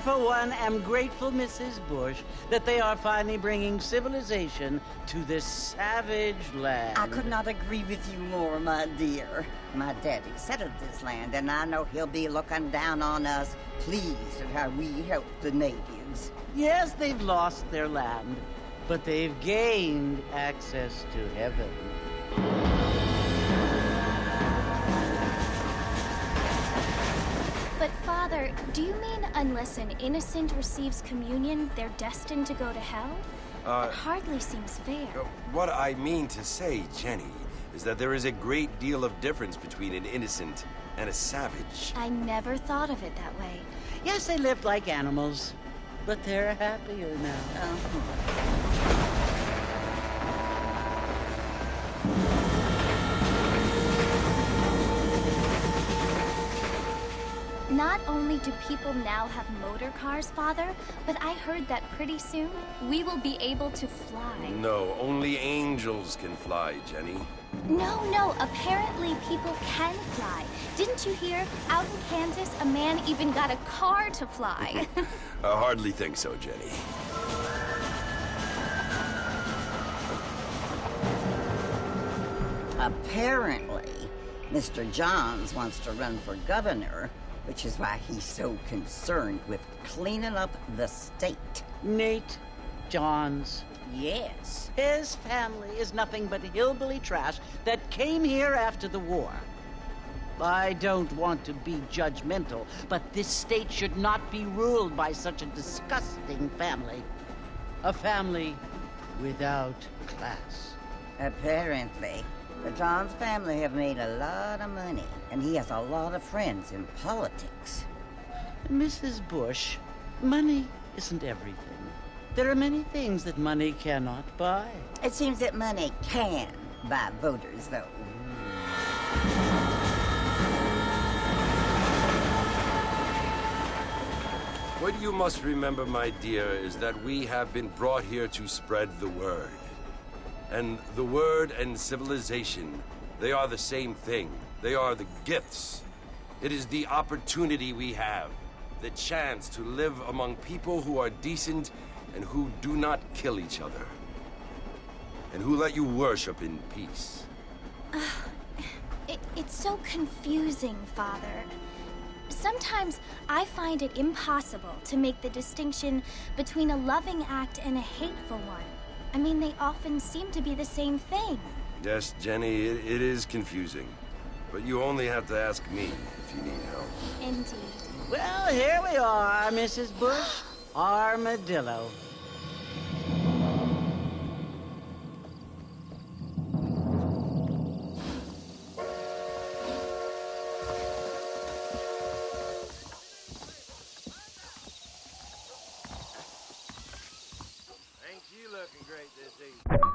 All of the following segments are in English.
For one, am grateful, Mrs. Bush, that they are finally bringing civilization to this savage land. I could not agree with you more, my dear. My daddy settled this land, and I know he'll be looking down on us, pleased at how we helped the natives. Yes, they've lost their land, but they've gained access to heaven. But, Father, do you mean unless an innocent receives communion, they're destined to go to hell? That hardly seems fair. What I mean to say, Jenny, is that there is a great deal of difference between an innocent and a savage. I never thought of it that way. Yes, they lived like animals, but they're happier now. Not only do people now have motor cars, Father, but I heard that pretty soon we will be able to fly. No, only angels can fly, Jenny. No, apparently people can fly. Didn't you hear? Out in Kansas, a man even got a car to fly. I hardly think so, Jenny. Apparently, Mr. Johns wants to run for governor, which is why he's so concerned with cleaning up the state. Nate Johns. Yes. His family is nothing but hillbilly trash that came here after the war. I don't want to be judgmental, but this state should not be ruled by such a disgusting family. A family without class. Apparently. The John's family have made a lot of money, and he has a lot of friends in politics. Mrs. Bush, money isn't everything. There are many things that money cannot buy. It seems that money can buy voters, though. What you must remember, my dear, is that we have been brought here to spread the word. And the word and civilization, they are the same thing. They are the gifts. It is the opportunity we have, the chance to live among people who are decent and who do not kill each other. And who let you worship in peace. It's so confusing, Father. Sometimes I find it impossible to make the distinction between a loving act and a hateful one. I mean, they often seem to be the same thing. Yes, Jenny, it is confusing. But you only have to ask me if you need help. Indeed. Well, here we are, Mrs. Bush. Armadillo. Ain't you looking great this evening?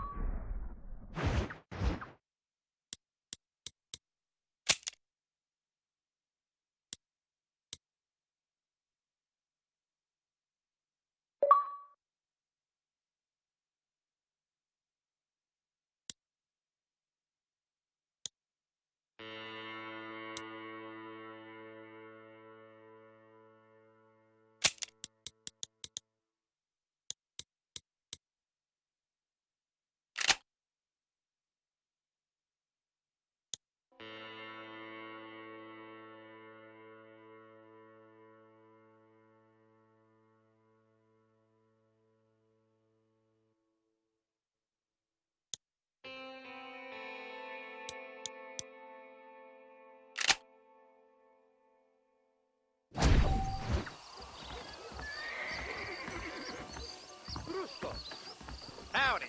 Howdy.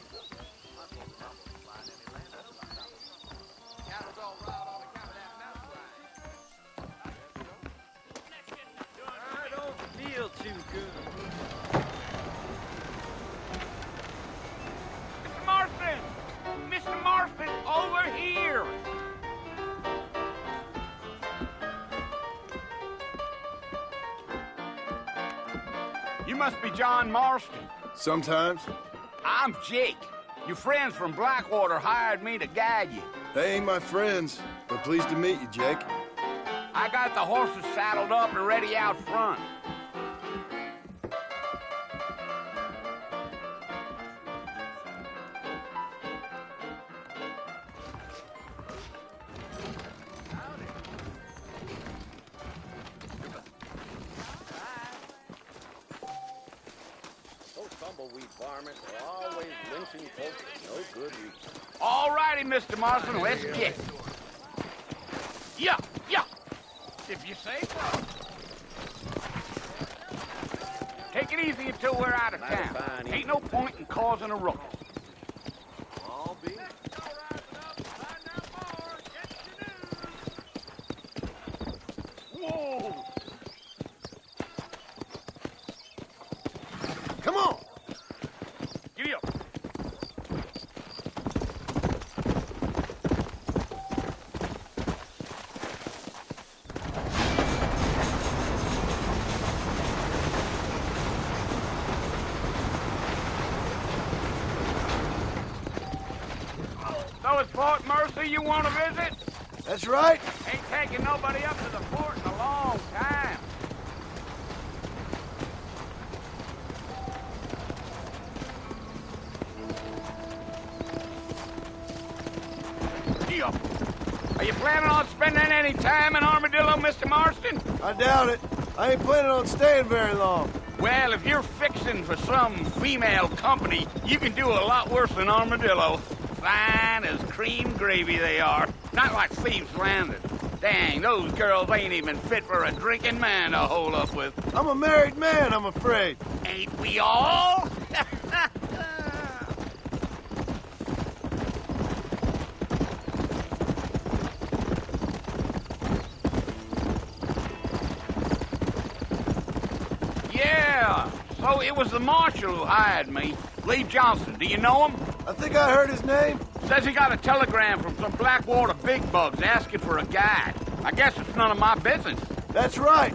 I don't feel too good. Mr. Marston! Mr. Marston, over here! You must be John Marston. Sometimes. I'm Jake. Your friends from Blackwater hired me to guide you. They ain't my friends, but pleased to meet you, Jake. I got the horses saddled up and ready out front. Those tumbleweed varmints are always lynching folks for no good reason. All righty, Mr. Marston, let's get it. Yeah, yeah. If you say so. Take it easy until we're out of Mighty town. fine Ain't no point in causing a ruckus. All be. Whoa! Come on! Giddy up. So it's Fort Mercy you want to visit? That's right. Ain't taking nobody up to the fort in a long time. Gee up. Are you planning on spending any time in Armadillo, Mr. Marston? I doubt it. I ain't planning on staying very long. Well, if you're fixing for some female company, you can do a lot worse than Armadillo. Fine as cream gravy they are. Not like Thieves Landing. Dang, those girls ain't even fit for a drinking man to hole up with. I'm a married man, I'm afraid. Ain't we all? So it was the marshal who hired me, Lee Johnson. Do you know him? I think I heard his name. Says he got a telegram from some Blackwater big bugs asking for a guide. I guess it's none of my business. That's right.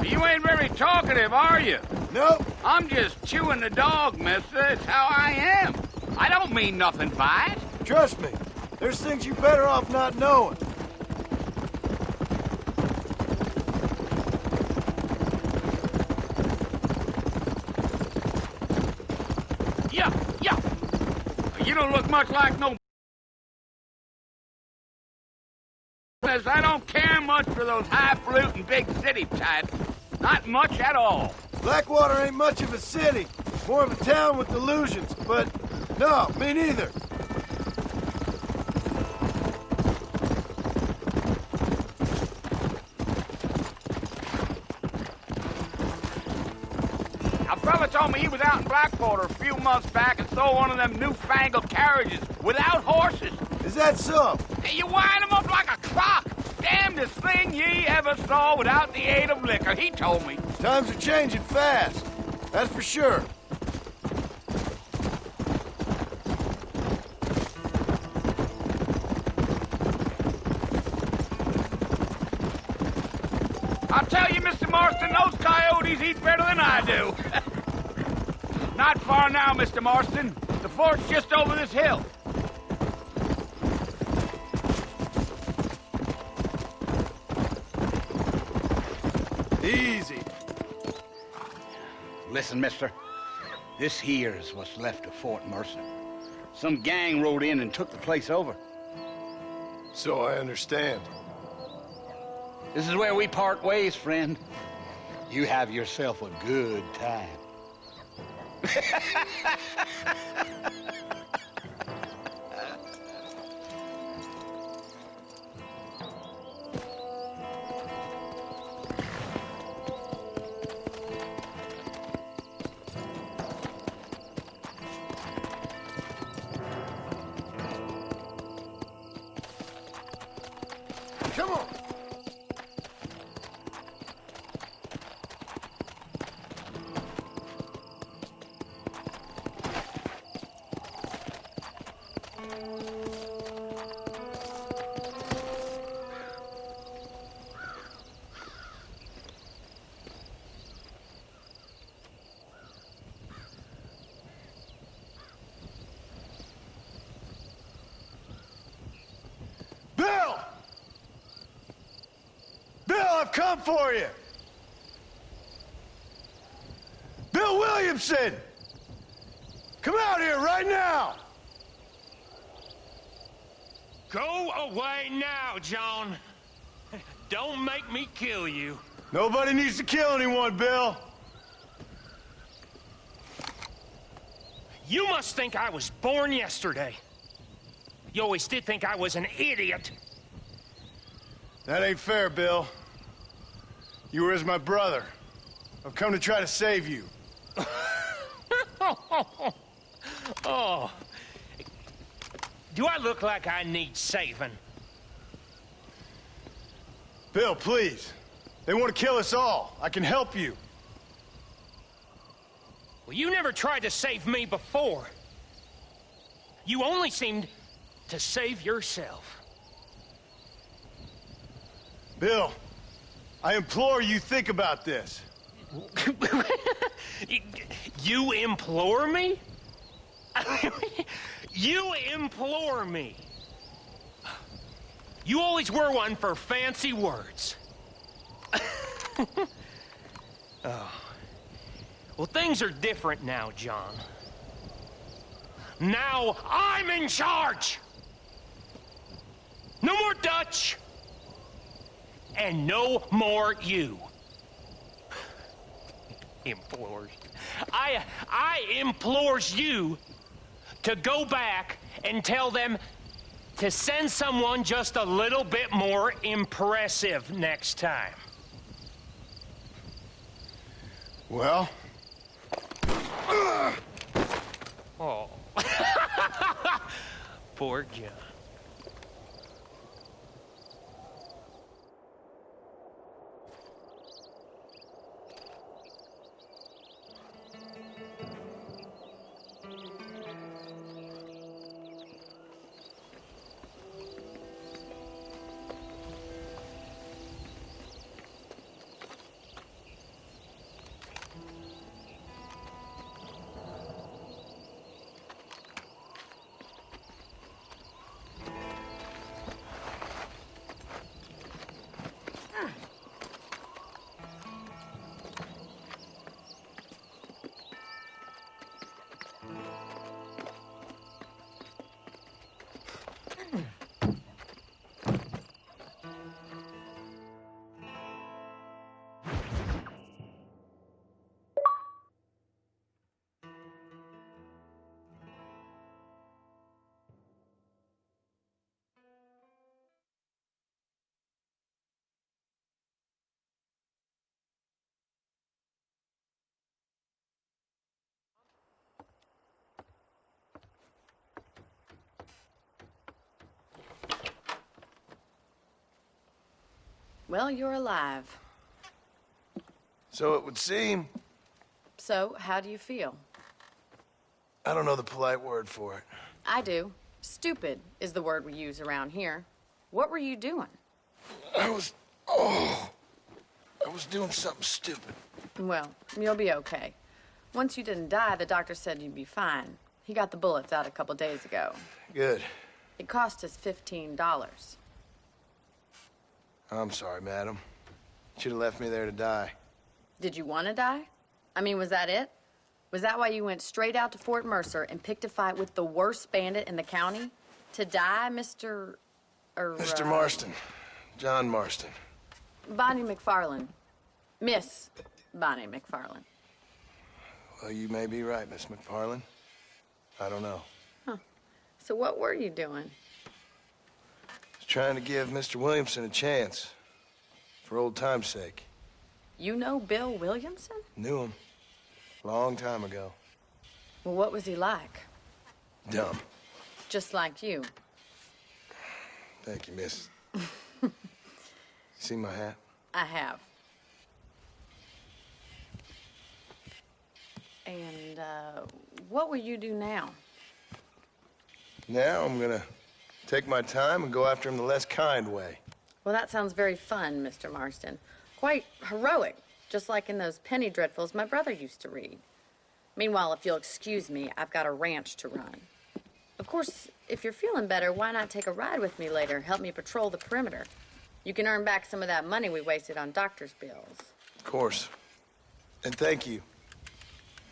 You ain't very talkative, are you? Nope. I'm just chewing the dog, mister. It's how I am. I don't mean nothing by it. Trust me. There's things you're better off not knowing. Yeah. You don't look much like no... I don't care much for those highfalutin big city types. Not much at all. Blackwater ain't much of a city. More of a town with delusions, but no, me neither. A fella told me he was out in Blackwater a few months back and saw one of them newfangled carriages without horses. Is that so? Hey, you wind him up like a clock. Damnedest thing ye ever saw without the aid of liquor, he told me. Times are changing fast. That's for sure. I'll tell you, Mr. Marston, those coyotes eat better than I do. Not far now, Mr. Marston. The fort's just over this hill. Easy. Listen, mister. This here is what's left of Fort Mercer. Some gang rode in and took the place over. So I understand. This is where we part ways, friend. You have yourself a good time. Come on. Bill! Bill, I've come for you! Bill Williamson! Come out here right now! Go away now, John. Don't make me kill you. Nobody needs to kill anyone, Bill. You must think I was born yesterday. You always did think I was an idiot. That ain't fair, Bill. You were as my brother. I've come to try to save you. Oh. Do I look like I need saving? Bill, please. They want to kill us all. I can help you. Well, you never tried to save me before. You only seemed to save yourself. Bill, I implore you think about this. You implore me? You implore me. You always were one for fancy words. Oh. Well, things are different now, John. Now I'm in charge. No more Dutch. And no more you. Implores. I implores you to go back and tell them to send someone just a little bit more impressive next time. Well? Oh. Fort John. Well, you're alive. So it would seem. So, how do you feel? I don't know the polite word for it. I do. Stupid is the word we use around here. What were you doing? I was doing something stupid. Well, you'll be okay. Once you didn't die, the doctor said you'd be fine. He got the bullets out a couple days ago. Good. It cost us $15. I'm sorry, madam. Should have left me there to die. Did you want to die? I mean, was that it? Was that why you went straight out to Fort Mercer and picked a fight with the worst bandit in the county? To die, Mr. Mr. Marston. John Marston. Bonnie McFarland. Miss Bonnie McFarland. Well, you may be right, Miss McFarland. I don't know. So what were you doing? Trying to give Mr. Williamson a chance. For old time's sake. You know Bill Williamson? Knew him. Long time ago. Well, what was he like? Dumb. Just like you. Thank you, miss. See my hat? I have. And, what will you do now? Now I'm gonna take my time and go after him the less kind way. Well, that sounds very fun, Mr. Marston. Quite heroic, just like in those penny dreadfuls my brother used to read. Meanwhile, if you'll excuse me, I've got a ranch to run. Of course, if you're feeling better, why not take a ride with me later? Help me patrol the perimeter. You can earn back some of that money we wasted on doctor's bills. Of course. And thank you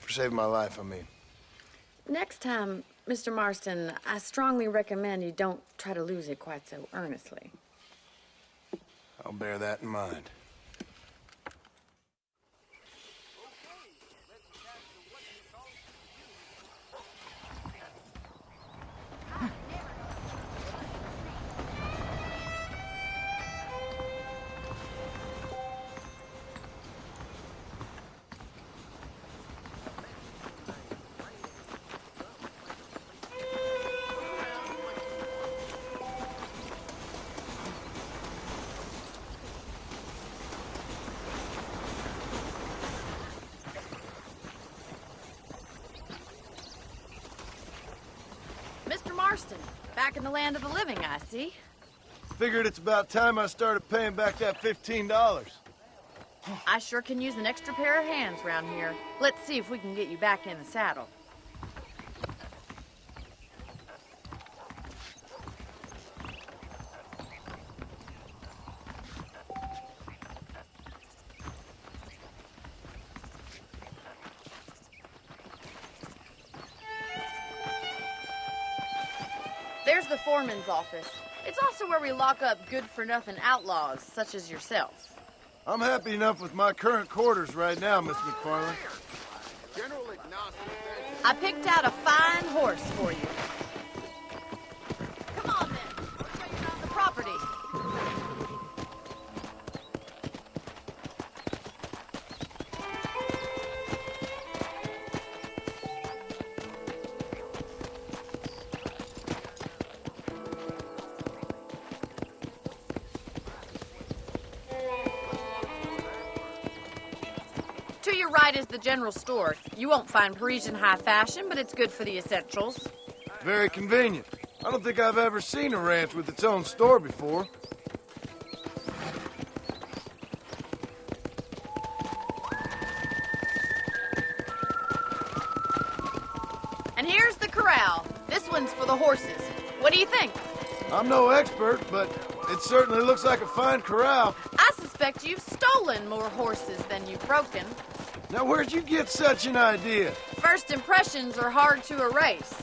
for saving my life, I mean. Next time, Mr. Marston, I strongly recommend you don't try to lose it quite so earnestly. I'll bear that in mind. Mr. Marston, back in the land of the living, I see. Figured it's about time I started paying back that $15. I sure can use an extra pair of hands around here. Let's see if we can get you back in the saddle. There's the foreman's office. It's also where we lock up good-for-nothing outlaws, such as yourself. I'm happy enough with my current quarters right now, Miss McFarland. General Ignacio I picked out a fine horse for you. Come on, then. I'll show you around the property. your right is the general store. You won't find Parisian high fashion, but it's good for the essentials. Very convenient. I don't think I've ever seen a ranch with its own store before. And here's the corral. This one's for the horses. What do you think? I'm no expert, but it certainly looks like a fine corral. I suspect you've stolen more horses than you've broken. Now, where'd you get such an idea? First impressions are hard to erase.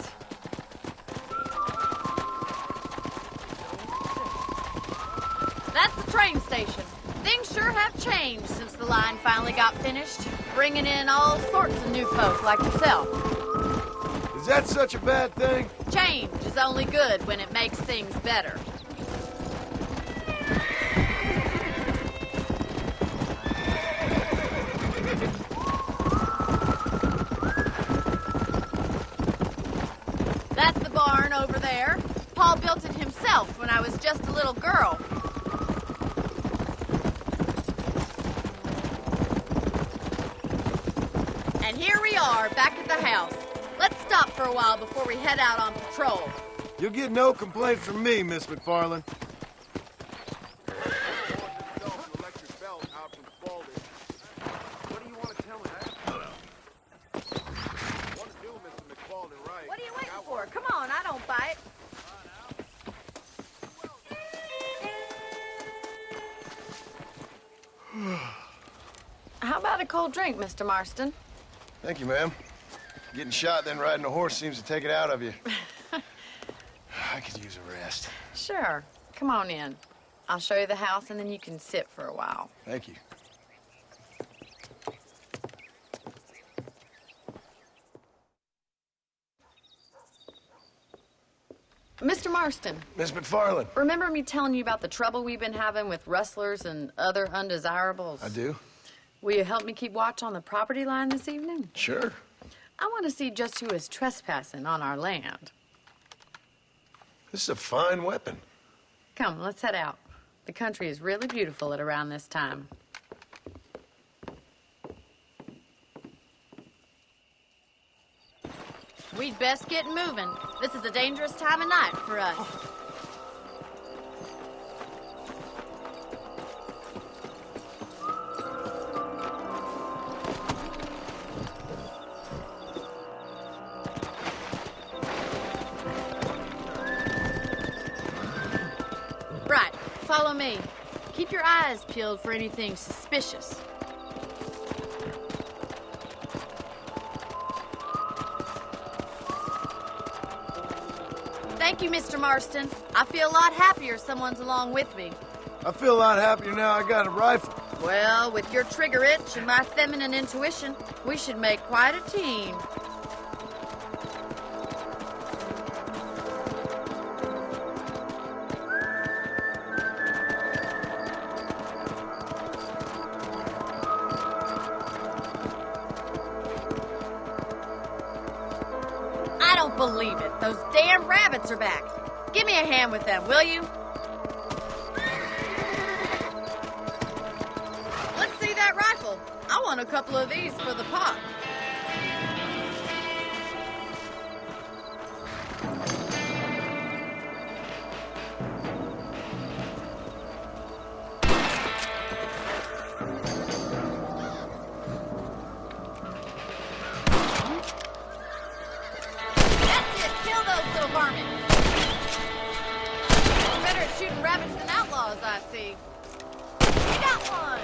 That's the train station. Things sure have changed since the line finally got finished, bringing in all sorts of new folk like yourself. Is that such a bad thing? Change is only good when it makes things better. That's the barn over there. Paul built it himself when I was just a little girl. And here we are, back at the house. Let's stop for a while before we head out on patrol. You'll get no complaints from me, Miss McFarland. What are you waiting for? Come on, I don't bite. How about a cold drink, Mr. Marston? Thank you, ma'am. Getting shot, then riding a horse seems to take it out of you. I could use a rest. Sure. Come on in. I'll show you the house, and then you can sit for a while. Thank you. Mr. Marston, Miss McFarland. remember me telling you about the trouble we've been having with rustlers and other undesirables? I do? Will you help me keep watch on the property line this evening? Sure. I want to see just who is trespassing on our land. This is a fine weapon. Come, let's head out. The country is really beautiful at around this time. We'd best get moving. This is a dangerous time of night for us. Right, follow me. Keep your eyes peeled for anything suspicious. Thank you, Mr. Marston. I feel a lot happier someone's along with me. I feel a lot happier now I got a rifle. Well, with your trigger itch and my feminine intuition, we should make quite a team. I don't believe it. Those damn rabbits are back. Give me a hand with them, will you? Let's see that rifle. I want a couple of these for the pot. That's it. Kill those little varmints. You're better at shooting rabbits than outlaws, I see. We got one.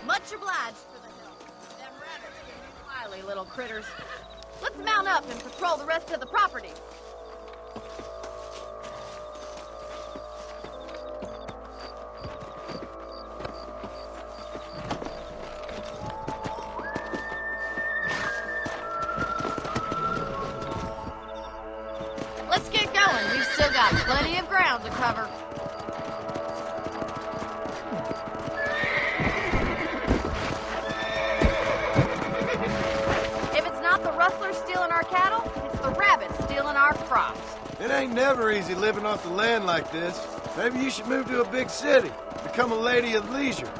Much obliged for the help. Them rabbits are wily little critters. Let's mount up and patrol the rest of the property. Let's get going. We've still got plenty of ground to cover. If it's not the rustlers stealing our cattle, it's the rabbits stealing our crops. It ain't never easy living off the land like this. Maybe you should move to a big city. Become a lady of leisure.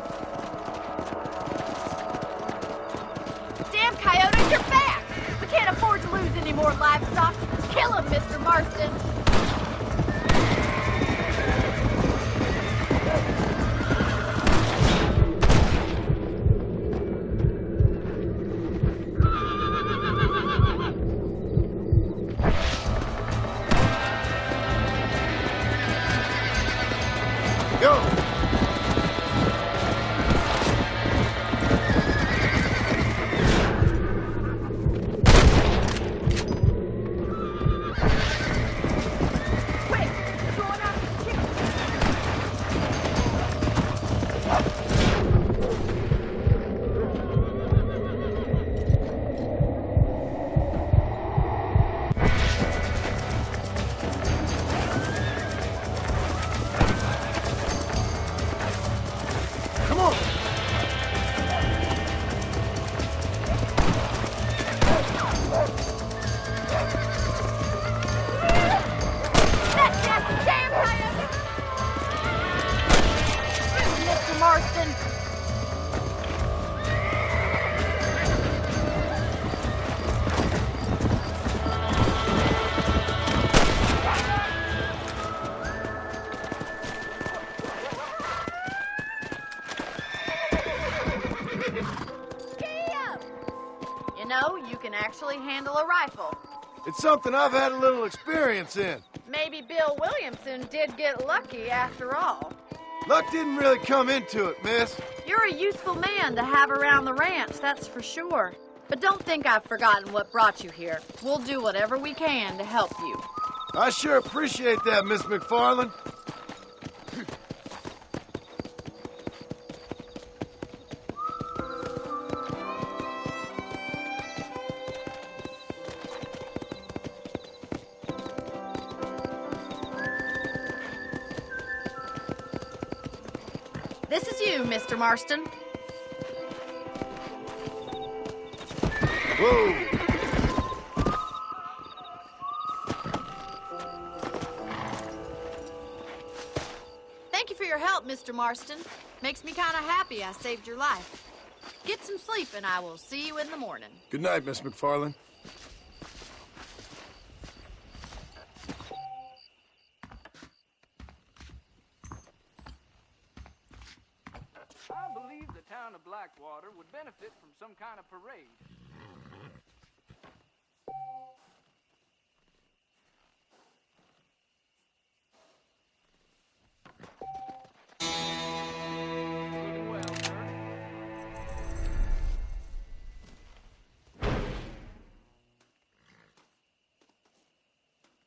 Damn, Coyote, you're back! We can't afford to lose any more livestock. Kill him, Mr. Marston. Go! Quick, going after the chicken. Come on! That nasty damn Coyote! Mr. Marston. You know, you can actually handle a rifle. It's something I've had a little experience in. Maybe Bill Williamson did get lucky after all. Luck didn't really come into it, miss. You're a useful man to have around the ranch, that's for sure. But don't think I've forgotten what brought you here. We'll do whatever we can to help you. I sure appreciate that, Miss McFarland. This is you, Mr. Marston. Whoa! Thank you for your help, Mr. Marston. Makes me kind of happy I saved your life. Get some sleep and I will see you in the morning. Good night, Miss McFarland. I believe the town of Blackwater would benefit from some kind of parade. Doing well, sir.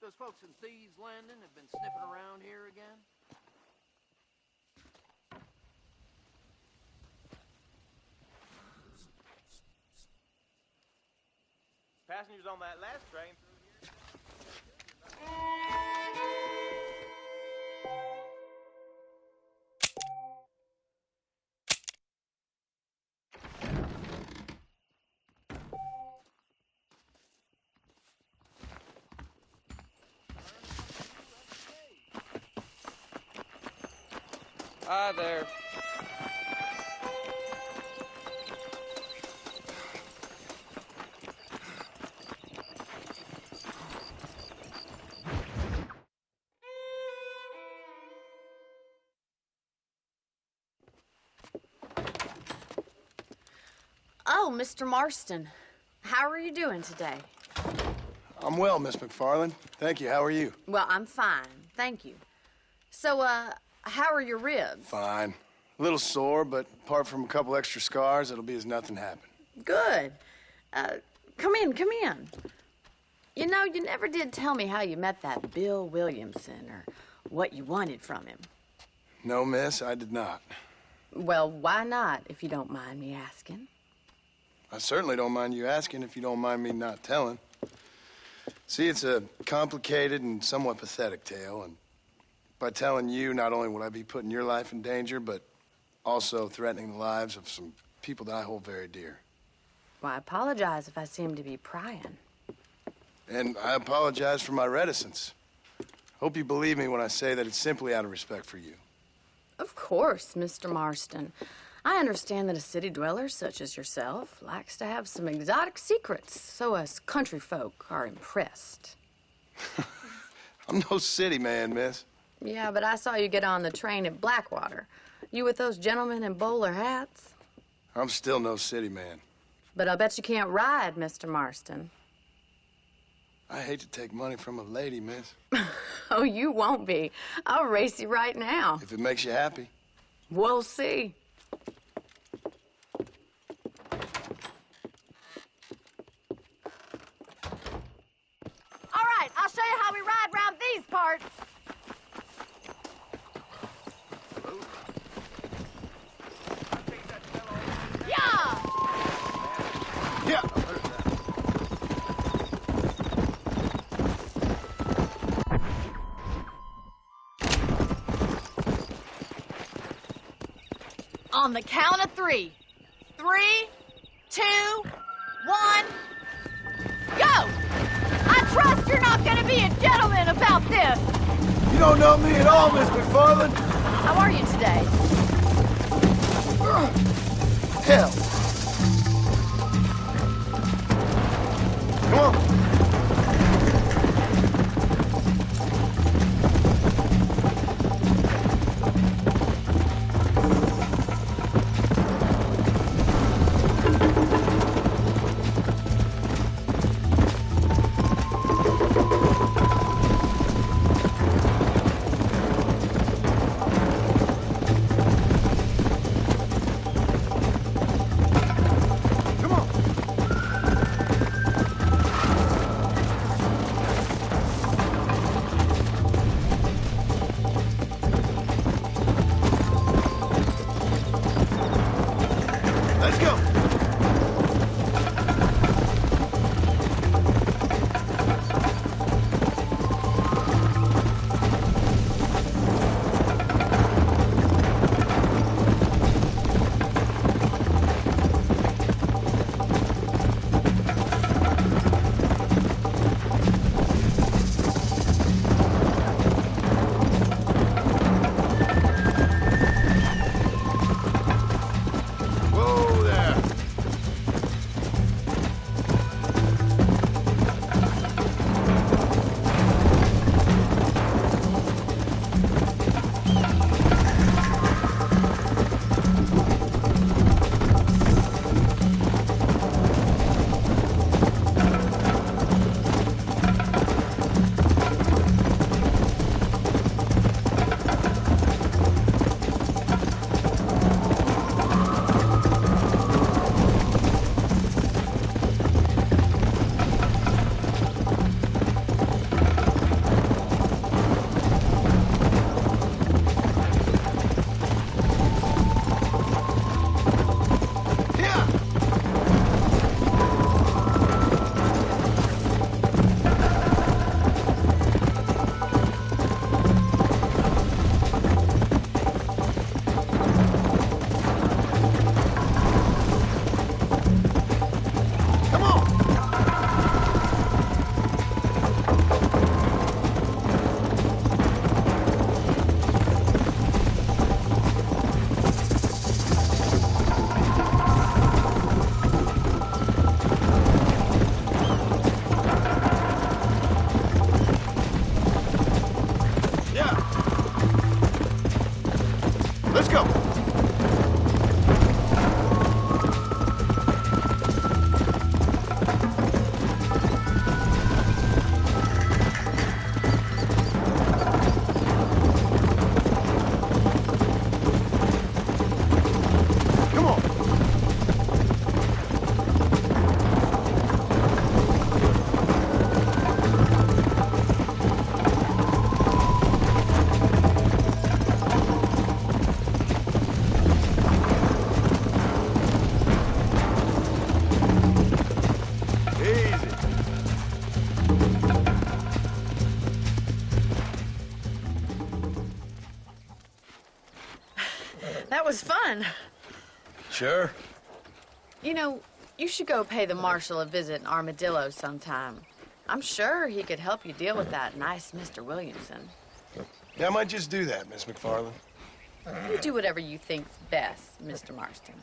Those folks in Thieves Landing have been sniffing around here again? Passengers on that last train through here. Hi there. Oh, Mr. Marston. How are you doing today? I'm well, Miss McFarland. Thank you. How are you? Well, I'm fine. Thank you. So, how are your ribs? Fine. A little sore, but apart from a couple extra scars, it'll be as nothing happened. Good. Come in, come in. You know, you never did tell me how you met that Bill Williamson or what you wanted from him. No, miss, I did not. Well, why not, if you don't mind me asking? I certainly don't mind you asking if you don't mind me not telling. See, it's a complicated and somewhat pathetic tale, and by telling you, not only would I be putting your life in danger, but also threatening the lives of some people that I hold very dear. Well, I apologize if I seem to be prying. And I apologize for my reticence. Hope you believe me when I say that it's simply out of respect for you. Of course, Mr. Marston. I understand that a city dweller such as yourself likes to have some exotic secrets, so us country folk are impressed. I'm no city man, miss. Yeah, but I saw you get on the train at Blackwater. You with those gentlemen in bowler hats? I'm still no city man. But I'll bet you can't ride, Mr. Marston. I hate to take money from a lady, miss. Oh, you won't be. I'll race you right now. If it makes you happy. We'll see. All right, I'll show you how we ride round these parts. Yeah! Yeah. On the count of 3. 3, 2, 1, go! I trust you're not gonna be a gentleman about this. You don't know me at all, Miss McFarland. How are you today? Hell. Come on. Let's go. Whoa there. Yeah. Come on. Yeah. Let's go. Come on. Easy. That was fun. Sure. You know, you should go pay the marshal a visit in Armadillo sometime. I'm sure he could help you deal with that nice Mr. Williamson. Yeah, I might just do that, Miss McFarland. You do whatever you think's best, Mr. Marston.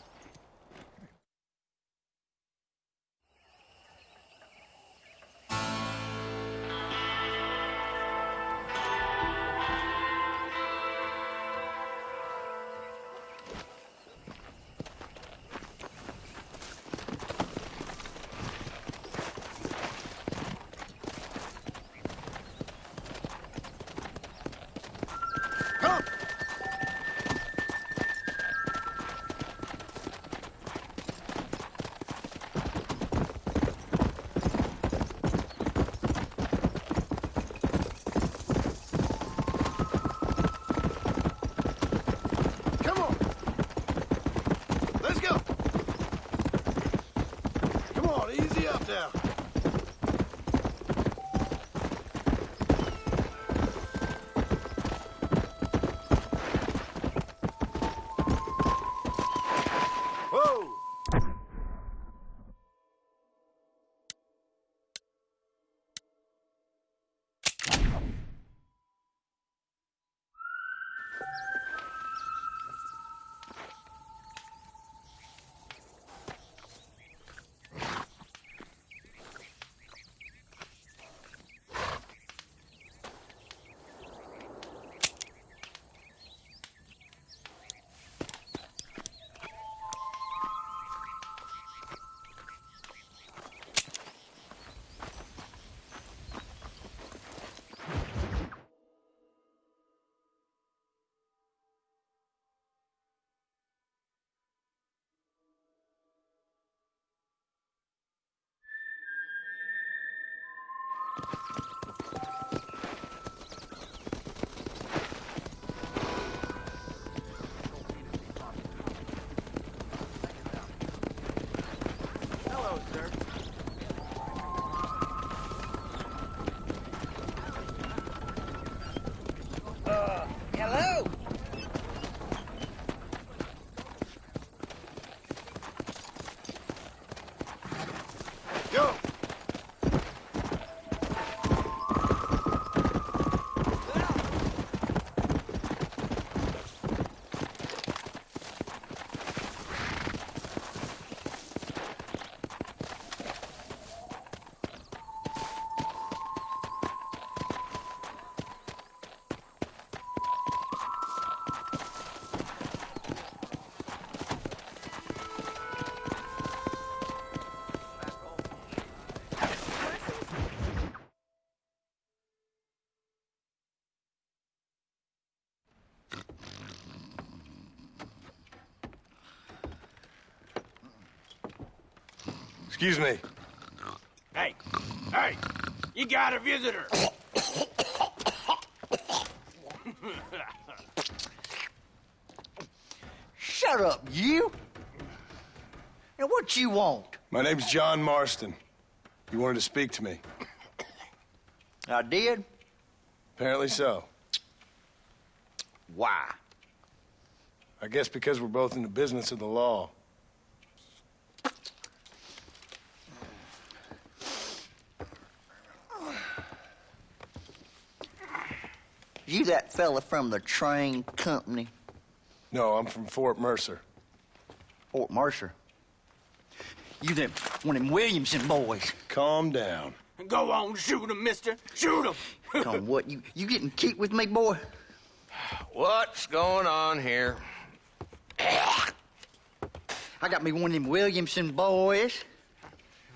Hello? Go! Excuse me. Hey, hey, you got a visitor. Shut up, you. And what you want? My name's John Marston. You wanted to speak to me. I did? Apparently so. Why? I guess because we're both in the business of the law. You that fella from the train company? No, I'm from Fort Mercer. Fort Mercer? You them one of them Williamson boys. Calm down. Go on, shoot him, mister. Shoot him. Come on, what, you getting kicked with me, boy? What's going on here? I got me one of them Williamson boys.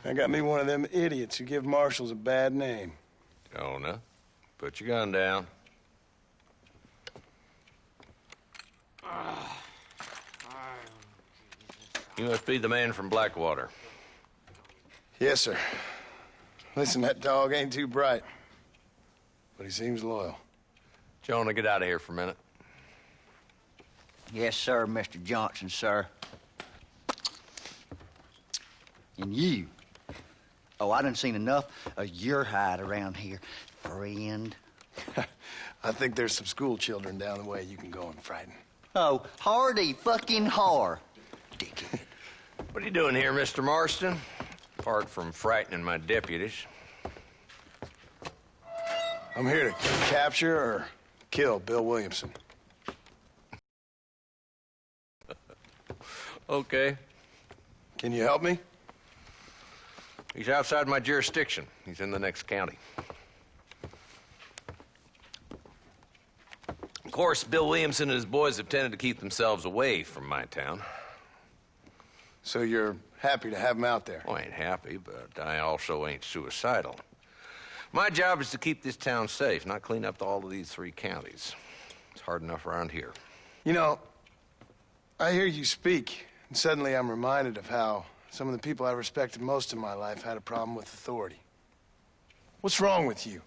I got me one of them idiots who give marshals a bad name. Jonah, put your gun down. You must be the man from Blackwater. Yes, sir. Listen, that dog ain't too bright, but he seems loyal. Jonah, get out of here for a minute. Yes, sir, Mr. Johnson, sir. And you. Oh, I done seen enough of your hide around here, friend. I think there's some school children down the way you can go and frighten. Oh, hardy fucking har. Dickhead. What are you doing here, Mr. Marston? Apart from frightening my deputies. I'm here to capture or kill Bill Williamson. Okay. Can you help me? He's outside my jurisdiction. He's in the next county. Of course, Bill Williamson and his boys have tended to keep themselves away from my town. So you're happy to have him out there? Well, I ain't happy, but I also ain't suicidal. My job is to keep this town safe, not clean up all of these 3 counties. It's hard enough around here. You know, I hear you speak, and suddenly I'm reminded of how some of the people I respected most in my life had a problem with authority. What's wrong with you?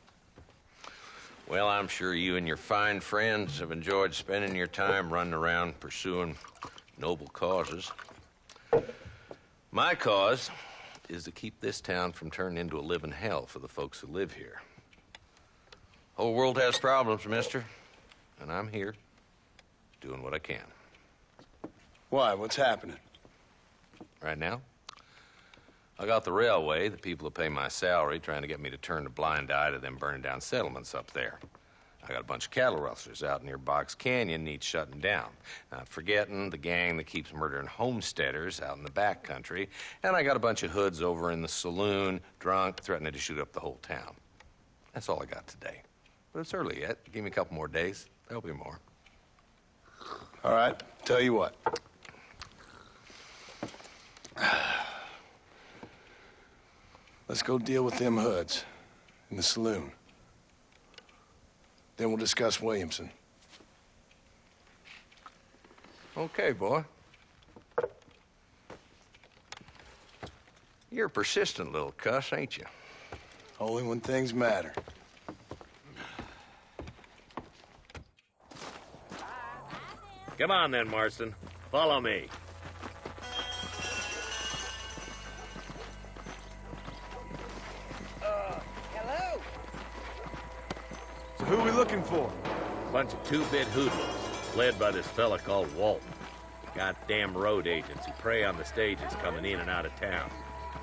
Well, I'm sure you and your fine friends have enjoyed spending your time running around pursuing noble causes. My cause is to keep this town from turning into a living hell for the folks who live here. Whole world has problems, mister, and I'm here doing what I can. Why? What's happening? Right now, I got the railway, the people who pay my salary, trying to get me to turn a blind eye to them burning down settlements up there. I got a bunch of cattle rustlers out near Box Canyon needs shutting down. Not forgetting the gang that keeps murdering homesteaders out in the back country. And I got a bunch of hoods over in the saloon, drunk, threatening to shoot up the whole town. That's all I got today. But it's early yet. Give me a couple more days. There'll be more. All right, tell you what. Let's go deal with them hoods in the saloon. Then we'll discuss Williamson. Okay, boy. You're a persistent little cuss, ain't you? Only when things matter. Come on then, Marston. Follow me. Hello? So who are we looking for? Bunch of two-bit hoodlums, led by this fella called Walton. Goddamn road agents who prey on the stages coming in and out of town.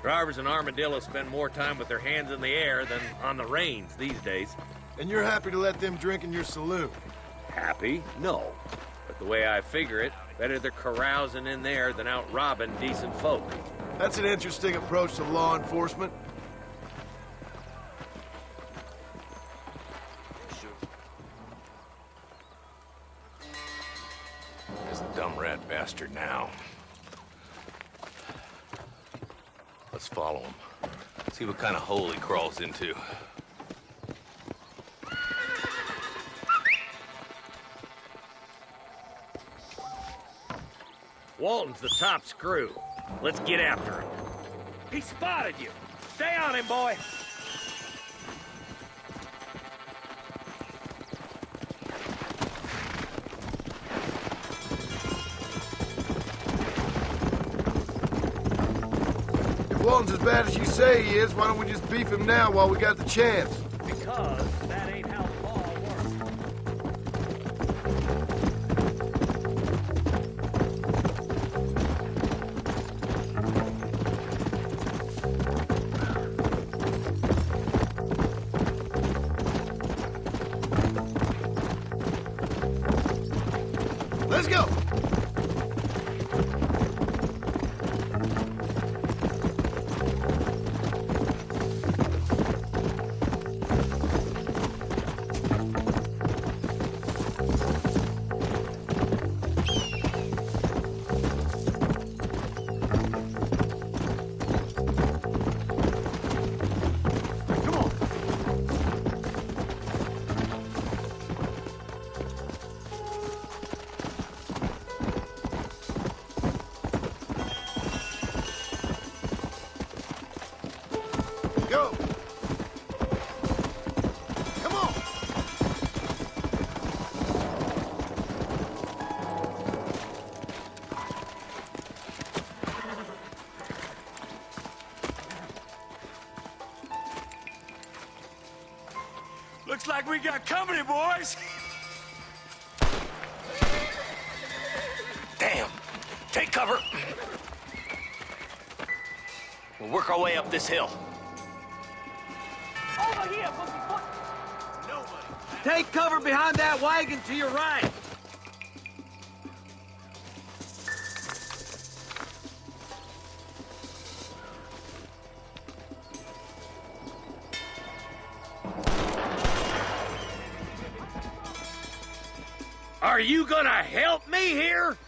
Drivers in Armadillo spend more time with their hands in the air than on the reins these days. And you're happy to let them drink in your saloon? Happy? No. But the way I figure it, better they're carousing in there than out robbing decent folk. That's an interesting approach to law enforcement. There's the dumb rat bastard now. Let's follow him. See what kind of hole he crawls into. Walton's the top screw. Let's get after him. He spotted you. Stay on him, boy. If Walton's as bad as you say he is, why don't we just beef him now while we got the chance? Because that ain't how the law works. Let's go! Go! Come on! Looks like we got company, boys. Damn! Take cover. We'll work our way up this hill. Over here, Boogie Foot! No Take cover behind that wagon to your right. Are you gonna help me here?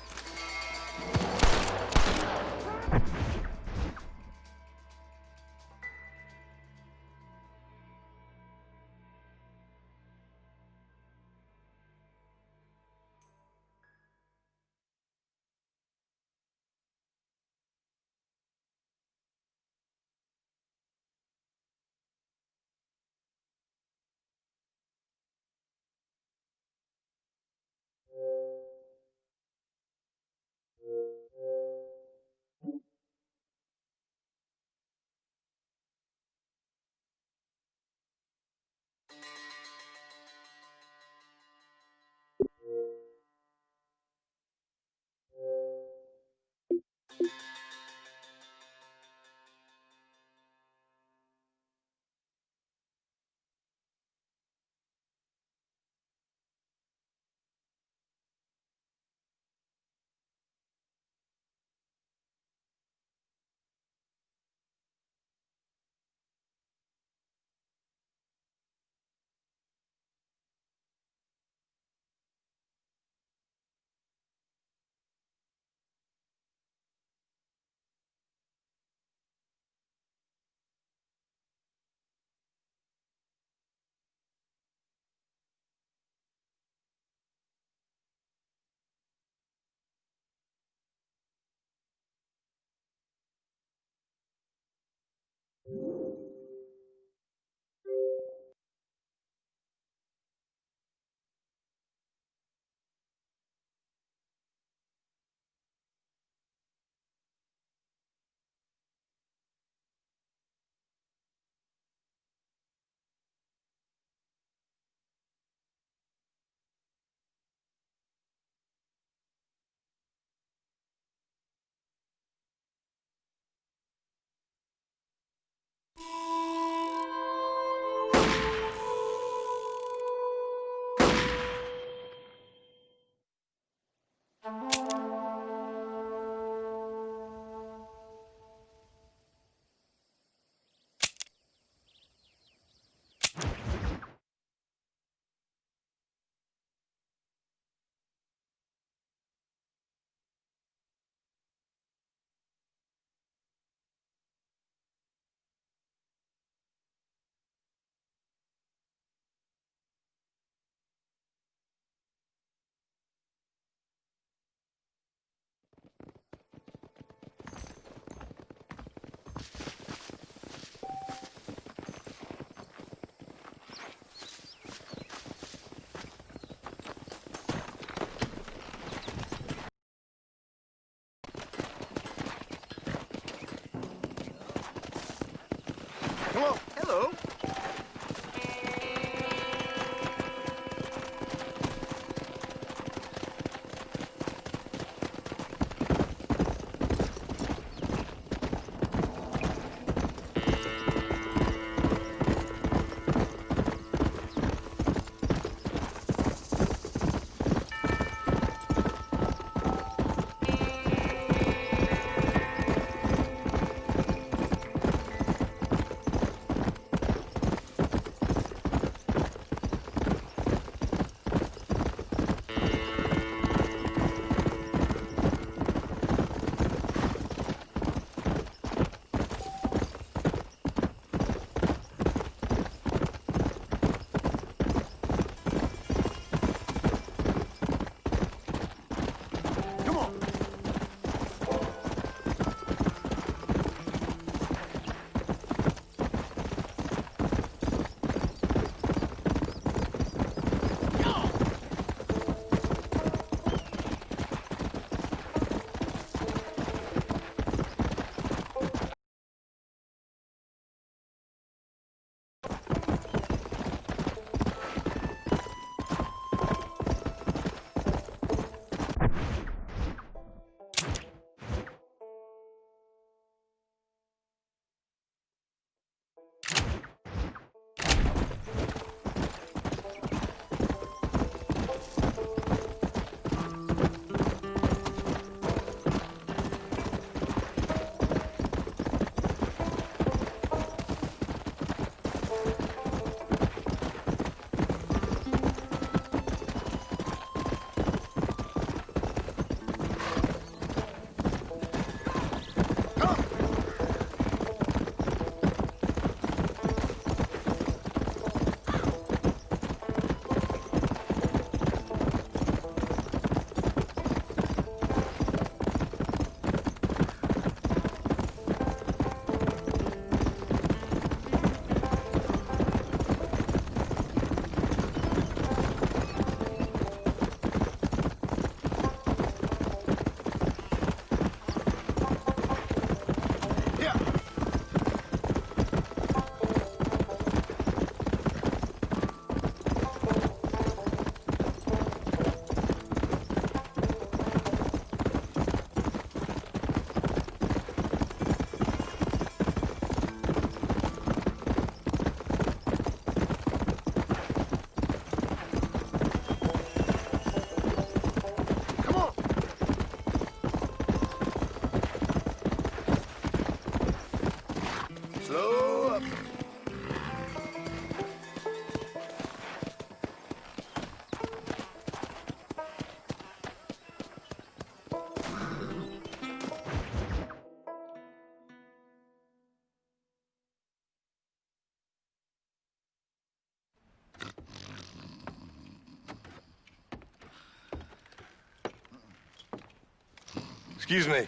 Excuse me.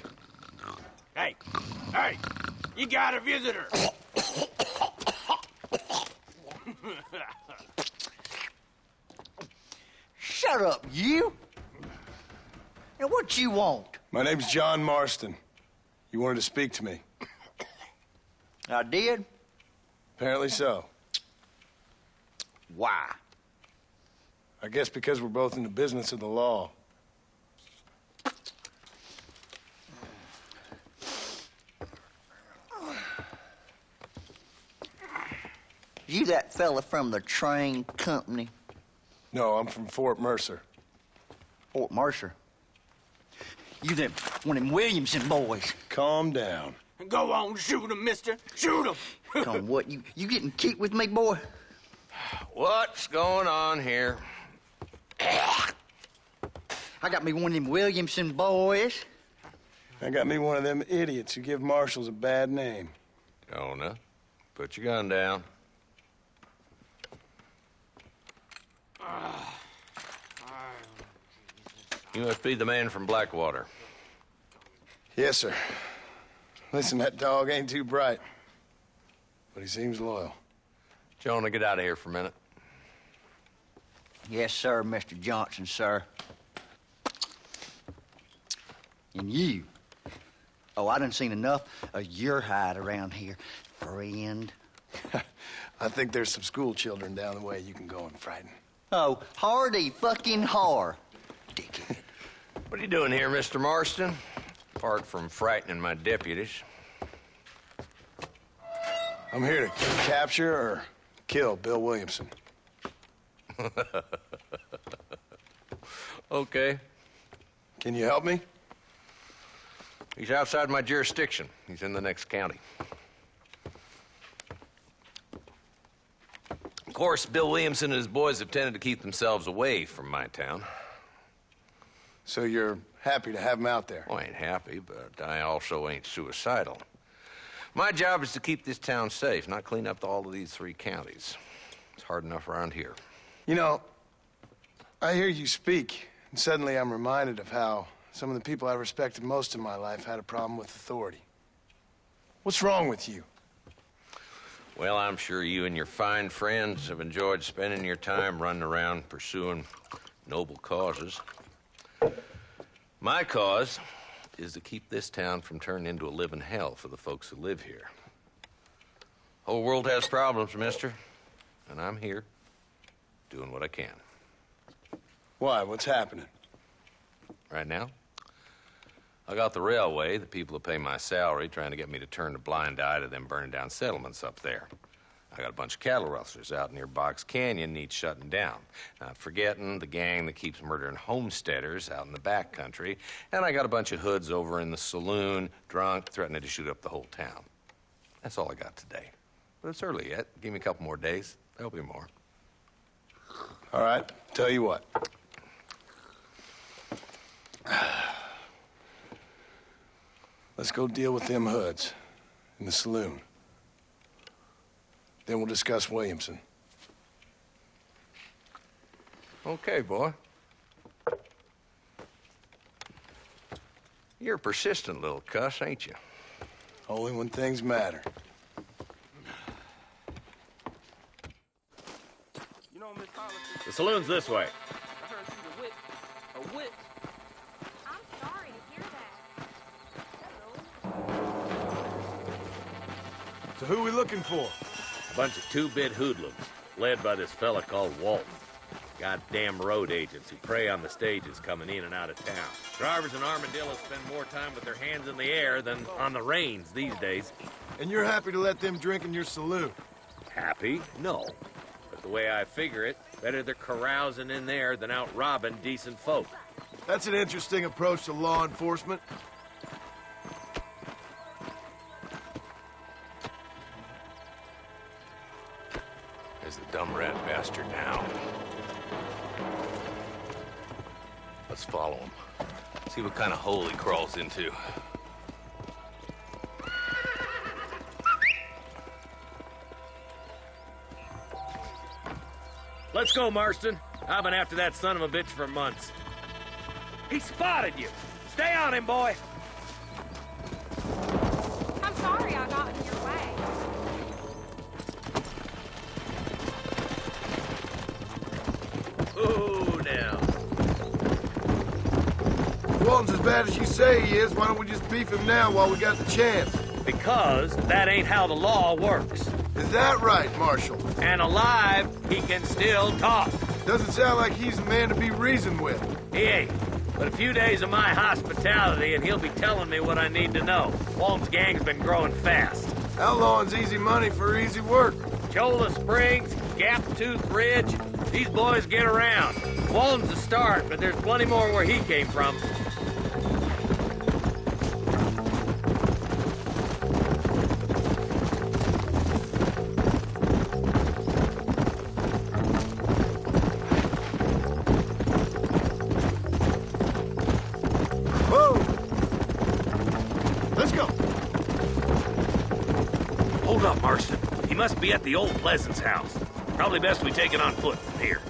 Hey, you got a visitor. Shut up, you! And what you want? My name's John Marston. You wanted to speak to me. I did? Apparently so. Why? I guess because we're both in the business of the law. You that fella from the train company? No, I'm from Fort Mercer. Fort Mercer? You them one of them Williamson boys. Calm down. Go on, shoot him, mister. Shoot him. Come, what, you getting cute with me, boy? What's going on here? I got me one of them Williamson boys. I got me one of them idiots who give marshals a bad name. Jonah, put your gun down. You must be the man from Blackwater. Yes, sir. Listen, that dog ain't too bright, but he seems loyal. Jonah, get out of here for a minute. Yes, sir, Mr. Johnson, sir. And you. Oh, I done seen enough of your hide around here, friend. I think there's some school children down the way you can go and frighten. Oh, hardy fucking har. Dickhead. What are you doing here, Mr. Marston? Apart from frightening my deputies. I'm here to capture or kill Bill Williamson. Okay. Can you help me? He's outside my jurisdiction. He's in the next county. Of course, Bill Williamson and his boys have tended to keep themselves away from my town. So you're happy to have him out there? Well, I ain't happy, but I also ain't suicidal. My job is to keep this town safe, not clean up all of these 3 counties. It's hard enough around here. You know, I hear you speak, and suddenly I'm reminded of how some of the people I respected most in my life had a problem with authority. What's wrong with you? Well, I'm sure you and your fine friends have enjoyed spending your time running around pursuing noble causes. My cause is to keep this town from turning into a living hell for the folks who live here. Whole world has problems, mister, and I'm here doing what I can. Why? What's happening? Right now, I got the railway, the people who pay my salary, trying to get me to turn a blind eye to them burning down settlements up there. I got a bunch of cattle rustlers out near Box Canyon needs shutting down. Not forgetting the gang that keeps murdering homesteaders out in the back country. And I got a bunch of hoods over in the saloon, drunk, threatening to shoot up the whole town. That's all I got today. But it's early yet. Give me a couple more days. There'll be more. All right, tell you what. Let's go deal with them hoods in the saloon. Then we'll discuss Williamson. Okay, boy. You're a persistent little cuss, ain't you? Only when things matter. You know, Miss Hollister, The saloon's this way. I heard she's a witch. A witch? I'm sorry to hear that. So who are we looking for? A bunch of 2-bit hoodlums, led by this fella called Walton. Goddamn road agents who prey on the stages coming in and out of town. Drivers in Armadillo spend more time with their hands in the air than on the reins these days. And you're happy to let them drink in your saloon? Happy? No. But the way I figure it, better they're carousing in there than out robbing decent folk. That's an interesting approach to law enforcement. There's the dumb rat bastard now. Let's follow him. See what kind of hole he crawls into. Let's go, Marston. I've been after that son of a bitch for months. He spotted you. Stay on him, boy. Sorry I got in your way. Ooh, now. If Walton's as bad as you say he is, why don't we just beef him now while we got the chance? Because that ain't how the law works. Is that right, Marshal? And alive, he can still talk. Doesn't sound like he's a man to be reasoned with. He ain't. But a few days of my hospitality and he'll be telling me what I need to know. Walton's gang's been growing fast. Outlawing's easy money for easy work. Cholla Springs, Gap Tooth Ridge, these boys get around. Walton's the start, but there's plenty more where he came from. Whoa! Let's go. Hold up, Marston. He must be at the old Pleasance house. Probably best we take it on foot from here.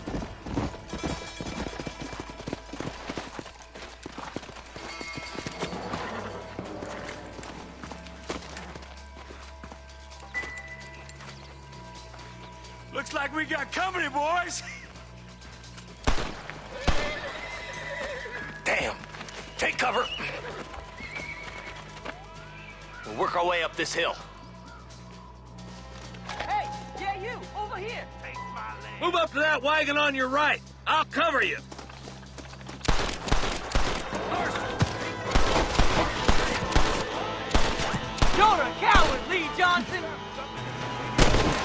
Looks like we got company, boys. Damn. Take cover. We'll work our way up this hill. Hey, yeah, you, over here. Move up to that wagon on your right. I'll cover you. You're a coward, Lee Johnson.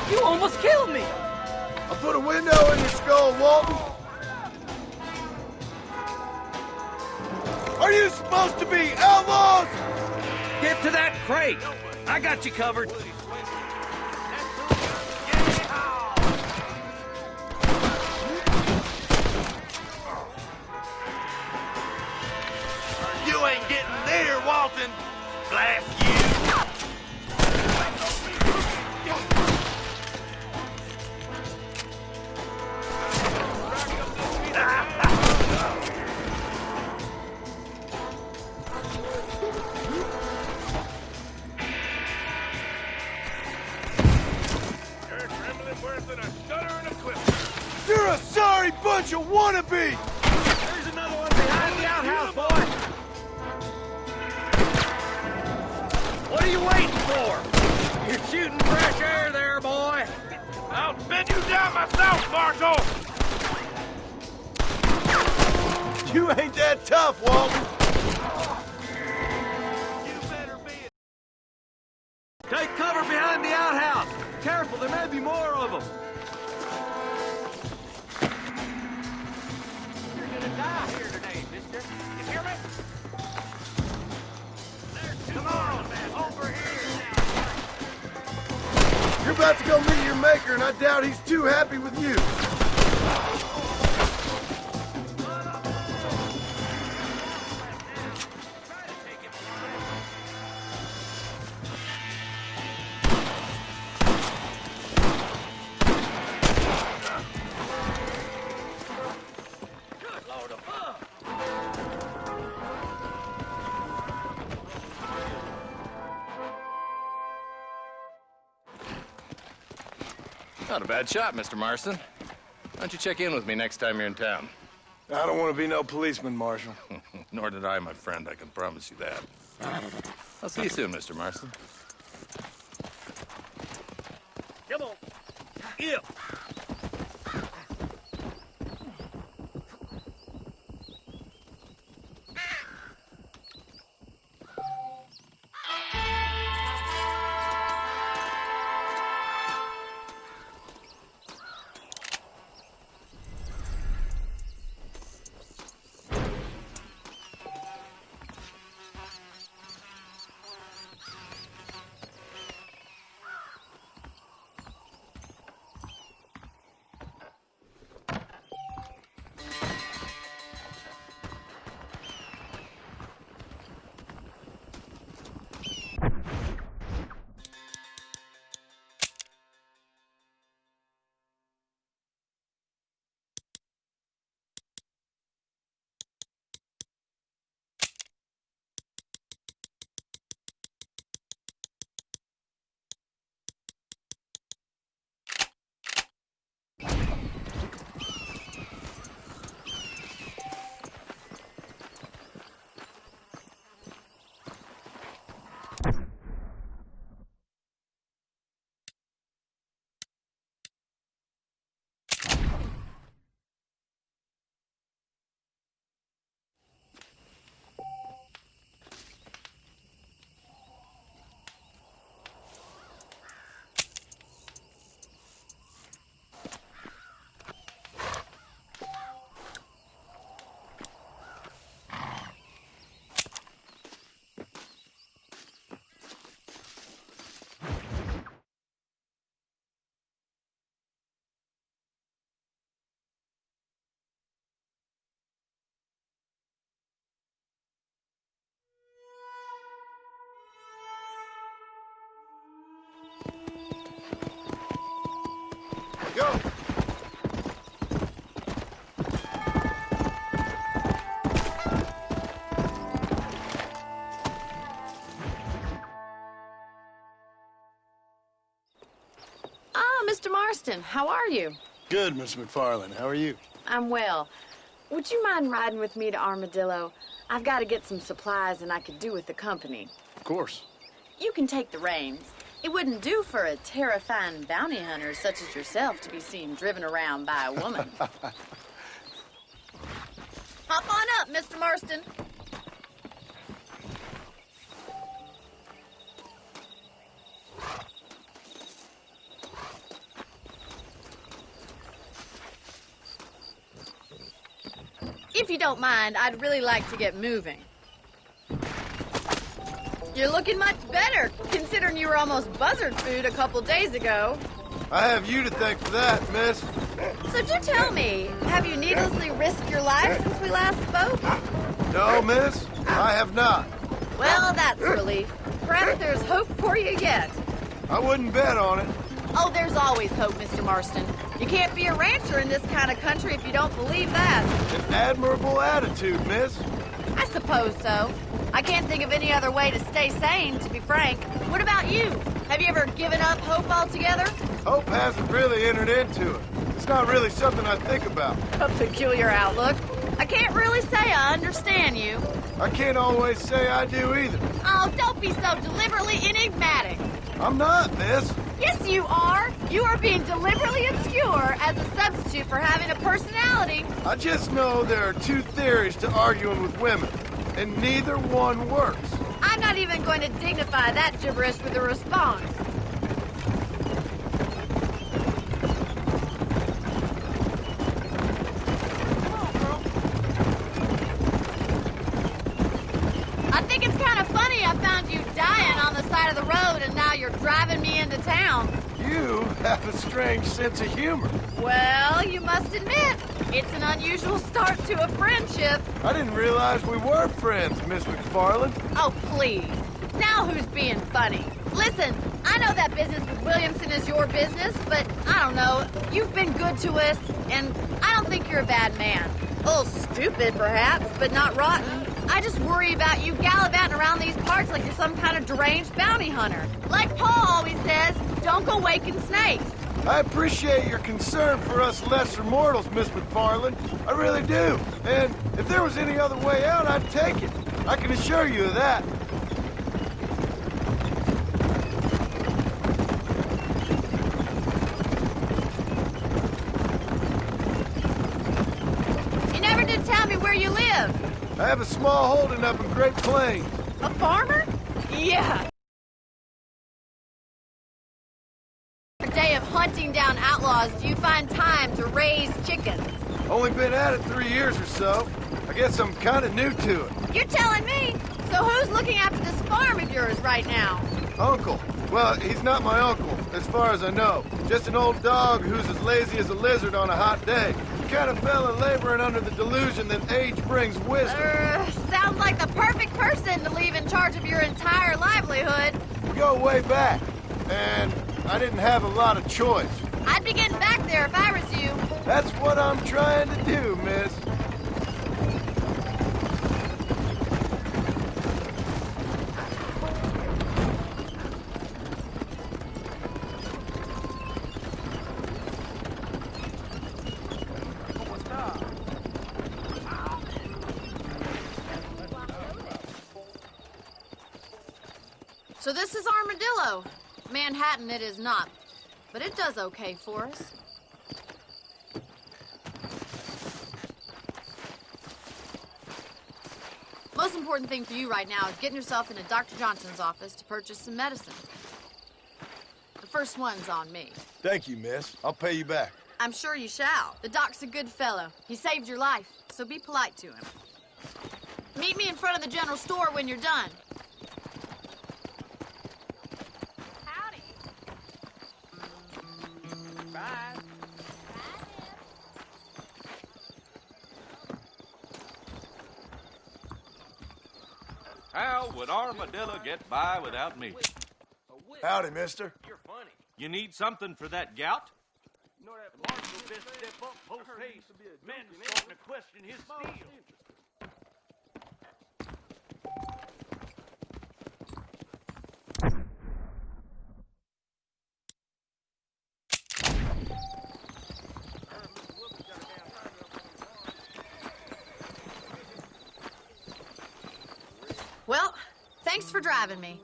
You almost killed me. I put a window in your skull, Walton. Are you supposed to be outlaws? Get to that crate. I got you covered. You ain't getting near Walton. Blast you. You're a sorry bunch of wannabes! There's another one behind the outhouse, boy. What are you waiting for? You're shooting fresh air there, boy. I'll bend you down myself, Marshal! You ain't that tough, Walton. Take cover behind the outhouse. Careful, there may be more of them. You're gonna die here today, mister. You hear me? Come on, over here now. You're about to go meet your maker, and I doubt he's too happy with you. Not a bad shot, Mr. Marston. Why don't you check in with me next time you're in town? I don't want to be no policeman, Marshal. Nor did I, my friend. I can promise you that. I'll see you soon, Mr. Marston. Come on. Yeah. Marston, how are you? Good, Miss McFarland. How are you? I'm well. Would you mind riding with me to Armadillo? I've got to get some supplies and I could do with the company. Of course. You can take the reins. It wouldn't do for a terrifying bounty hunter such as yourself to be seen driven around by a woman. Hop on up, Mr. Marston. If you don't mind, I'd really like to get moving. You're looking much better, considering you were almost buzzard food a couple days ago. I have you to thank for that, miss. So do tell me, have you needlessly risked your life since we last spoke? No, miss, I have not. Well, that's a relief. Perhaps there's hope for you yet. I wouldn't bet on it. Oh, there's always hope, Mr. Marston. You can't be a rancher in this kind of country if you don't believe that. An admirable attitude, miss. I suppose so. I can't think of any other way to stay sane, to be frank. What about you? Have you ever given up hope altogether? Hope hasn't really entered into it. It's not really something I think about. A peculiar outlook. I can't really say I understand you. I can't always say I do either. Oh, don't be so deliberately enigmatic. I'm not, miss. Yes, you are. You are being deliberately obscure as a substitute for having a personality. I just know there are two theories to arguing with women, and neither one works. I'm not even going to dignify that gibberish with a response. I think it's kind of funny I found you dying on the side of the road and now you're driving me into town. You have a strange sense of humor. Well, you must admit, it's an unusual start to a friendship. I didn't realize we were friends, Miss McFarland. Oh, please. Now who's being funny? Listen, I know that business with Williamson is your business, but I don't know. You've been good to us, and I don't think you're a bad man. A little stupid, perhaps, but not rotten. I just worry about you gallivanting around these parts like you're some kind of deranged bounty hunter. Like Paul always says, don't go waking snakes. I appreciate your concern for us lesser mortals, Miss McFarland. I really do. And if there was any other way out, I'd take it. I can assure you of that. You never did tell me where you live. I have a small holding up in Great Plains. A farmer? Yeah. Day of hunting down outlaws, do you find time to raise chickens? Only been at it 3 years or so. I guess I'm kind of new to it. You're telling me? So who's looking after this farm of yours right now? Uncle. Well, he's not my uncle, as far as I know. Just an old dog who's as lazy as a lizard on a hot day. The kind of fella laboring under the delusion that age brings wisdom. Sounds like the perfect person to leave in charge of your entire livelihood. We go way back, and I didn't have a lot of choice. I'd be getting back there if I was you. That's what I'm trying to do, miss. So this is Armadillo. Manhattan it is not, but it does okay for us. Most important thing for you right now is getting yourself into Dr. Johnson's office to purchase some medicine. The first one's on me. Thank you, miss. I'll pay you back. I'm sure you shall. The doc's a good fellow. He saved your life, so be polite to him. Meet me in front of the general store when you're done. Howdy. Bye. How would Armadillo get by without me? Howdy, mister. You're funny. You need something for that gout? You know that Marshall best step up post haste. Men starting to question his steel. Thanks for driving me.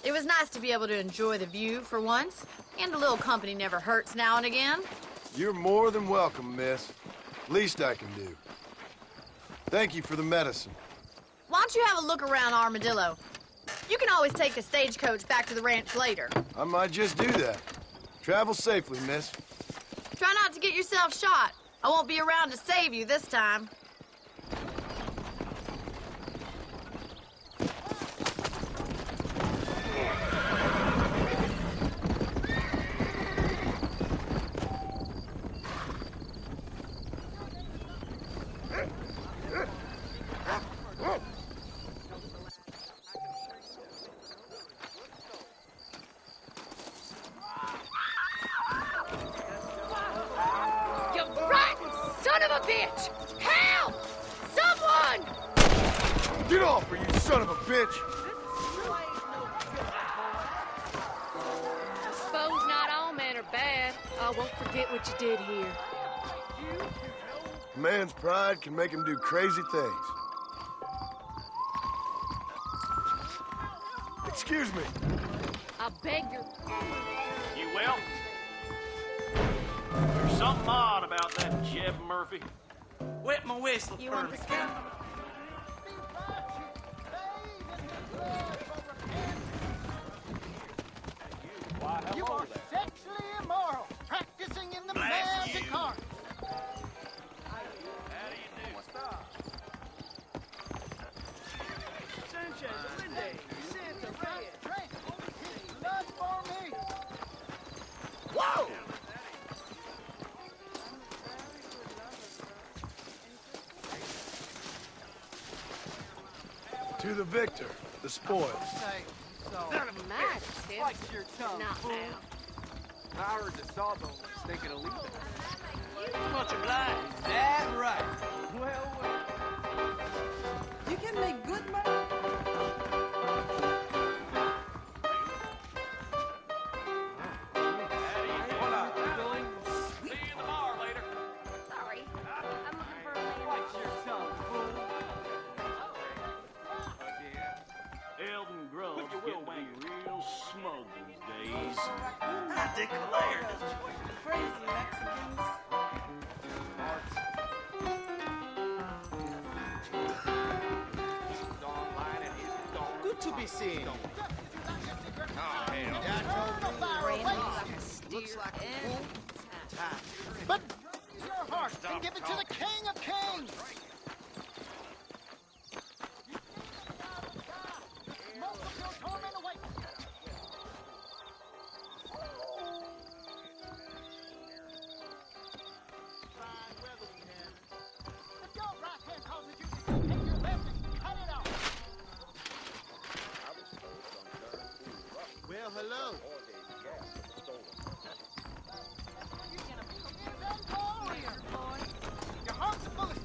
It was nice to be able to enjoy the view for once, and a little company never hurts now and again. You're more than welcome, miss. Least I can do. Thank you for the medicine. Why don't you have a look around Armadillo? You can always take a stagecoach back to the ranch later. I might just do that. Travel safely, miss. Try not to get yourself shot. I won't be around to save you this time. You rotten son of a bitch! Help! Someone! Get off her, you son of a bitch! I suppose not all men are bad. I won't forget what you did here. A man's pride can make him do crazy things. Excuse me. I beg your... You will? There's something odd about that Jeb Murphy. Wet my whistle. You want the first. stuff? You are sexually immoral, practicing in the magic art. Sanchez, Lindy, Santa, Red. Drink, blood for me. Whoa! To the victor, the spoils. Son of a mad, Tim. Your tongue, Not fool. now. I heard the Sawbones was thinking of leaving. Much obliged. That right. Well, you can make good money. See you in the bar later. Sorry. I'm looking for a Watch your tongue, fool. Eldon Grubb's getting to be real smug these days. I declare this crazy Mexicans. Good to be seen. Looks like a fool. But raise your heart and give it to the King of Kings. Most of your torment awaits. Fine weather we have. If your right hand causes you to take your left and cut it off. Well, hello. Your heart's full of sin.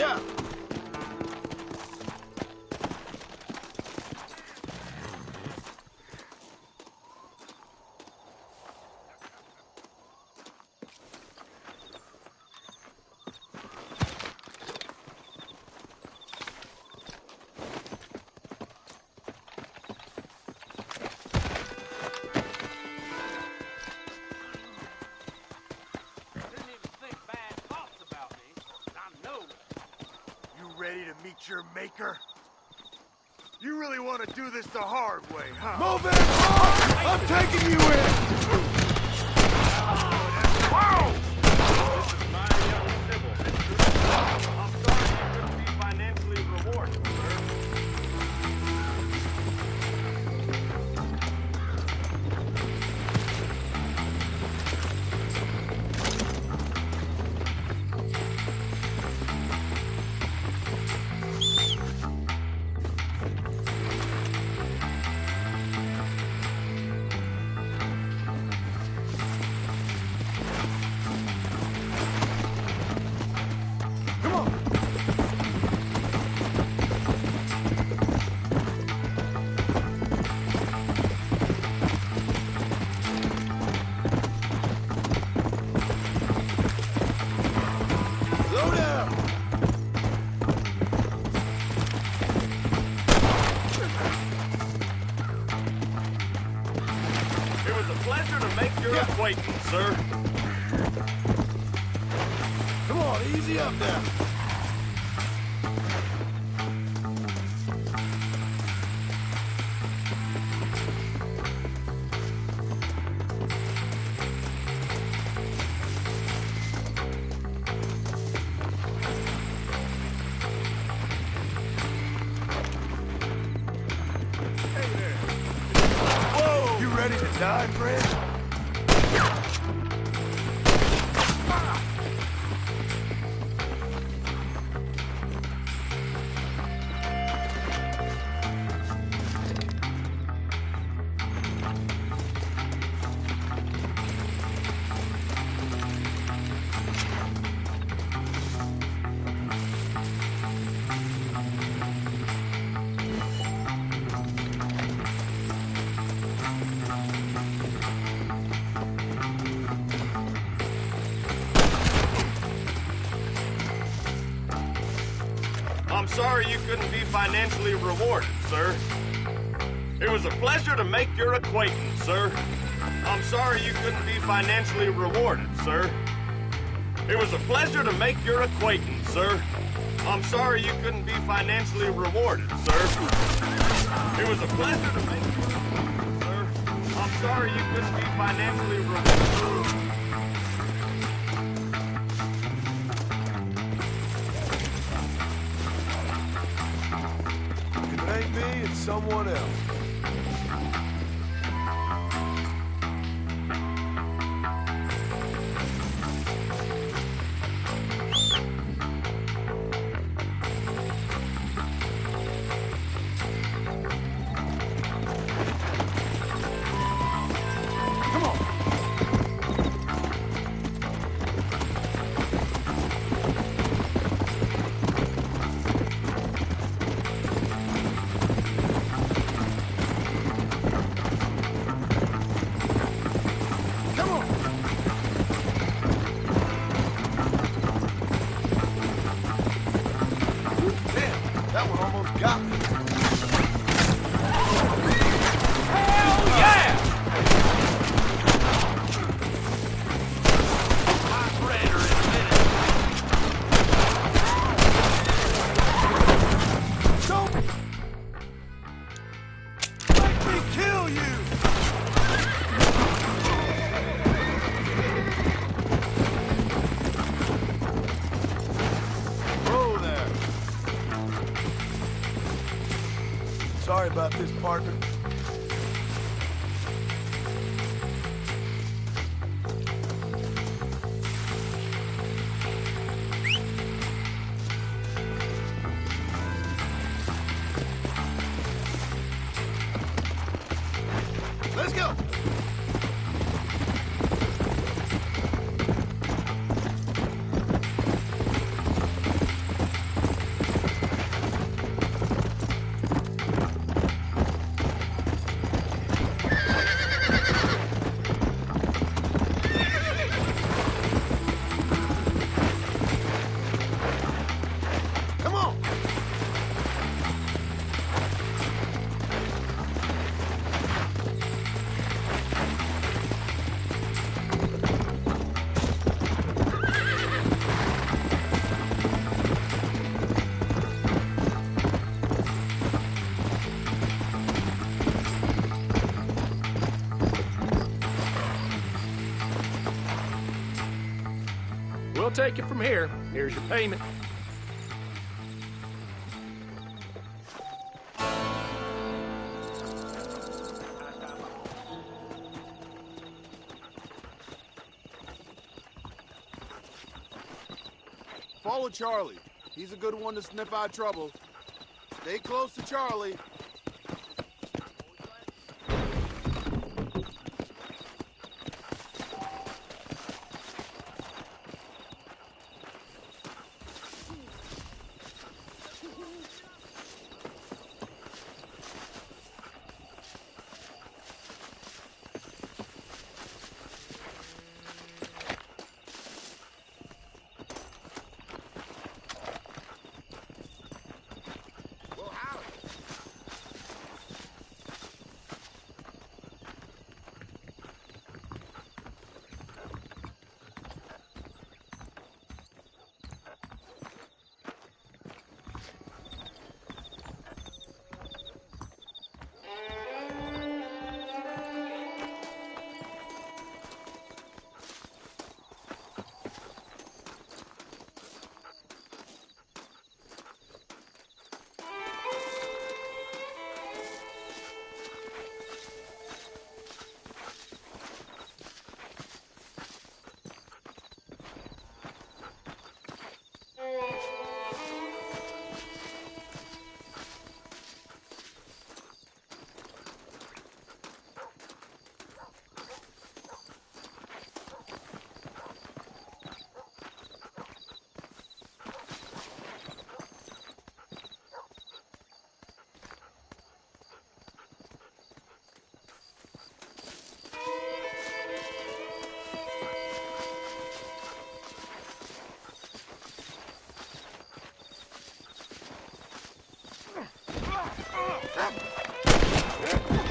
Yeah. Ready to meet your maker? You really want to do this the hard way, huh? Move in! I'm taking you in! Whoa! This is my young civil, mister. I'm sorry you couldn't be financially rewarded, sir. Acquaintance, sir. Come on, easy up now. Hey there. Whoa! You ready to die, friend? I'm sorry you couldn't be financially rewarded, sir. It was a pleasure to make your acquaintance, sir. I'm sorry you couldn't be financially rewarded, sir. It was a pleasure to make your acquaintance, sir. I'm sorry you couldn't be financially rewarded, sir. It was a pleasure to make your acquaintance, sir. I'm sorry you couldn't be financially rewarded. Ain't me, it's someone else. That one almost got me. Hell yeah! Operator in a minute. Don't make me kill you! Whoa there. Sorry about this, partner. Let's go! take it from here. Here's your payment. Follow Charlie. He's a good one to sniff out trouble. Stay close to Charlie.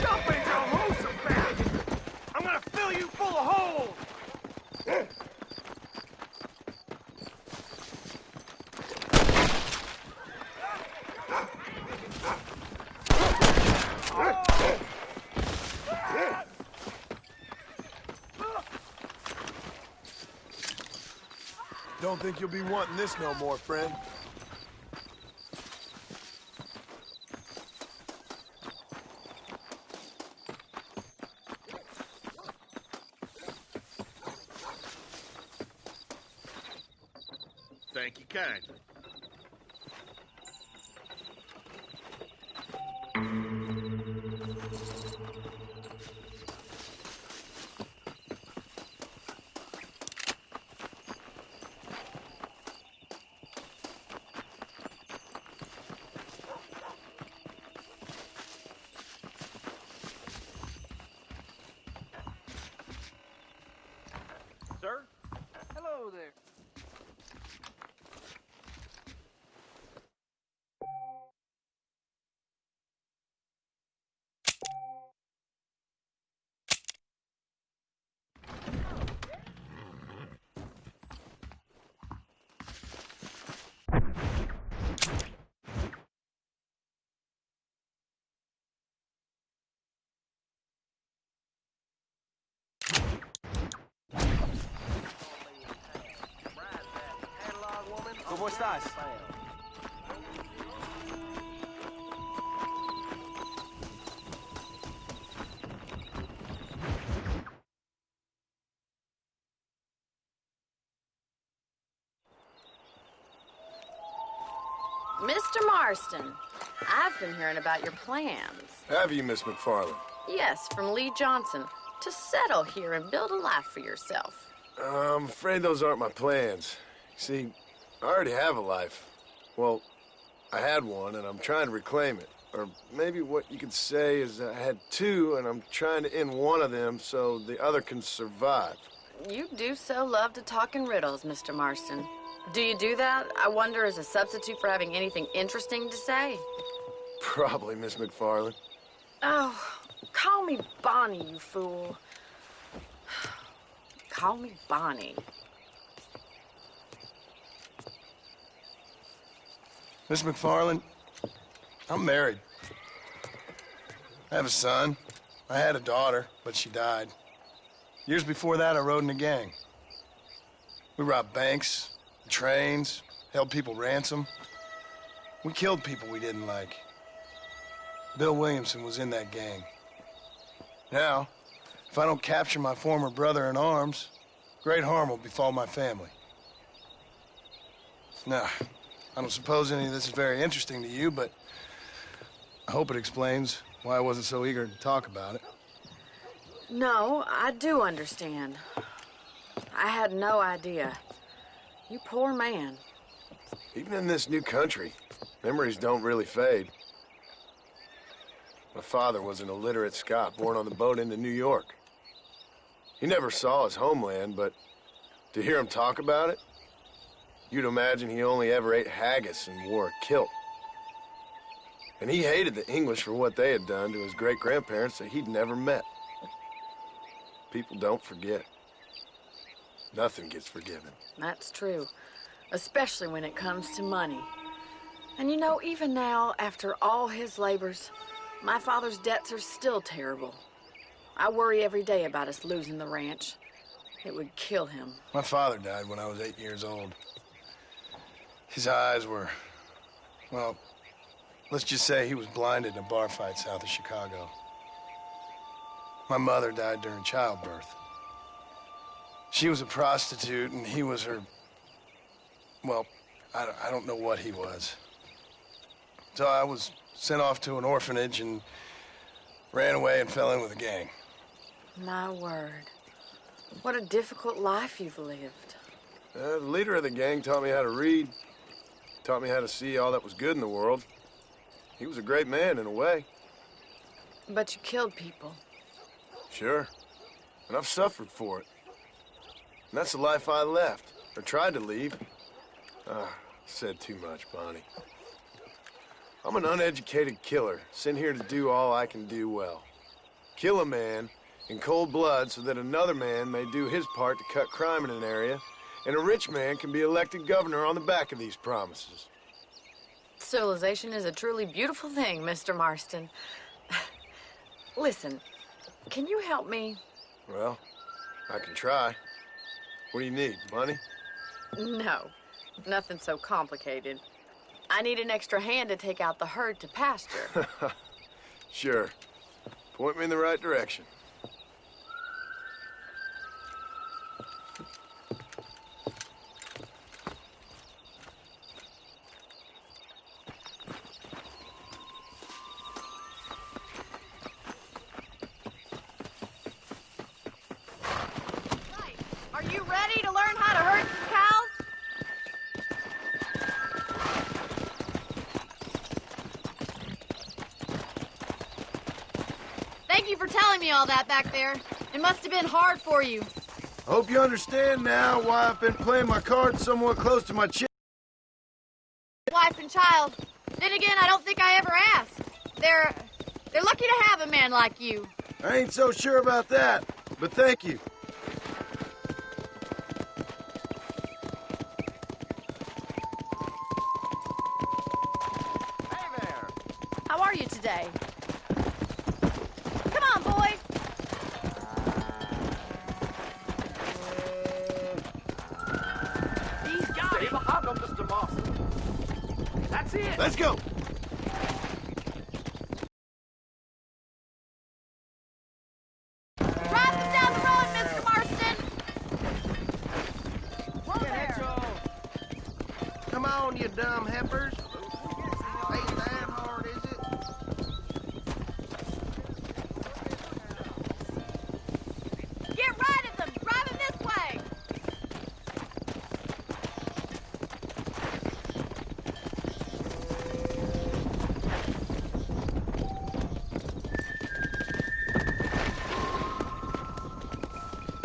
Jump in your hose so fast! I'm gonna fill you full of holes! Don't think you'll be wanting this no more, friend. Thank you kindly. Sir? Hello there. ¿Cómo estás? Mr. Marston, I've been hearing about your plans. Have you, Miss McFarland? Yes, from Lee Johnson, to settle here and build a life for yourself. I'm afraid those aren't my plans. See, I already have a life. Well, I had one, and I'm trying to reclaim it. Or maybe what you could say is I had two, and I'm trying to end one of them so the other can survive. You do so love to talk in riddles, Mr. Marston. Do you do that, I wonder, as a substitute for having anything interesting to say? Probably, Miss McFarland. Oh, call me Bonnie, you fool. Call me Bonnie. Miss McFarland, I'm married. I have a son. I had a daughter, but she died. Years before that, I rode in a gang. We robbed banks, trains, held people ransom. We killed people we didn't like. Bill Williamson was in that gang. Now, if I don't capture my former brother in arms, great harm will befall my family. Now, I don't suppose any of this is very interesting to you, but I hope it explains why I wasn't so eager to talk about it. No, I do understand. I had no idea. You poor man. Even in this new country, memories don't really fade. My father was an illiterate Scot born on the boat into New York. He never saw his homeland, but to hear him talk about it, you'd imagine he only ever ate haggis and wore a kilt. And he hated the English for what they had done to his great-grandparents that he'd never met. People don't forget. Nothing gets forgiven. That's true, especially when it comes to money. And you know, even now, after all his labors, my father's debts are still terrible. I worry every day about us losing the ranch. It would kill him. My father died when I was 8 years old. His eyes were, well, let's just say he was blinded in a bar fight south of Chicago. My mother died during childbirth. She was a prostitute, and he was her, well, I don't know what he was. So I was sent off to an orphanage and ran away and fell in with a gang. My word. What a difficult life you've lived. The leader of the gang taught me how to read, taught me how to see all that was good in the world. He was a great man in a way. But you killed people. Sure. And I've suffered for it. And that's the life I left, or tried to leave. Said too much, Bonnie. I'm an uneducated killer, sent here to do all I can do well. Kill a man in cold blood so that another man may do his part to cut crime in an area, and a rich man can be elected governor on the back of these promises. Civilization is a truly beautiful thing, Mr. Marston. Listen, can you help me? Well, I can try. What do you need, money? No, nothing so complicated. I need an extra hand to take out the herd to pasture. Sure. Point me in the right direction. Are you ready to learn how to herd some cows? Thank you for telling me all that back there. It must have been hard for you. Hope you understand now why I've been playing my cards somewhat close to my chest. Wife and child. Then again, I don't think I ever asked. They're lucky to have a man like you. I ain't so sure about that, but thank you. How are you today? Come on, boy. He's got it. Behind him, Mr. Marston. That's it. Let's go. Drive them down the road, Mr. Marston. Whoa there. Come on, you dumb heifers. Ain't that hard, is it? Get right at them. Drive them this way.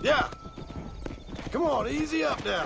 Yeah. Come on, easy up now.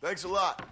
Thanks a lot.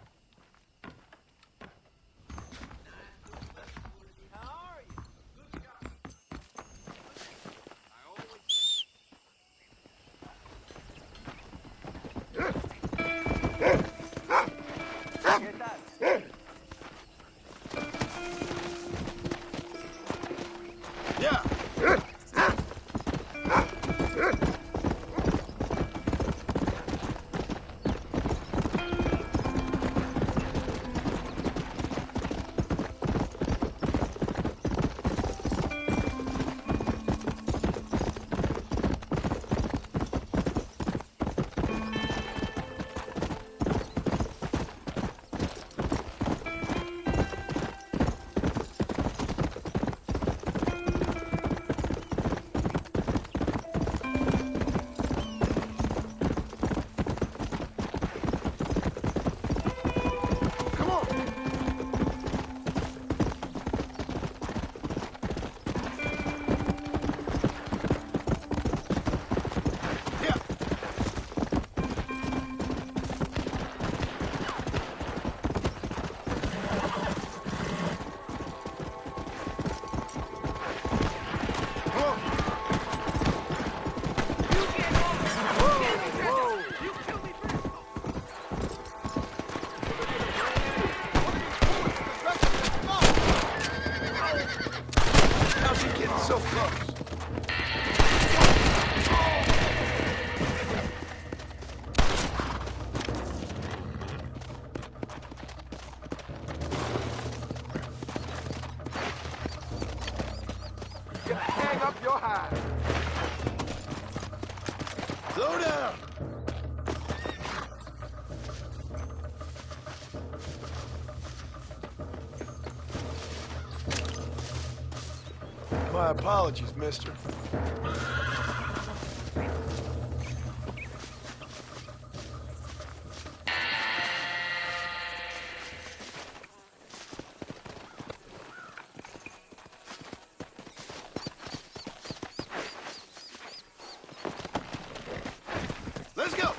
So close. Gonna hang up your hide. Slow down. My apologies, mister. Let's go.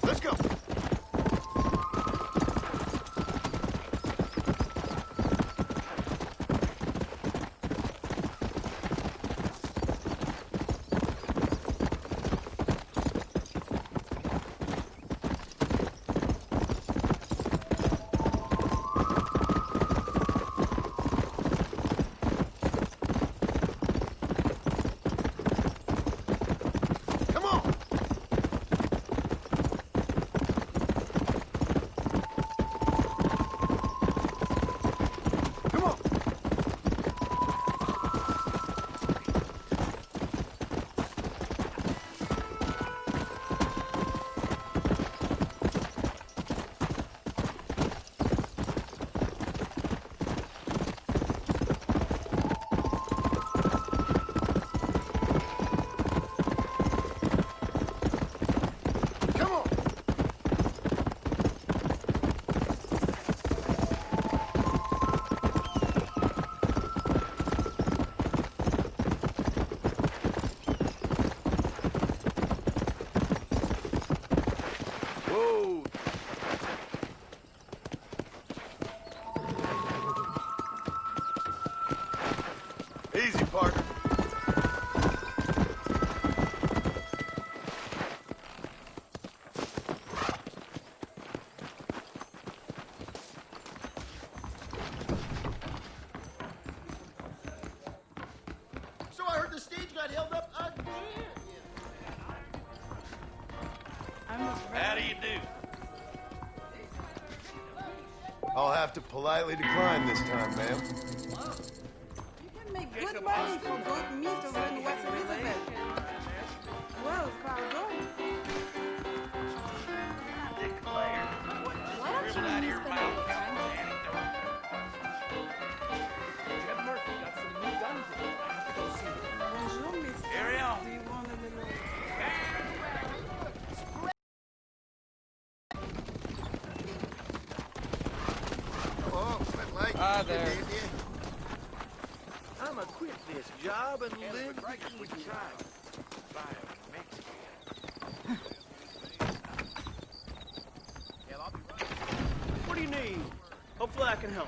Let's go. Come on. Come on. Come on. Whoa. Easy, partner. So I heard the stage got held up again. How do you do? I'll have to politely decline this time, ma'am. Make good money for good meat over in West Elizabeth. Well, pardon. Why don't you use there. I'ma quit this job and live the easy life. What do you need? Hopefully I can help.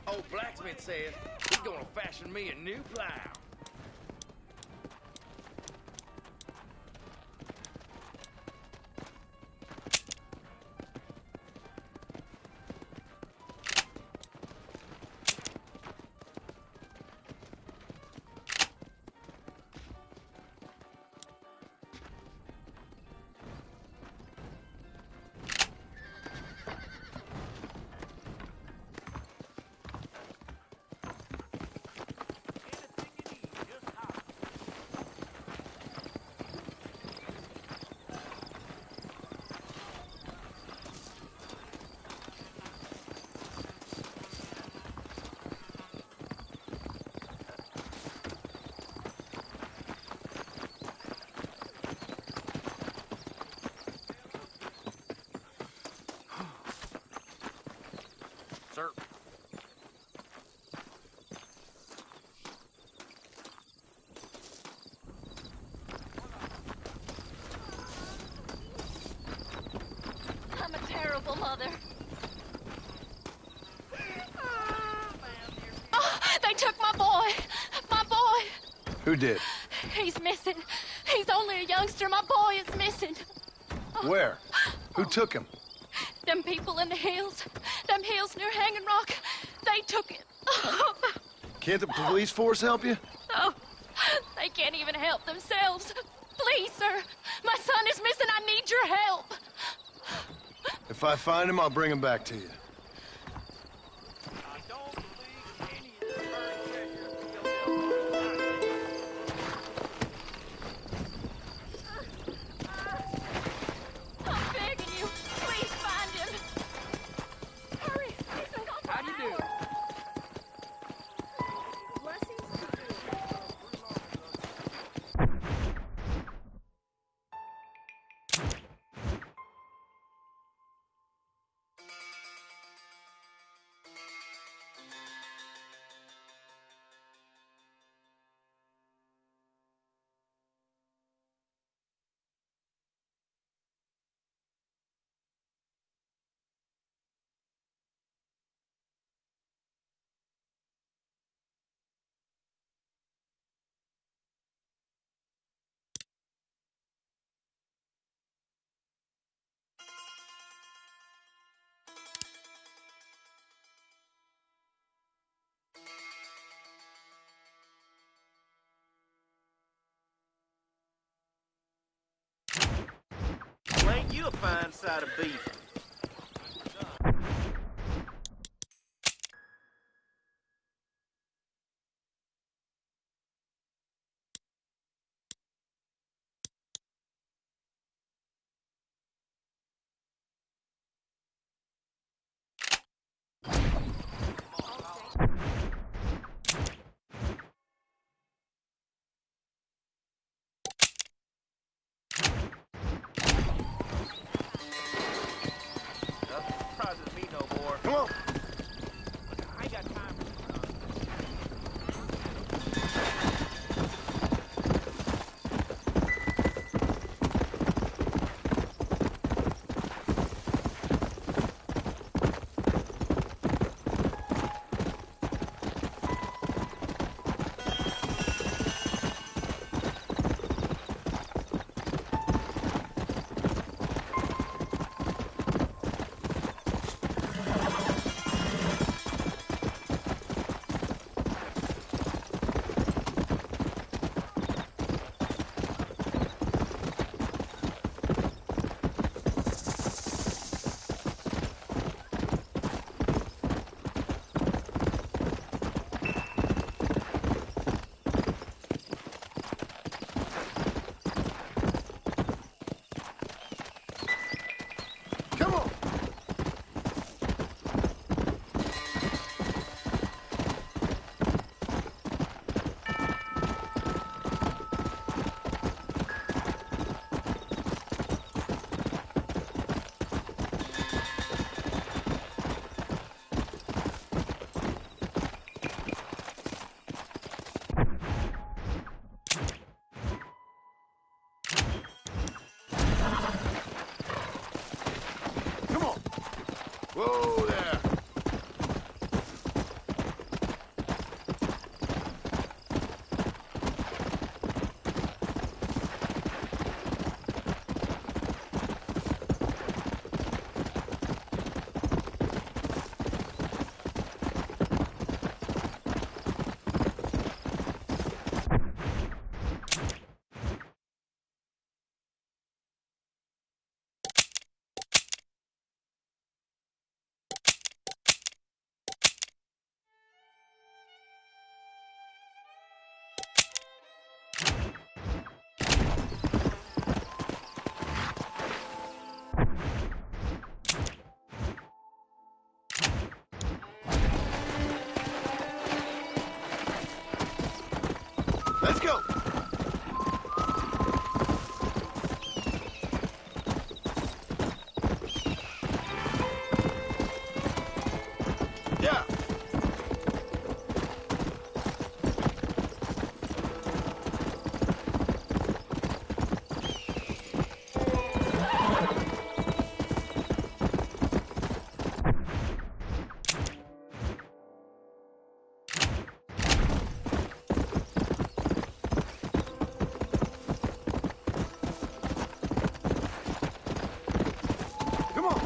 Old blacksmith says he's gonna fashion me a new plow. Sir. I'm a terrible mother. Oh, they took my boy. My boy. Who did? He's missing. He's only a youngster. My boy is missing. Where? Who took him? Them people in the hills. Them hills near Hanging Rock. They took it. Can't the police force help you? Oh, they can't even help themselves. Please, sir. My son is missing. I need your help. If I find him, I'll bring him back to you. I'm begging you. Please find him. Hurry. How do you do? Ain't you a fine side of beef? Whoa there. Let's go. Yeah. Come on.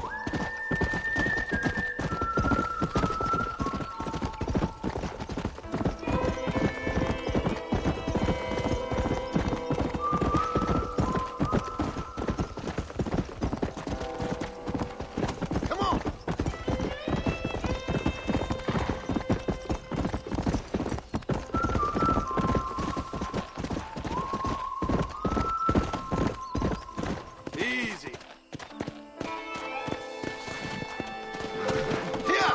Come on. Easy. Here.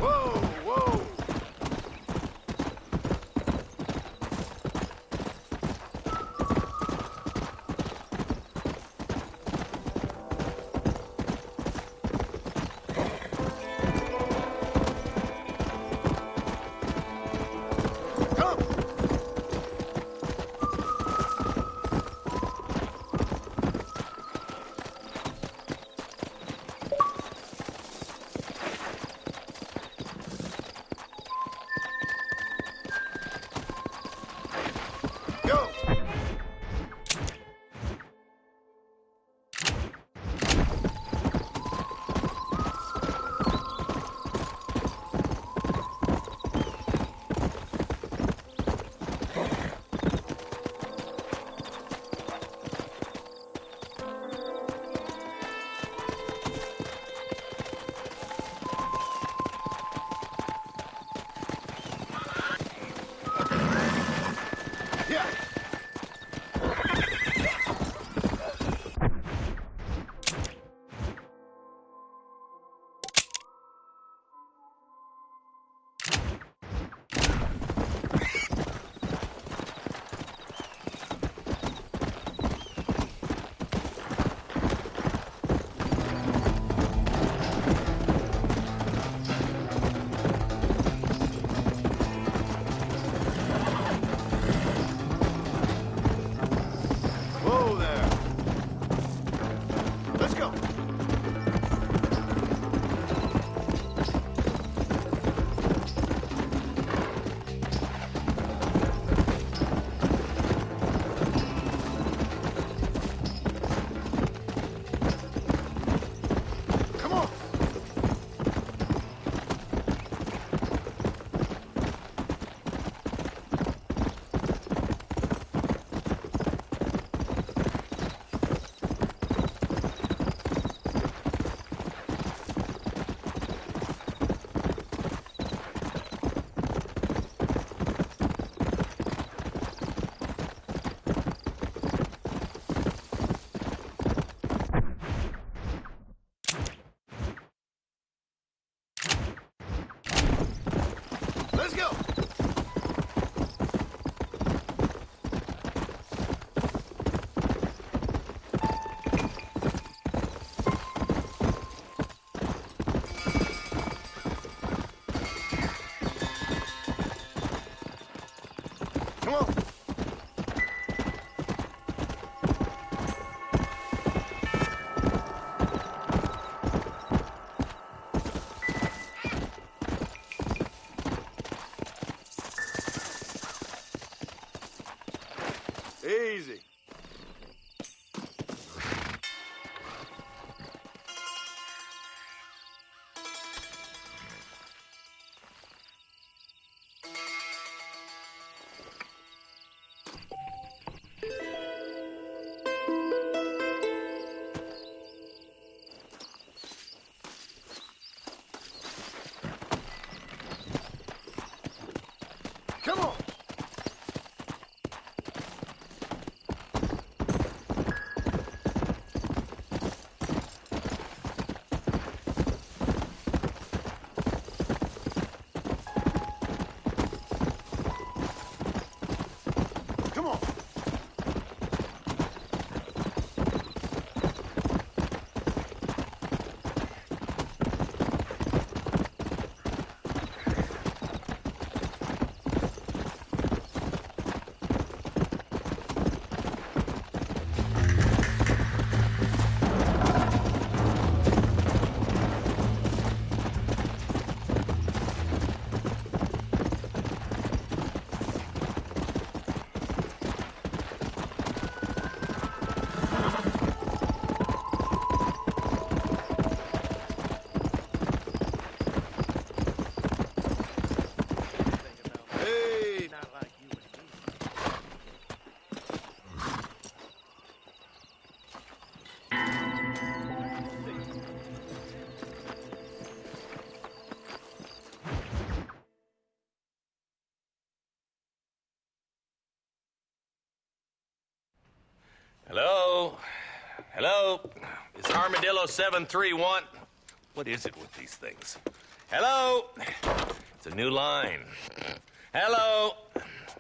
Whoa, whoa. Come. It's Armadillo 731. What is it with these things? Hello? It's a new line. Hello?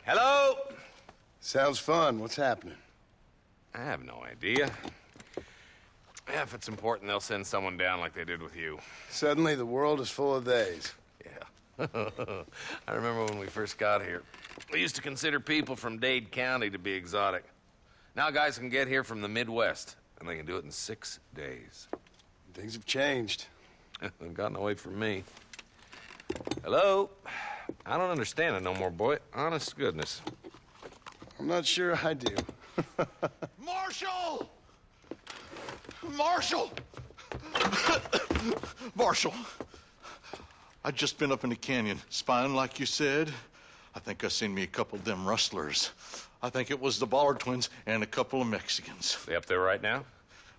Hello? Sounds fun. What's happening? I have no idea. Yeah, if it's important, they'll send someone down like they did with you. Suddenly, the world is full of theys. Yeah. I remember when we first got here. We used to consider people from Dade County to be exotic. Now guys can get here from the Midwest, and they can do it in 6 days. Things have changed. They've gotten away from me. Hello? I don't understand it no more, boy. Honest to goodness. I'm not sure I do. Marshal! Marshal! Marshal, I'd just been up in the canyon, spying like you said. I think I seen me a couple of them rustlers. I think it was the Ballard twins and a couple of Mexicans. They up there right now?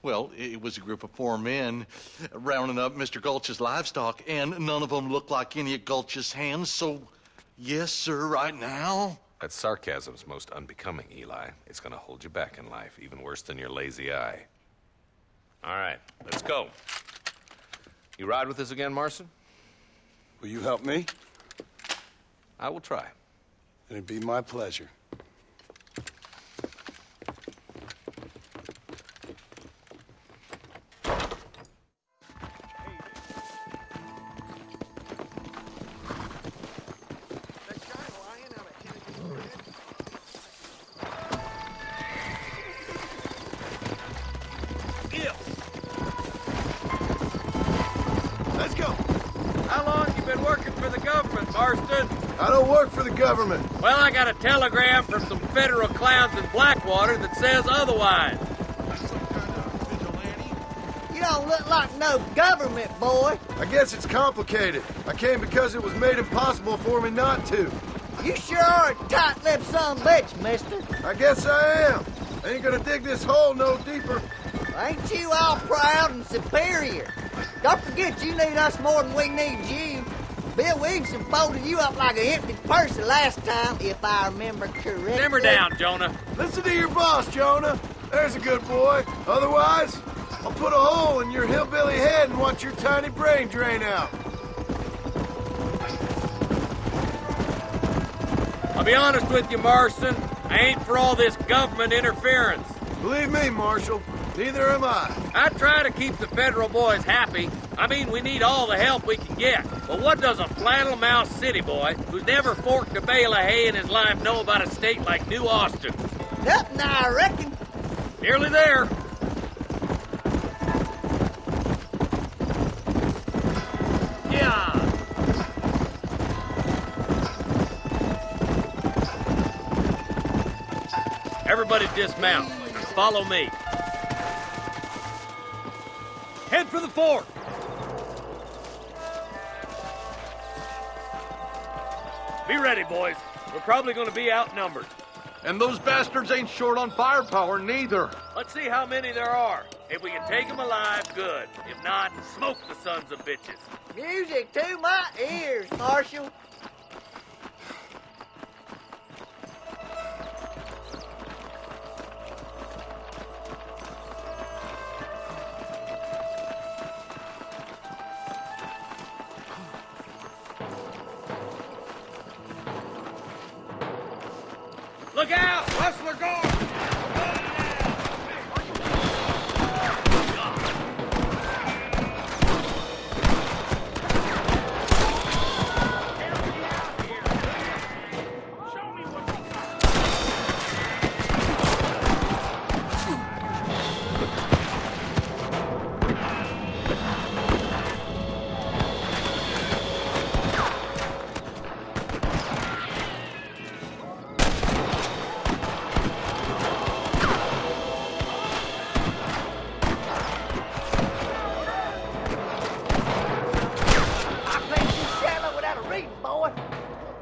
Well, it was a group of 4 men rounding up Mr. Gulch's livestock, and none of them looked like any of Gulch's hands, so yes, sir, right now. That sarcasm's most unbecoming, Eli. It's gonna hold you back in life, even worse than your lazy eye. All right, let's go. You ride with us again, Marston? Will you help me? I will try. It'd be my pleasure. Let's go. How long you been working for the government, Marston? I don't work for the government. Well, I got a telegram from some federal clowns in Blackwater that says otherwise. You don't look like no government boy. I guess it's complicated. I came because it was made impossible for me not to. You sure are a tight-lipped son of a bitch, mister. I guess I am. I ain't gonna dig this hole no deeper. Ain't you all proud and superior? Don't forget you need us more than we need you. Bill Williamson folded you up like an empty purse the last time, if I remember correctly. Simmer down, Jonah. Listen to your boss, Jonah. There's a good boy. Otherwise, I'll put a hole in your hillbilly head and watch your tiny brain drain out. I'll be honest with you, Marston. I ain't for all this government interference. Believe me, Marshal, neither am I. I try to keep the federal boys happy. I mean, we need all the help we can get. But what does a flannel-mouthed city boy who's never forked a bale of hay in his life know about a state like New Austin? Nothing, I reckon. Nearly there. Yeah. Everybody dismount. Follow me. Head for the fort. Be ready, boys. We're probably going to be outnumbered. And those bastards ain't short on firepower, neither. Let's see how many there are. If we can take them alive, good. If not, smoke the sons of bitches. Music to my ears, Marshal. Look out! Rustler guard!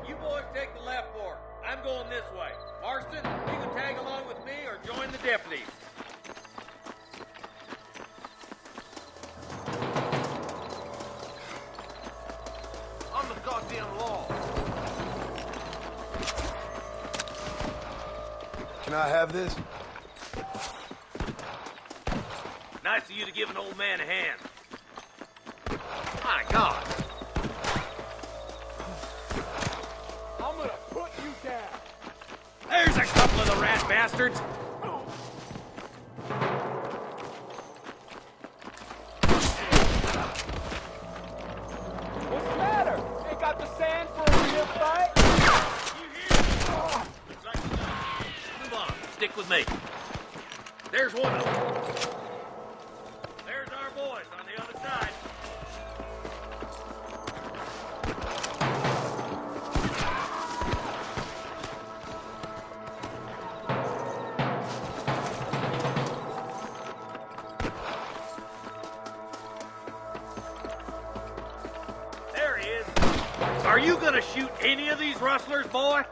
You boys take the left fork. I'm going this way. Marston, you can tag along with me or join the deputies. I'm the goddamn law. Can I have this? Nice of you to give an old man a hand. My God. I'm gonna put you down. There's a couple of the rat bastards. What's the matter? Ain't got the sand for a real fight? Move on. Stick with me. There's one of them. There's our boys on the other side. There he is. Are you gonna shoot any of these rustlers, boy?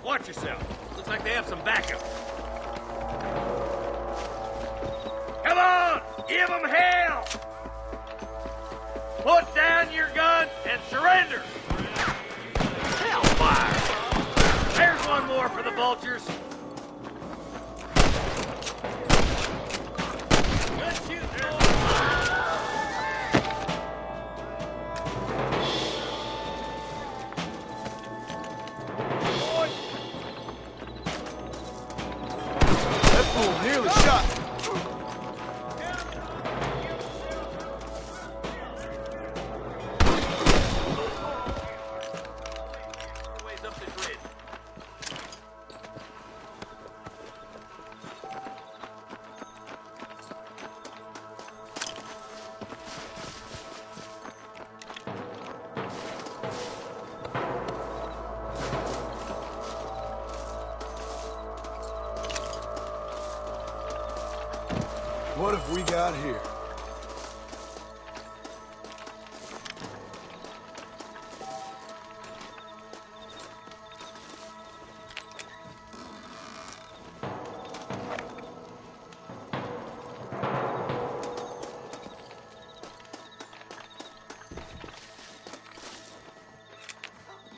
Watch yourself. Looks like they have some backup. Come on! Give them hell! Put down your guns and surrender! Hellfire! There's one more for the vultures. Good shooting, boys. Nearly shot. Ways up this ridge. What have we got here?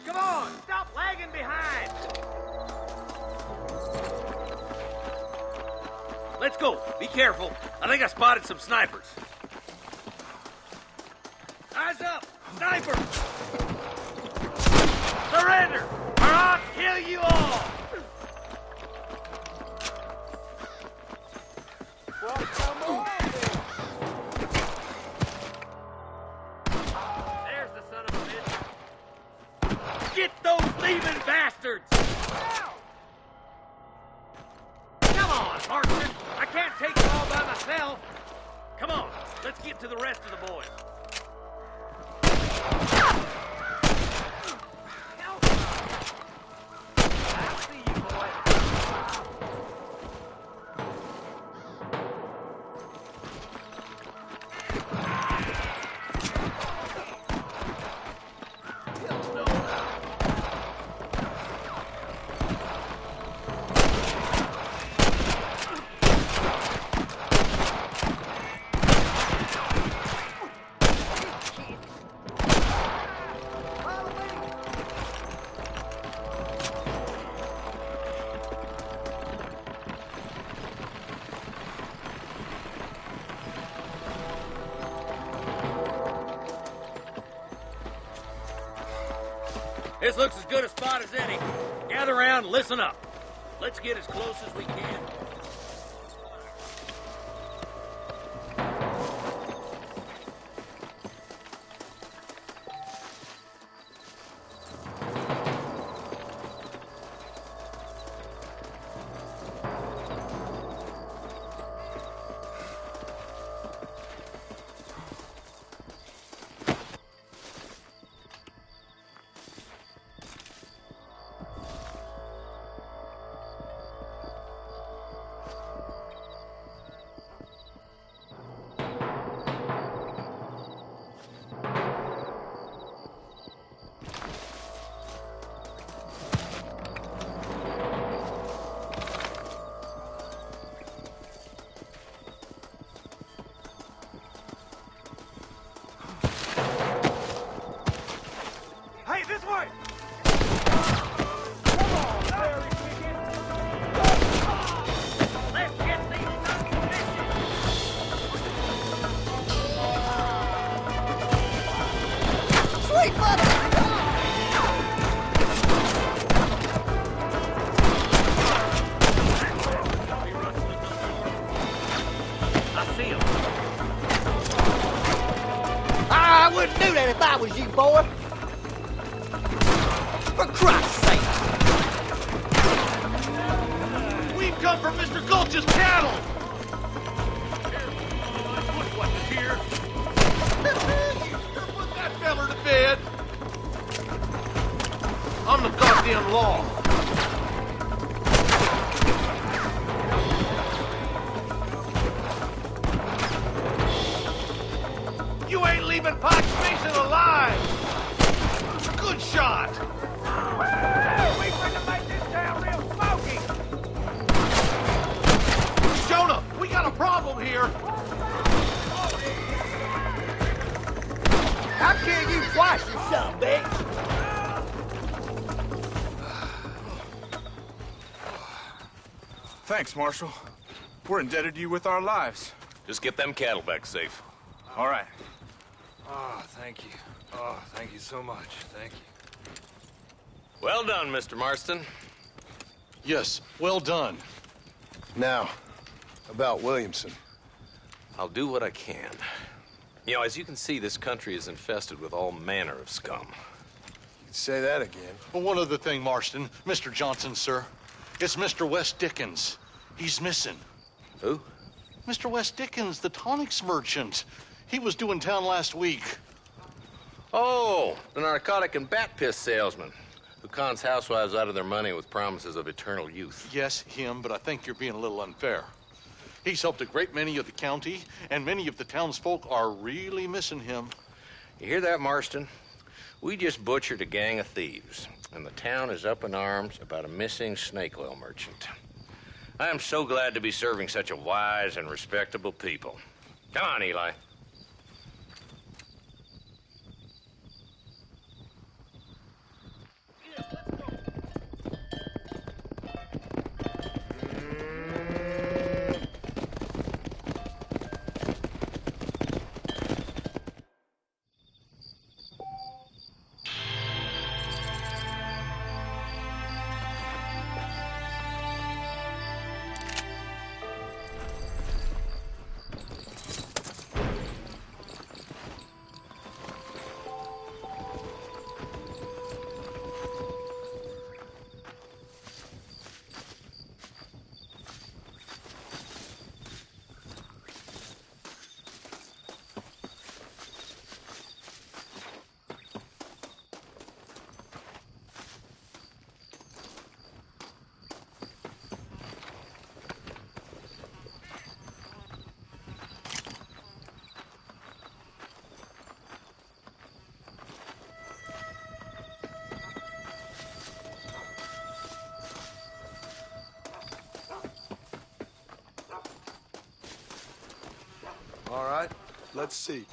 Come on! Stop lagging behind! Let's go. Be careful. I think I spotted some snipers. Eyes up! Sniper! Surrender! Or I'll kill you all! Well, come on then. There's the son of a bitch. Get those thieving bastards! Come on, Marston! I can't take it all by myself. Come on, let's get to the rest of the boys. I'll see you, boy. This looks as good a spot as any. Gather around and listen up. Let's get as close as we can. was you, boy. For Christ's sake. We've come from Mr. Gulch's cattle! Here. Put that feller to bed. I'm the goddamn law. You ain't leaving Pike Station alive. Good shot. We finna make this town real smoky! Jonah, we got a problem here. How can you twice, you son of a bitch? Thanks, Marshal. We're indebted to you with our lives. Just get them cattle back safe. All right. Oh, thank you. Oh, thank you so much. Thank you. Well done, Mr. Marston. Yes, well done. Now, about Williamson. I'll do what I can. You know, as you can see, this country is infested with all manner of scum. Say that again. Well, one other thing, Marston. Mr. Johnson, sir. It's Mr. West Dickens. He's missing. Who? Mr. West Dickens, the tonics merchant. He was due in town last week. Oh, the narcotic and bat piss salesman who cons housewives out of their money with promises of eternal youth. Yes, him, but I think you're being a little unfair. He's helped a great many of the county, and many of the townsfolk are really missing him. You hear that, Marston? We just butchered a gang of thieves, and the town is up in arms about a missing snake oil merchant. I am so glad to be serving such a wise and respectable people. Come on, Eli. All right, let's see.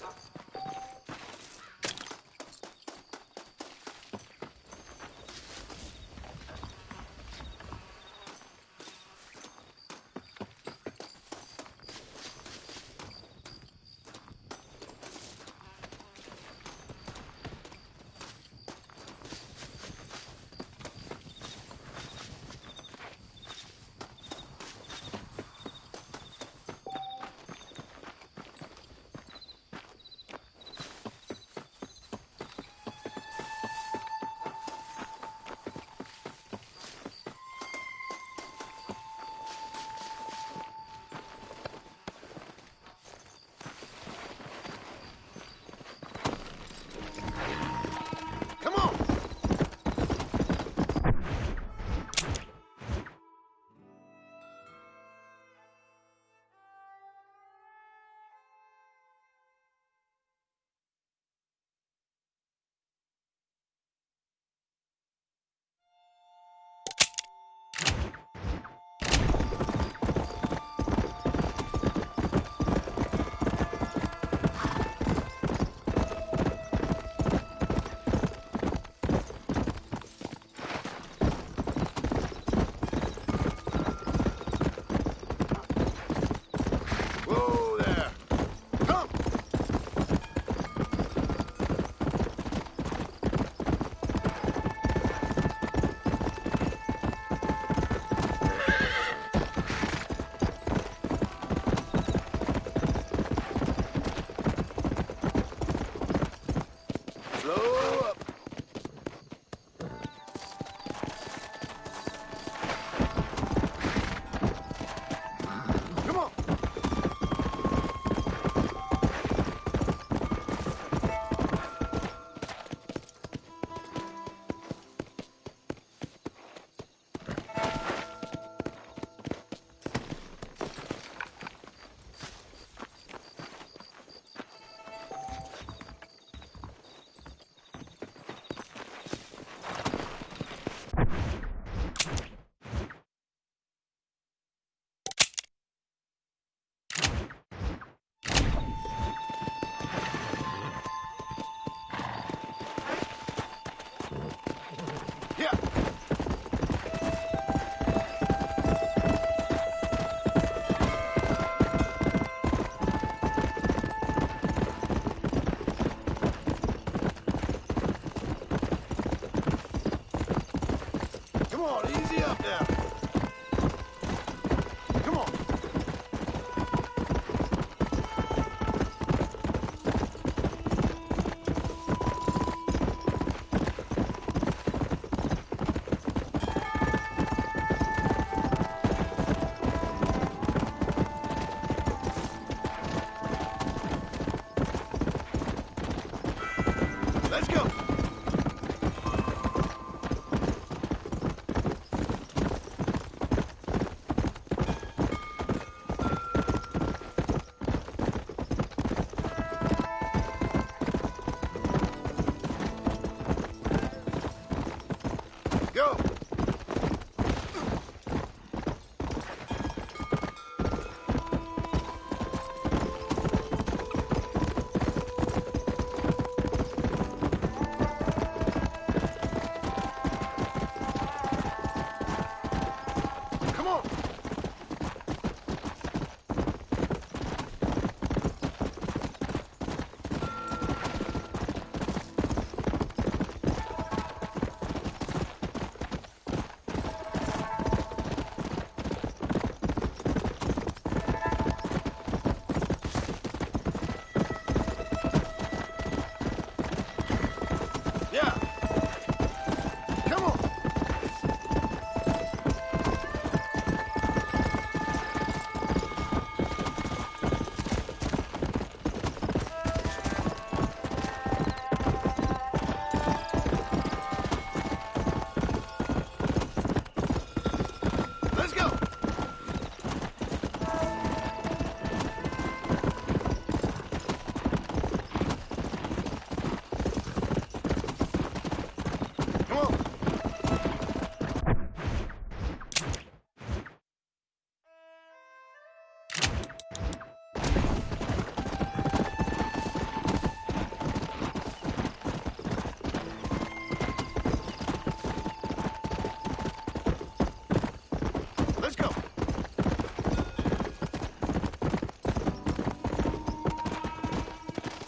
let's go.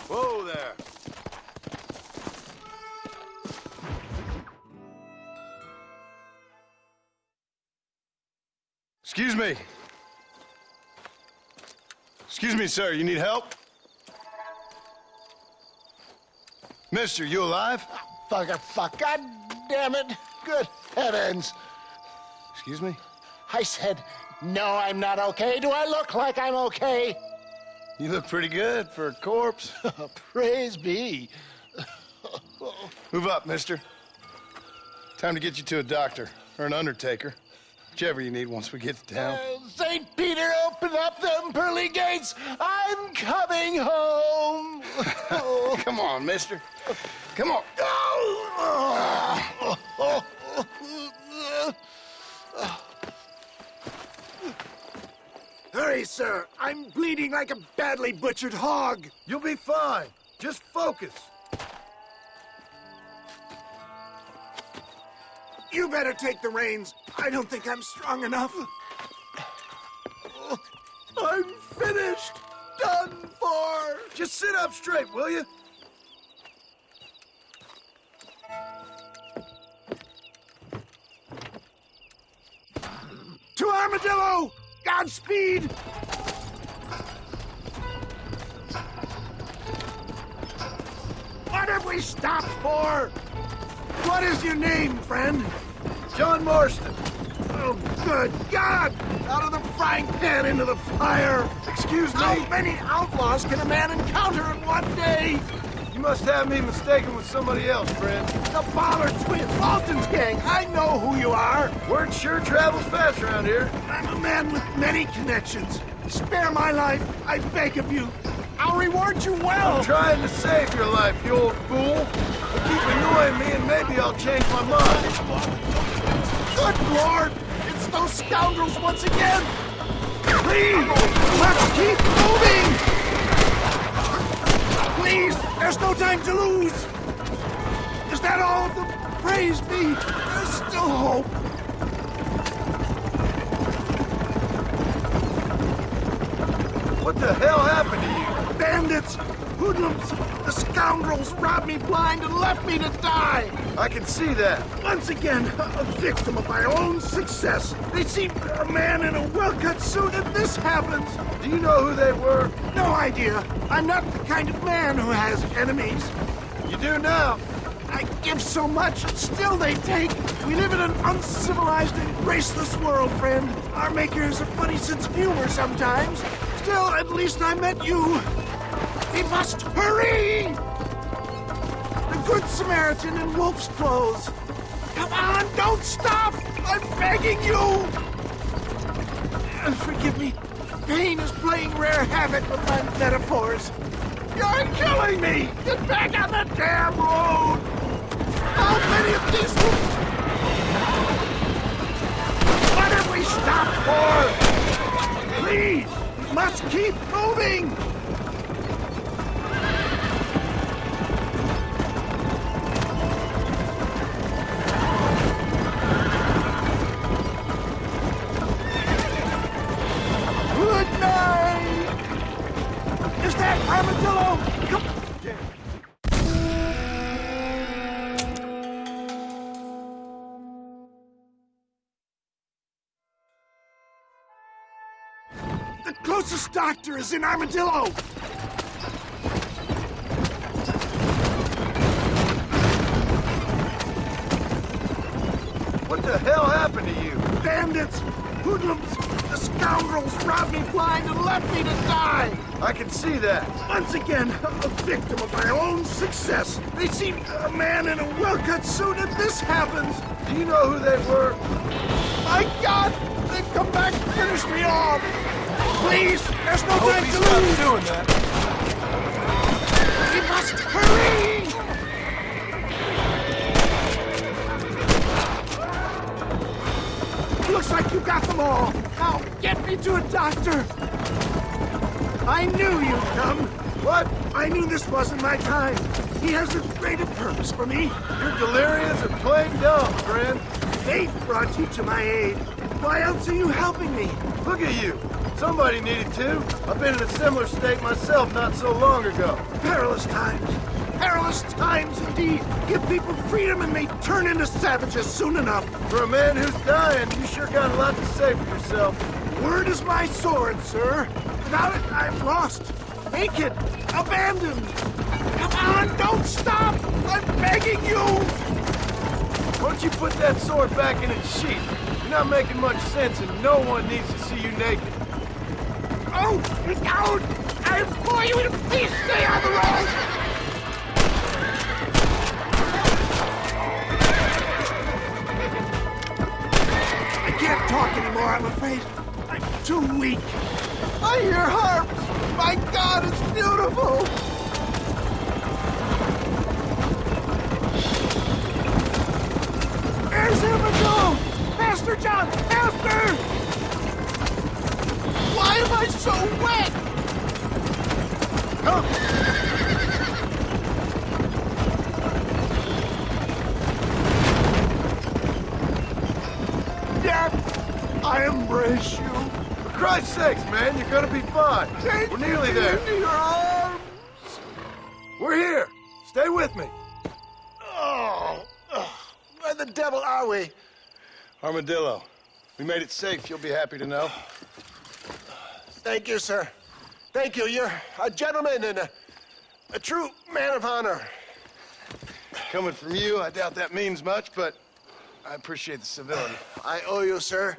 Whoa there. Excuse me. Excuse me, sir. You need help? Mister, you alive? Fuck. God damn it. Good heavens. Excuse me? I said, no, I'm not okay. Do I look like I'm okay? You look pretty good for a corpse. Praise be. Move up, mister. Time to get you to a doctor or an undertaker. Whichever you need once we get to town. St. Peter, open up them pearly gates. I'm coming home. Come on, mister. Come on. Hurry, sir. I'm bleeding like a badly butchered hog. You'll be fine. Just focus. You better take the reins. I don't think I'm strong enough. I'm finished. Done for. Just sit up straight, will you? To Armadillo! Godspeed! What have we stopped for? What is your name, friend? John Marston. Oh, good God! Out of the frying pan into the fire! Excuse me? How many outlaws can a man encounter in one day? You must have me mistaken with somebody else, friend. The Ballard twins, Walton's gang. I know who you are. Word sure travels fast around here. I'm a man with many connections. Spare my life, I beg of you. I'll reward you well. I'm trying to save your life, you old fool. But keep annoying me and maybe I'll change my mind. Good Lord! It's those scoundrels once again! Please! Let's keep moving! Please! There's no time to lose! Is that all of them? Praise be! There's still hope! What the hell happened to you? Bandits! Hoodlums! The scoundrels robbed me blind and left me to die! I can see that. Once again, a victim of my own success. They seem a man in a well-cut suit and this happens. Do you know who they were? No idea. I'm not the kind of man who has enemies. You do now. I give so much and still they take. We live in an uncivilized and graceless world, friend. Our maker has a funny sense of humor sometimes. Still, at least I met you. We must hurry! The Good Samaritan in wolf's clothes. Come on, don't stop! I'm begging you! Forgive me. Pain is playing rare havoc with my metaphors. You're killing me! Get back on the damn road! How many of these will... What have we stopped for? Please! We must keep moving! Good night! Is that Armadillo? Come... The closest doctor is in Armadillo! What the hell happened to you? Bandits! Hoodlums! The scoundrels robbed me blind and left me to die! I can see that. Once again, a victim of my own success. They seem a man in a well-cut suit and this happens. Do you know who they were? My God! They've come back to finish me off! Please! There's no Hope time he to stops lose! doing that. We must hurry! Looks like you got them all. Now, get me to a doctor. I knew you'd come. What? I knew this wasn't my time. He has a greater purpose for me. You're delirious and plain dumb, friend. Fate brought you to my aid. Why else are you helping me? Look at you. Somebody needed to. I've been in a similar state myself not so long ago. Perilous times. Perilous times indeed. Give people freedom and they turn into savages soon enough. For a man who's dying, you sure got a lot to say for yourself. Word is my sword, sir. Without it, I'm lost. Naked. Abandoned. Come on, don't stop! I'm begging you! Why don't you put that sword back in its sheath? You're not making much sense and no one needs to see you naked. Oh, out! I implore you to please stay on the road! I can't talk anymore, I'm afraid. I'm too weak. I hear harps! My God, it's beautiful! There's Armadillo! Master John! Master! Why am I so wet? Come! Death! I embrace you. For Christ's sakes, man, you're gonna be fine. We're nearly there. Into your arms! We're here. Stay with me. Oh, where the devil are we? Armadillo, we made it safe. You'll be happy to know. Thank you, sir. Thank you. You're a gentleman and a true man of honor. Coming from you, I doubt that means much, but I appreciate the civility. I owe you, sir.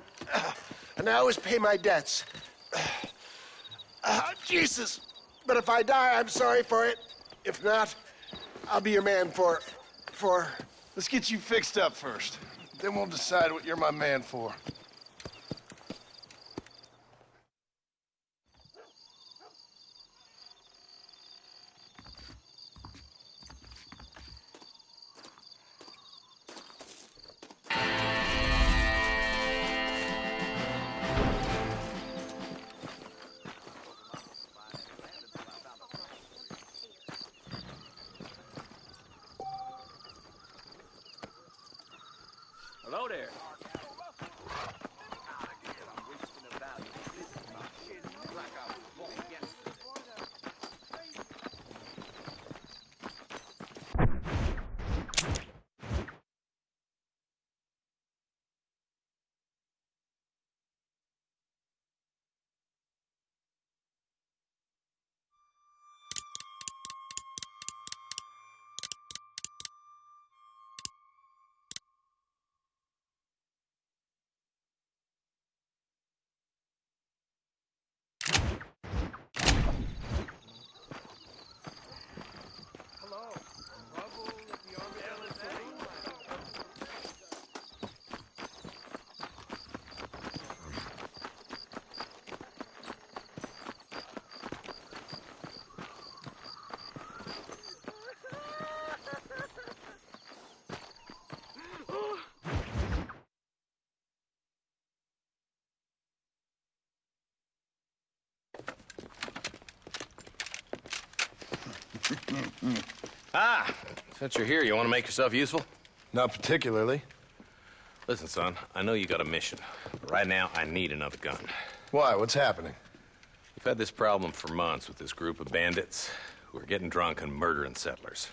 And I always pay my debts. Jesus. But if I die, I'm sorry for it. If not, I'll be your man for... Let's get you fixed up first. Then we'll decide what you're my man for. Hello there. Since you're here, you want to make yourself useful? Not particularly. Listen, son, I know you got a mission, but right now I need another gun. Why? What's happening? We've had this problem for months with this group of bandits who are getting drunk and murdering settlers.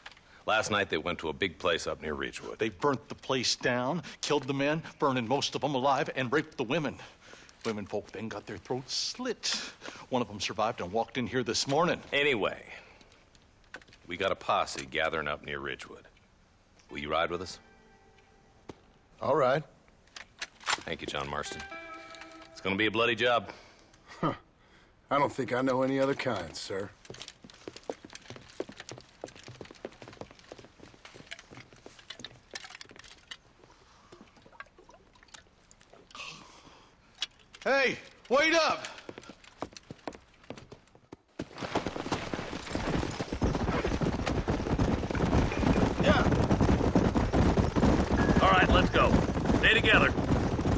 Last night they went to a big place up near Ridgewood. They burnt the place down, killed the men, burning most of them alive, and raped the women. Women folk then got their throats slit. One of them survived and walked in here this morning. Anyway, we got a posse gathering up near Ridgewood. Will you ride with us? All right. Thank you, John Marston. It's gonna be a bloody job. Huh. I don't think I know any other kind, sir. Hey, wait up! All right, let's go. Stay together.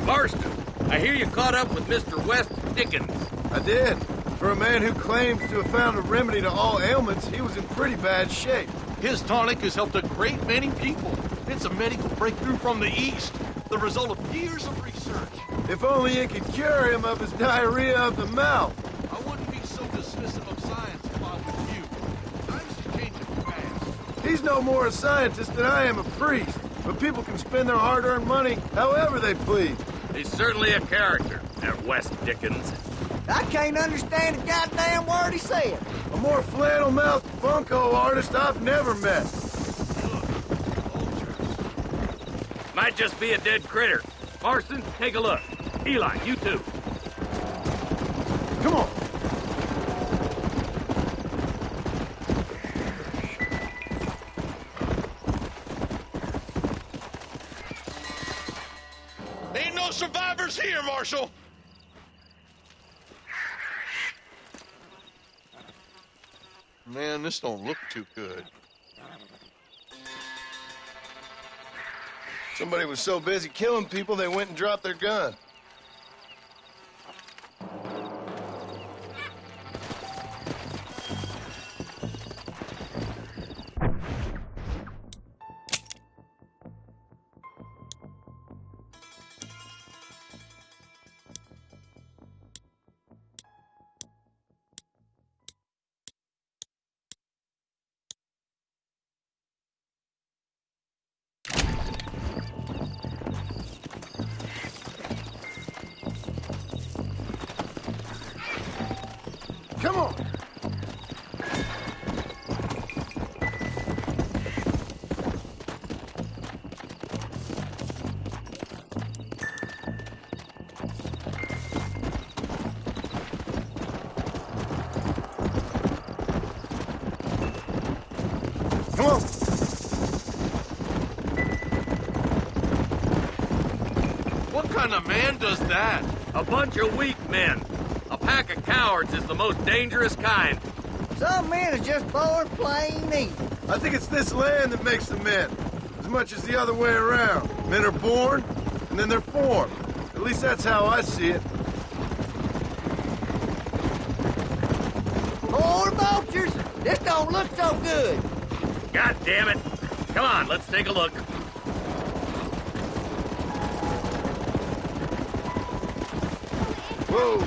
Marston, I hear you caught up with Mr. West Dickens. I did. For a man who claims to have found a remedy to all ailments, he was in pretty bad shape. His tonic has helped a great many people. It's a medical breakthrough from the East, the result of years of research. If only it could cure him of his diarrhea of the mouth. I wouldn't be so dismissive of science if I was you. Times is changing fast. He's no more a scientist than I am a priest. But people can spend their hard-earned money however they please. He's certainly a character, that West Dickens. I can't understand a goddamn word he said. A more flannel-mouthed bunco artist I've never met. Might just be a dead critter. Marston, take a look. Eli, you too. Come on. Ain't no survivors here, Marshal. Man, this don't look too good. Somebody was so busy killing people, they went and dropped their gun. Come on! Come on! What kind of man does that? A bunch of weak men. A pack of cowards is the most dangerous kind. Some men are just born plain evil. I think it's this land that makes them men, as much as the other way around. Men are born, and then they're formed. At least that's how I see it. More vultures? This don't look so good. God damn it. Come on, let's take a look. Whoa!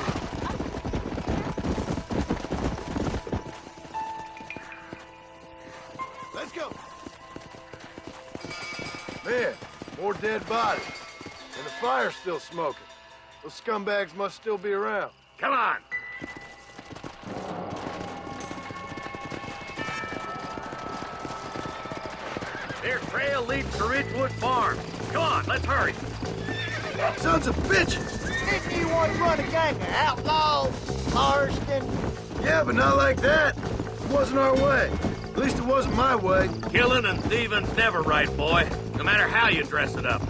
Let's go! Man, more dead bodies. And the fire's still smoking. Those scumbags must still be around. Come on! Their trail leads to Ridgewood Farm. Come on, let's hurry. Sons of bitches! Didn't you want to run a gang of outlaws, Marston? Yeah, but not like that. It wasn't our way. At least it wasn't my way. Killing and thieving's never right, boy. No matter how you dress it up.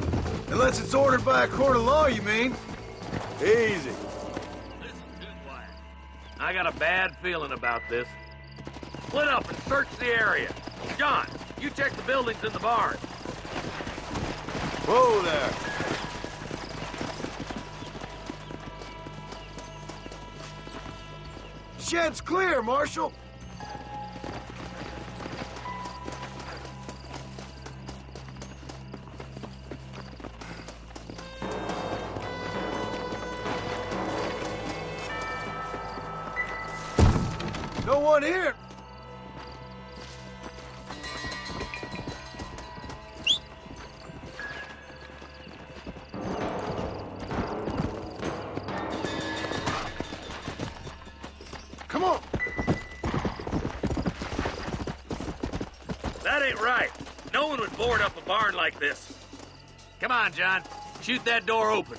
Unless it's ordered by a court of law, you mean? Easy. Listen, Goodwire. I got a bad feeling about this. Split up and search the area. John, you check the buildings in the barn. Whoa there. Shed's clear, Marshal. No one here. Come on. That ain't right. No one would board up a barn like this. Come on, John. Shoot that door open.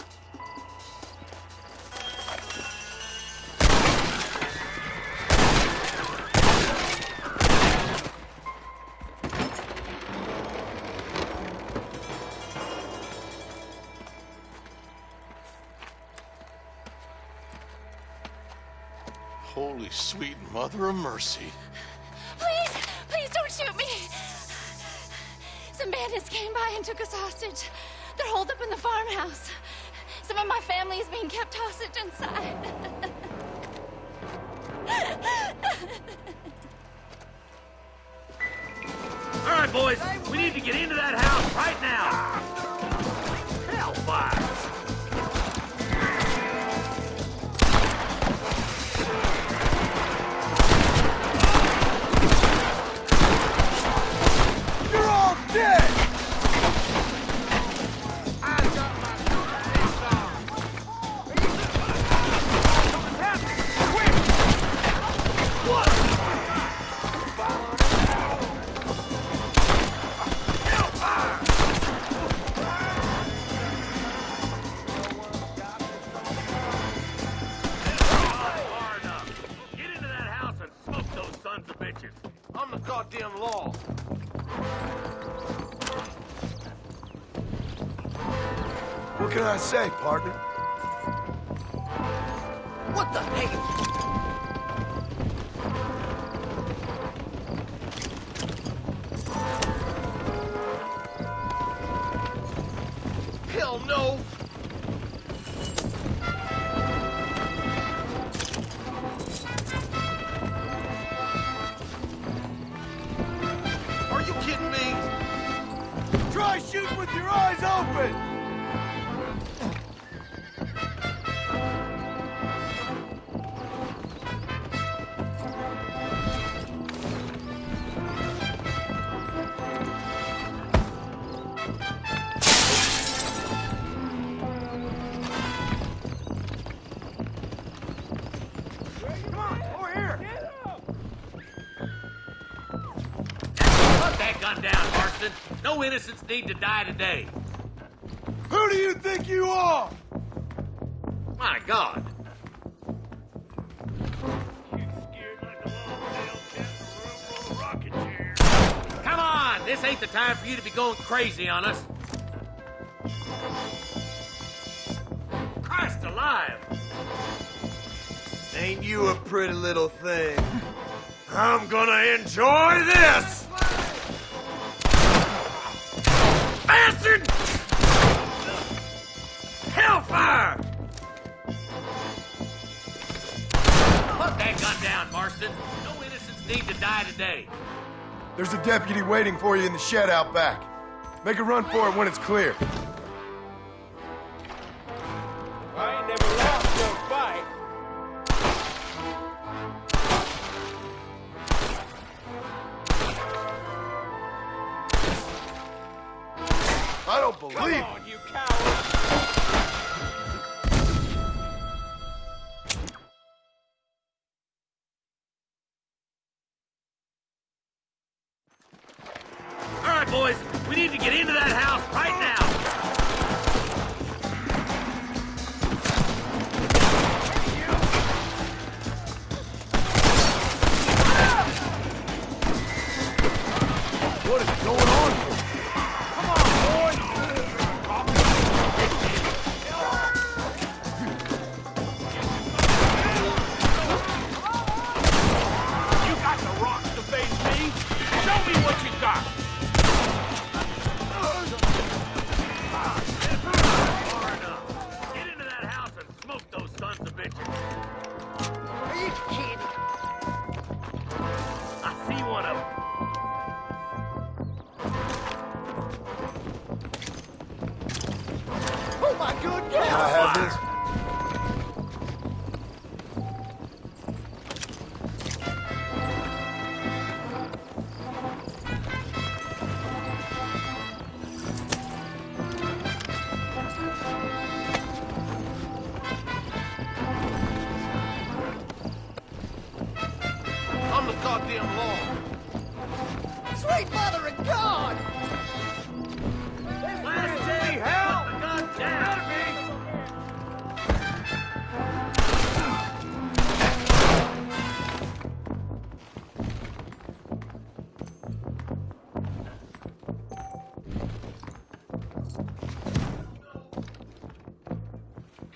Holy sweet mother of mercy. Please, please don't shoot me. Some bandits came by and took us hostage. They're holed up in the farmhouse. Some of my family is being kept hostage inside. All right, boys. We need to get into that house right now. Hellfire. goddamn law. What can I say, partner? What the hell? Hell no! Are you kidding me? Try shooting with your eyes open! Put that gun down, Marston. No innocents need to die today. Who do you think you are? My God. Come on! This ain't the time for you to be going crazy on us. Christ alive! Ain't you a pretty little thing? I'm gonna enjoy this! Bastard! Hellfire! Put that gun down, Marston. No innocents need to die today. There's a deputy waiting for you in the shed out back. Make a run for it when it's clear. I ain't never lost no fight. I don't believe Come it. on, you coward! All right, boys. We need to get into that house right now. What is going on here? Come on, boy! You got the rocks to face me? Show me what you got! Far enough. Get into that house and smoke those sons of bitches. Are you kidding? I see one of them. Oh my good Can I God! have this? I'm the goddamn law! Sweet mother of God! Last day, hell! put the gun down.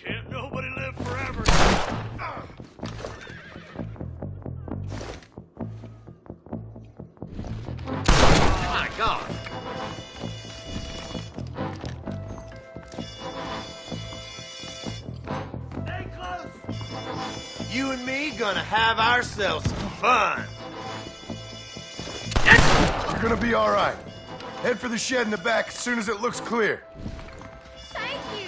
Can't nobody live forever! My God. Stay close! You and me gonna have ourselves some fun! You're gonna be all right. Head for the shed in the back as soon as it looks clear. Thank you.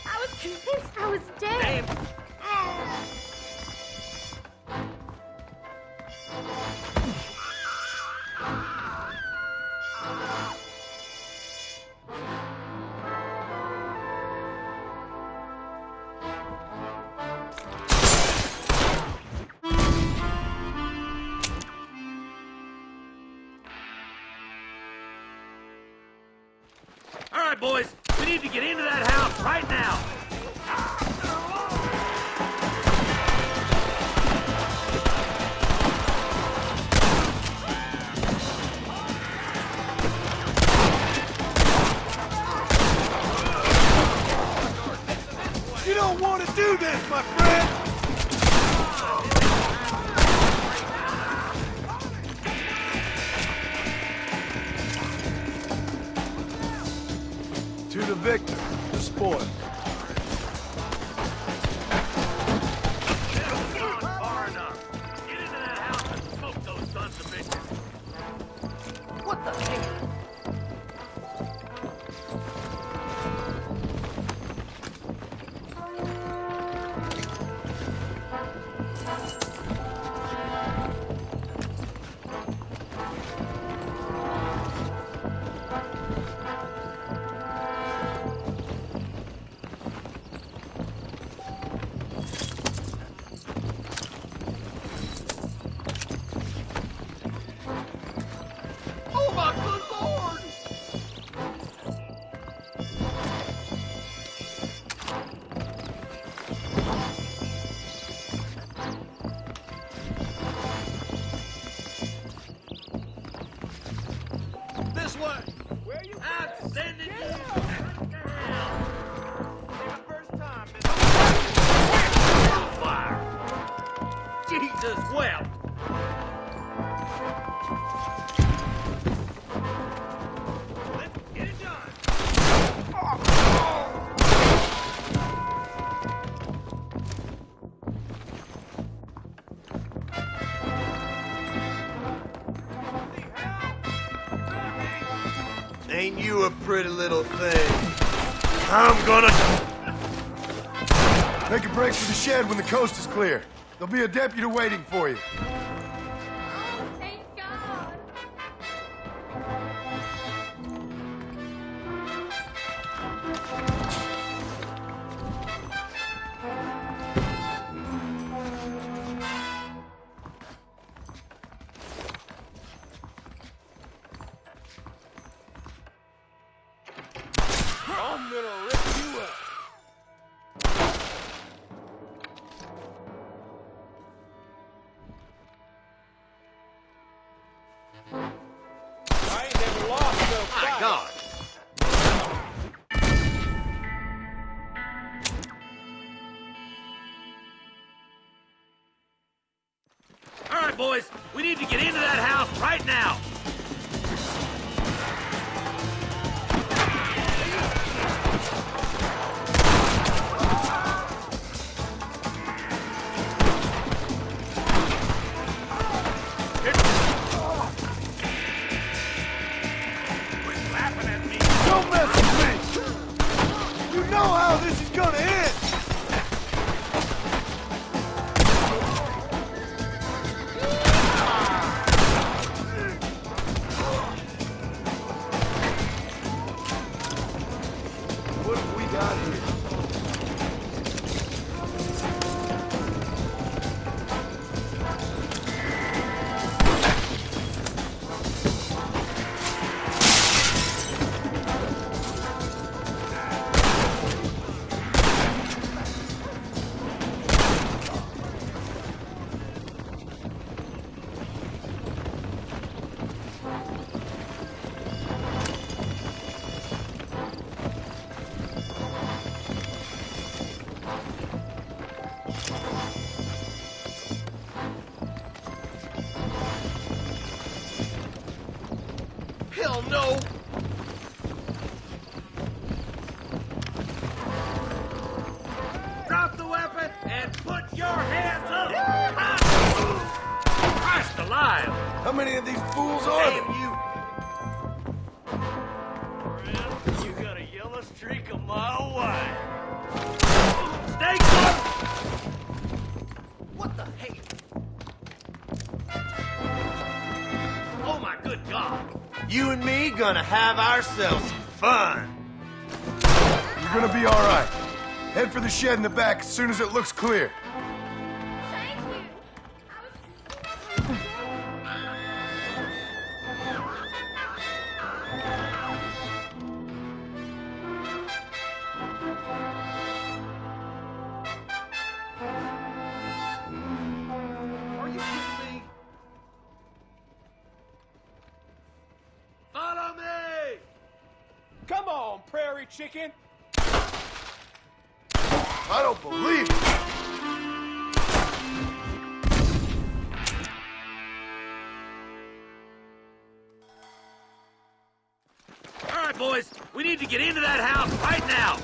I was convinced I was dead. All right, boys. We need to get into that house right now. do this, my friend! To the victor, the spoil. Far enough. Get into that house and smoke those sons of bitches. What the heck? Oh my good lord! This way! Where you I'm sending you! First time, fire! Jesus wept! Get it done! Ain't you a pretty little thing? I'm gonna... Make a break for the shed when the coast is clear. There'll be a deputy waiting for you. Thank God. I'm gonna rip you up! I ain't never lost no fight. My God! All right, boys, we need to get into that house right now. Quit laughing at me. Don't mess with me! You know how this is gonna end! What have we got here? Hell no! Drop the weapon and put your hands up! Christ alive! How many of these fools are there? Damn you! Friend, you got a yellow streak a mile wide. Stay close! What the heck? Oh my good God! You and me gonna have ourselves some fun. You're gonna be all right. Head for the shed in the back as soon as it looks clear. Thank you. Are you kidding me? Follow me! Come on, prairie chicken. I don't believe it. All right, boys, we need to get into that house right now.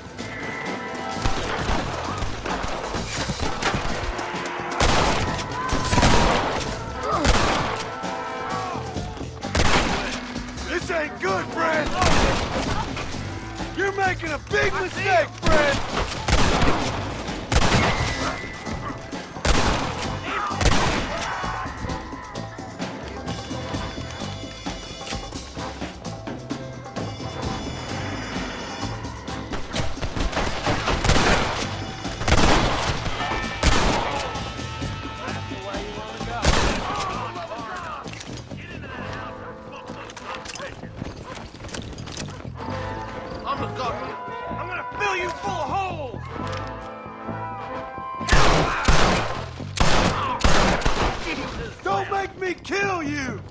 This ain't good, friend. You're making a big mistake, friend. I'm gonna fill you full of holes! Don't make me kill you!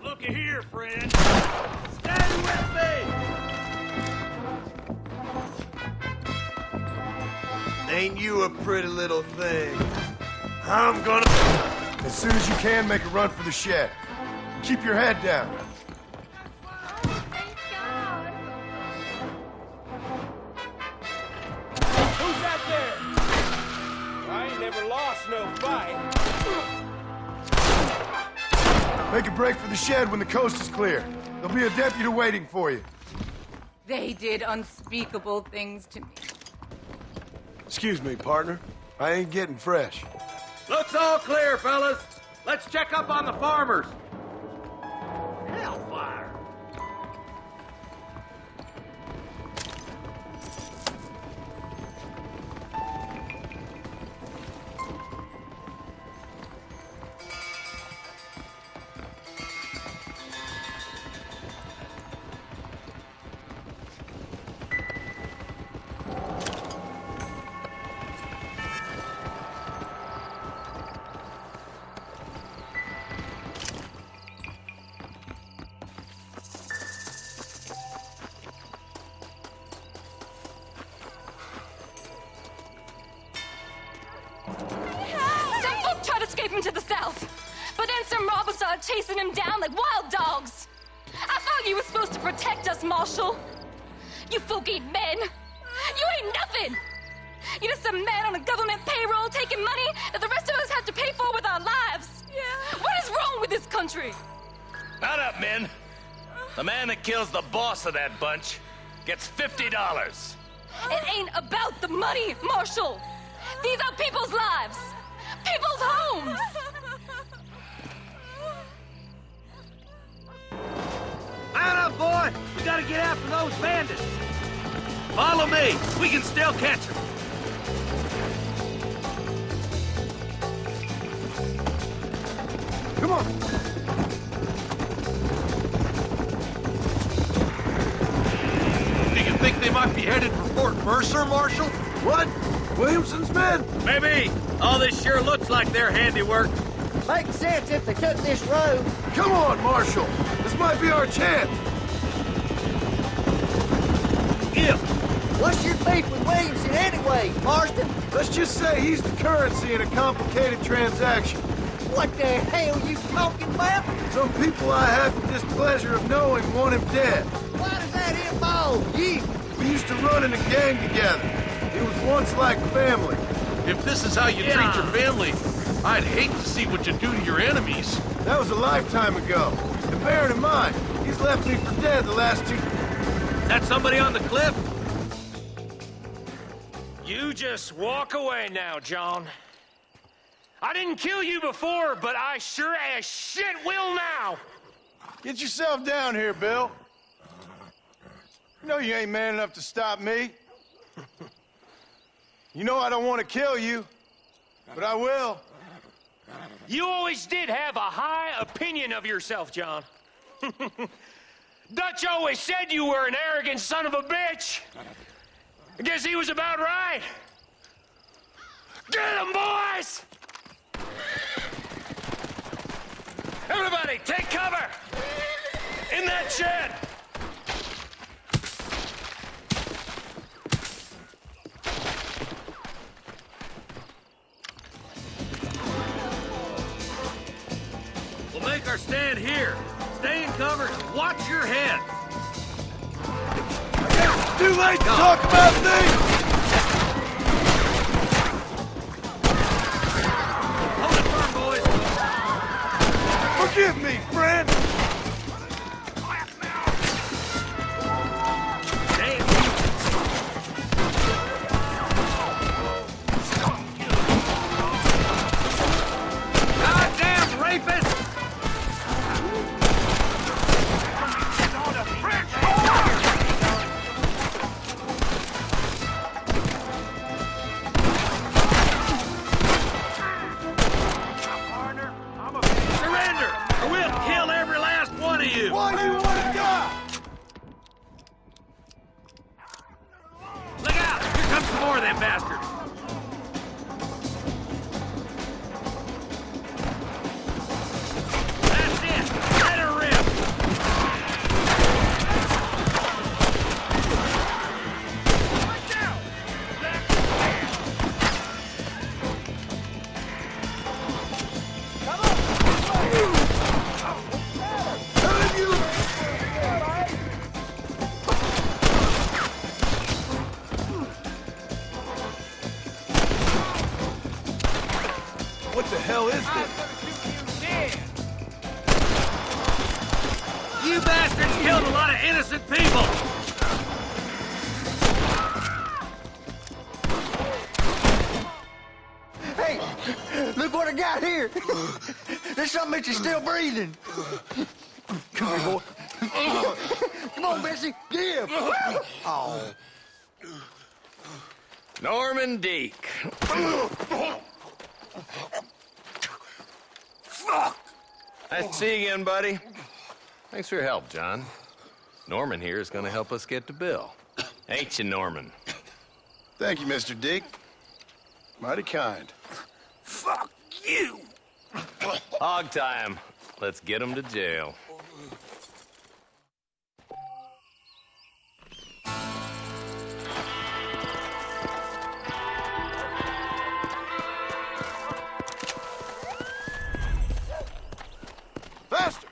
Looky here, friend. Stand with me! Ain't you a pretty little thing? I'm gonna... As soon as you can, make a run for the shed. Keep your head down. Who's out there? I ain't never lost no fight. Make a break for the shed when the coast is clear. There'll be a deputy waiting for you. They did unspeakable things to me. Excuse me, partner. I ain't getting fresh. Looks all clear, fellas. Let's check up on the farmers. Hellfire! Some folk tried escaping to the south, but then some robbers started chasing him down like wild dogs. I thought you were supposed to protect us, Marshal. You folk ain't men. You ain't nothing. You're just some man on a government payroll taking money that the rest of us have to pay for with our lives. Yeah. What is wrong with this country? Not up, men. The man that kills the boss of that bunch gets $50. It ain't about the money, Marshal. These are people's lives, people's homes. Man up, boy! We gotta get after those bandits. Follow me. We can still catch them. Come on! Do you think they might be headed for Fort Mercer, Marshal? What? Williamson's men? Maybe. All this sure looks like their handiwork. Makes sense if they took this road. Come on, Marshal! This might be our chance! Gil! What's your beef with Williamson anyway, Marston? Let's just say he's the currency in a complicated transaction. What the hell you talking about? Some people I have the displeasure of knowing want him dead. Why does that involve you? We used to run in a gang together. It was once like family. If this is how you treat your family, I'd hate to see what you do to your enemies. That was a lifetime ago. And bearing in mind, he's left me for dead the last 2... That somebody on the cliff? You just walk away now, John. I didn't kill you before, but I sure as shit will now. Get yourself down here, Bill. You know you ain't man enough to stop me. You know I don't want to kill you, but I will. You always did have a high opinion of yourself, John. Dutch always said you were an arrogant son of a bitch. I guess he was about right. Get him, boys! Everybody, take cover! In that shed! men here. Stay in cover and watch your heads. Too late to talk about things! Hold it firm, boys. Forgive me, friend! Goddamn rapist! Surrender, or we'll kill every last one of you! Why do you want to die? Look out! Here comes some more of them bastards! That's it! Let her rip! What the hell is this? You bastards killed a lot of innocent people! Hey, look what I got here. There's something that you're still breathing. Come here, boy. Come on, Bessie, give. Oh. Norman Deek. Nice to see you again, buddy. Thanks for your help, John. Norman here is going to help us get to Bill. Ain't you, Norman? Thank you, Mr. Dick. Mighty kind. Fuck you! Hog time. Let's get him to jail. Faster!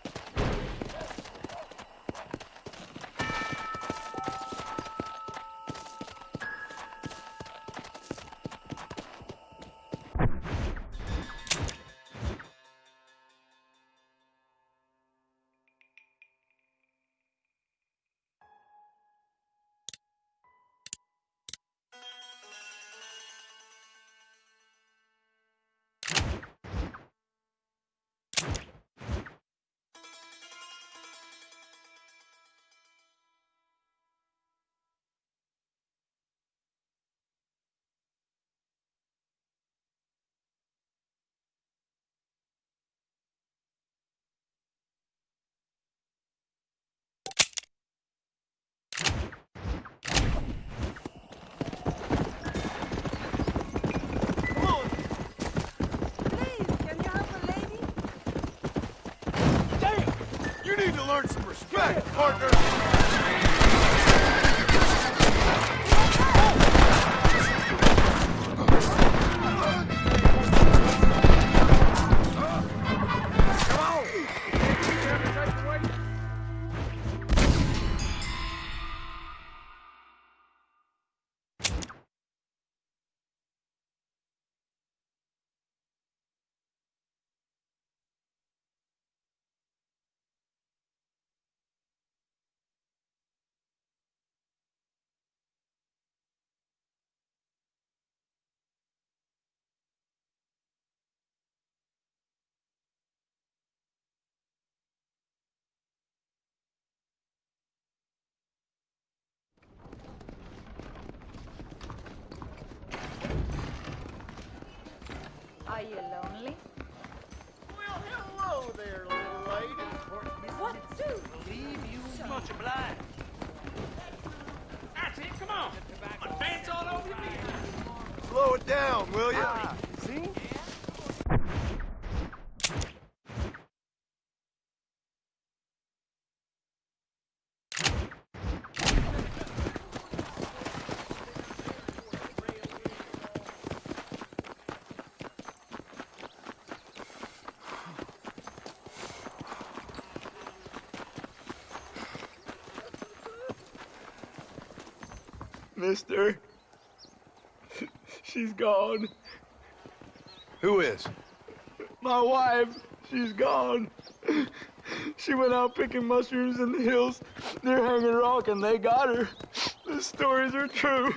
You need to learn some respect, partner! Are you lonely? Well, hello there, little lady. What do? Believe you much obliged. That's it, come on! Advance all over me! Slow it down, will you? See? Mister, she's gone. Who is? My wife, she's gone. She went out picking mushrooms in the hills near Hanging Rock, and they got her. The stories are true.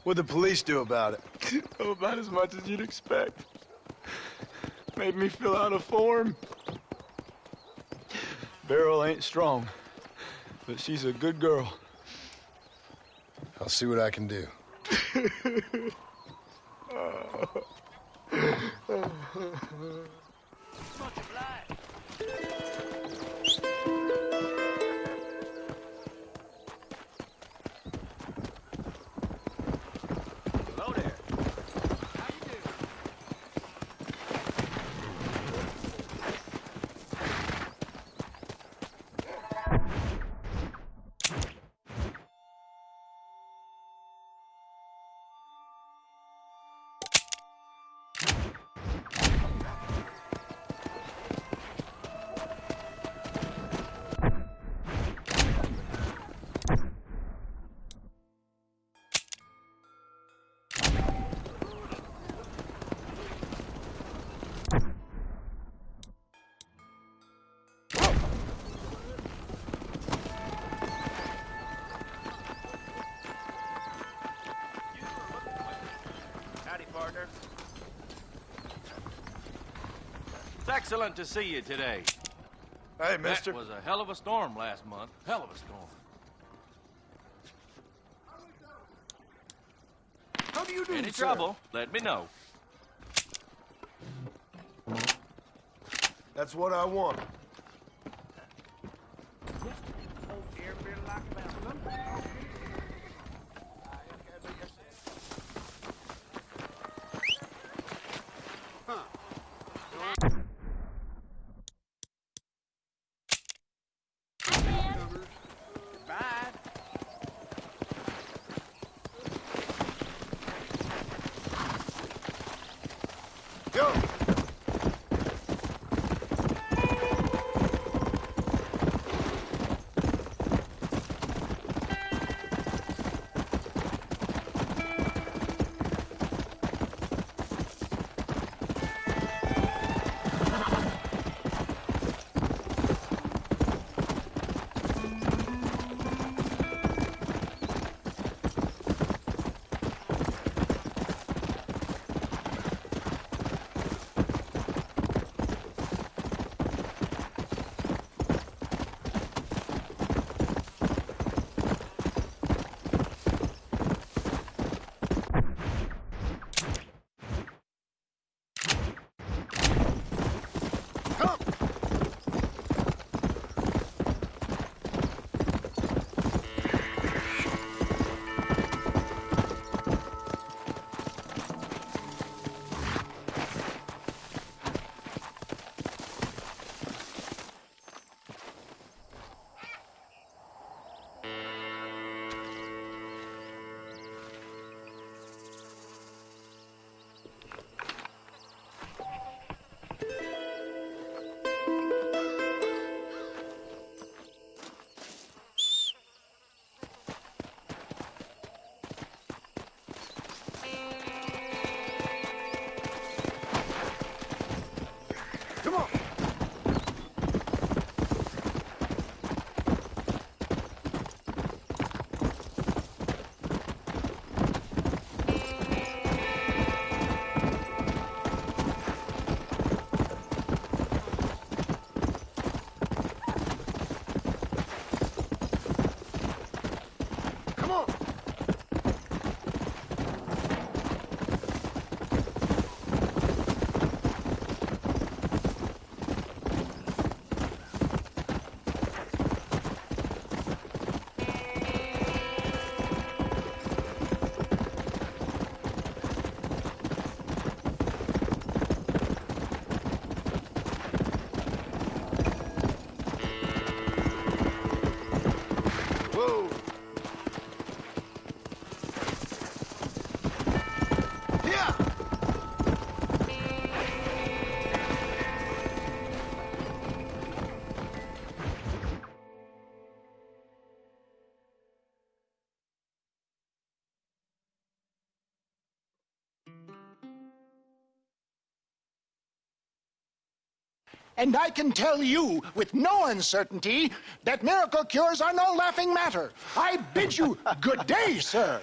What'd the police do about it? Oh, about as much as you'd expect. Made me fill out a form. Beryl ain't strong, but she's a good girl. I'll see what I can do. Hello there. Howdy, partner. It's excellent to see you today. Hey, mister. That was a hell of a storm last month. Hell of a storm. How do you do, Any sir? trouble, let me know. That's what I want. Go! And I can tell you with no uncertainty that miracle cures are no laughing matter. I bid you good day, sir.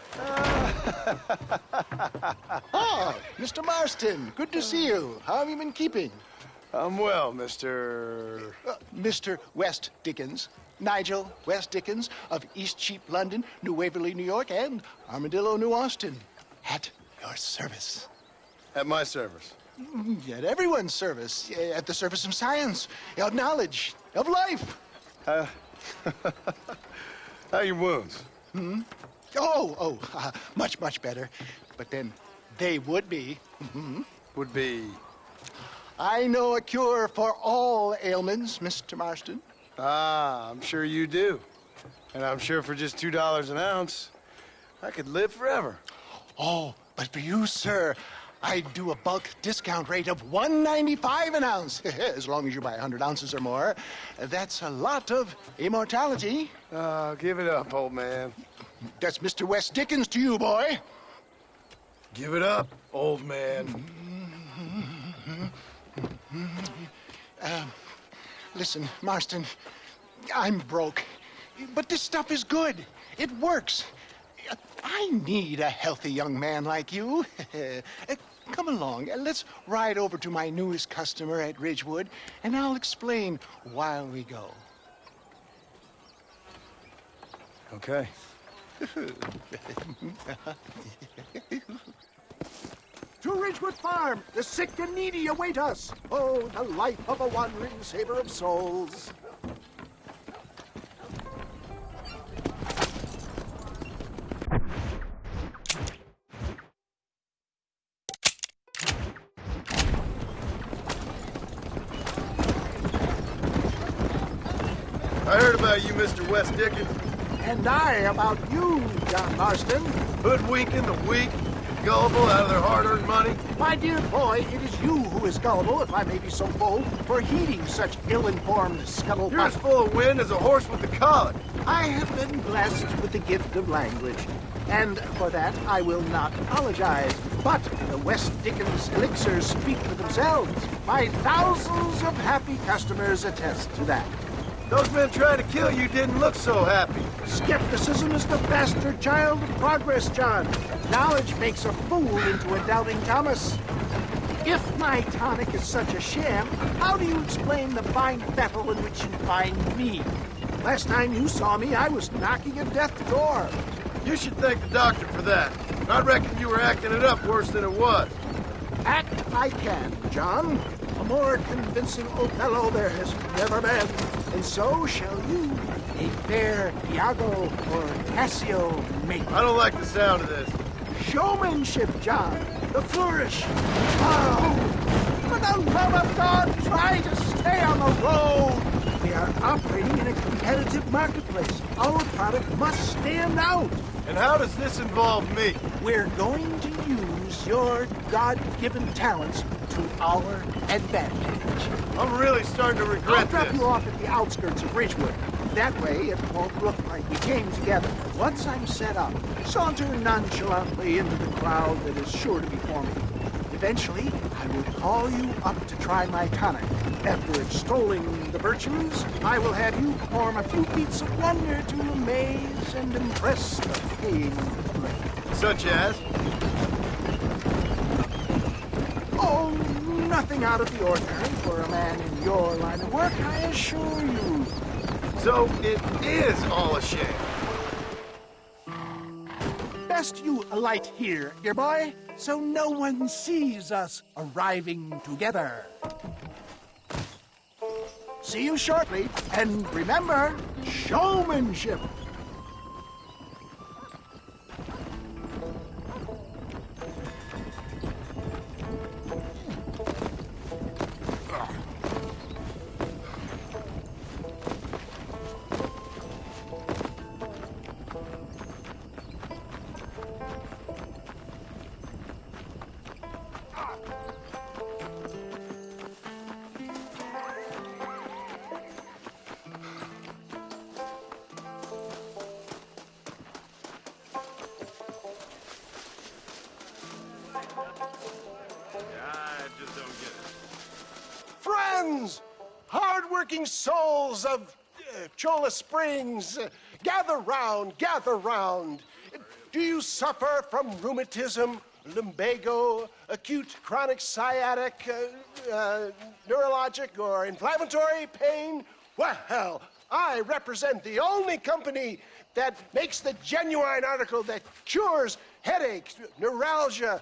Oh, Mr. Marston, good to see you. How have you been keeping? I'm well, Mr. Mr. West Dickens. Nigel West Dickens of Eastcheap, London, New Waverly, New York, and Armadillo, New Austin. At your service. At my service. At everyone's service. At the service of science, of knowledge, of life. How are your wounds? Much, much better. But then they would be. Would be? I know a cure for all ailments, Mr. Marston. Ah, I'm sure you do. And I'm sure for just $2 an ounce, I could live forever. Oh, but for you, sir, I'd do a bulk discount rate of $1.95 an ounce, as long as you buy 100 ounces or more. That's a lot of immortality. Give it up, old man. That's Mr. West Dickens to you, boy. Give it up, old man. Listen, Marston, I'm broke, but this stuff is good. It works. I need a healthy young man like you. Come along. Let's ride over to my newest customer at Ridgewood, and I'll explain while we go. Okay. To Ridgewood Farm, the sick and needy await us. Oh, the life of a wandering saver of souls. I heard about you, Mr. West Dickens. And I about you, John Marston. Hoodwinking the weak, gullible out of their hard-earned money. My dear boy, it is you who is gullible, if I may be so bold, for heeding such ill-informed scuttlebutt. You're as full of wind as a horse with the colic. I have been blessed with the gift of language, and for that I will not apologize. But the West Dickens elixirs speak for themselves. My thousands of happy customers attest to that. Those men trying to kill you didn't look so happy. Skepticism is the bastard child of progress, John. Knowledge makes a fool into a doubting Thomas. If my tonic is such a sham, how do you explain the fine battle in which you find me? Last time you saw me, I was knocking at death's door. You should thank the doctor for that. I reckon you were acting it up worse than it was. Act I can, John. A more convincing Othello there has never been. And so shall you, a fair Iago or Cassio make. I don't like the sound of this. Showmanship, John. The flourish. Oh, for the love of God, try to stay on the road. We are operating in a competitive marketplace. Our product must stand out. And how does this involve me? We're going to use your God-given talents to our advantage. I'm really starting to regret this. I'll drop you off at the outskirts of Ridgewood. That way, it won't look like we came together. Once I'm set up, saunter nonchalantly into the crowd that is sure to be forming. Eventually, I will call you up to try my tonic. After extolling the virtues, I will have you perform a few feats of wonder to amaze and impress the paying public. Such as? Oh, nothing out of the ordinary for a man in your line of work, I assure you. So it is all a sham. Best you alight here, dear boy, so no one sees us arriving together. See you shortly, and remember, showmanship. Friends! hardworking souls of Cholla Springs, gather round, gather round. Do you suffer from rheumatism, lumbago, acute chronic sciatic, neurologic, or inflammatory pain? Well, I represent the only company that makes the genuine article that cures headaches, neuralgia,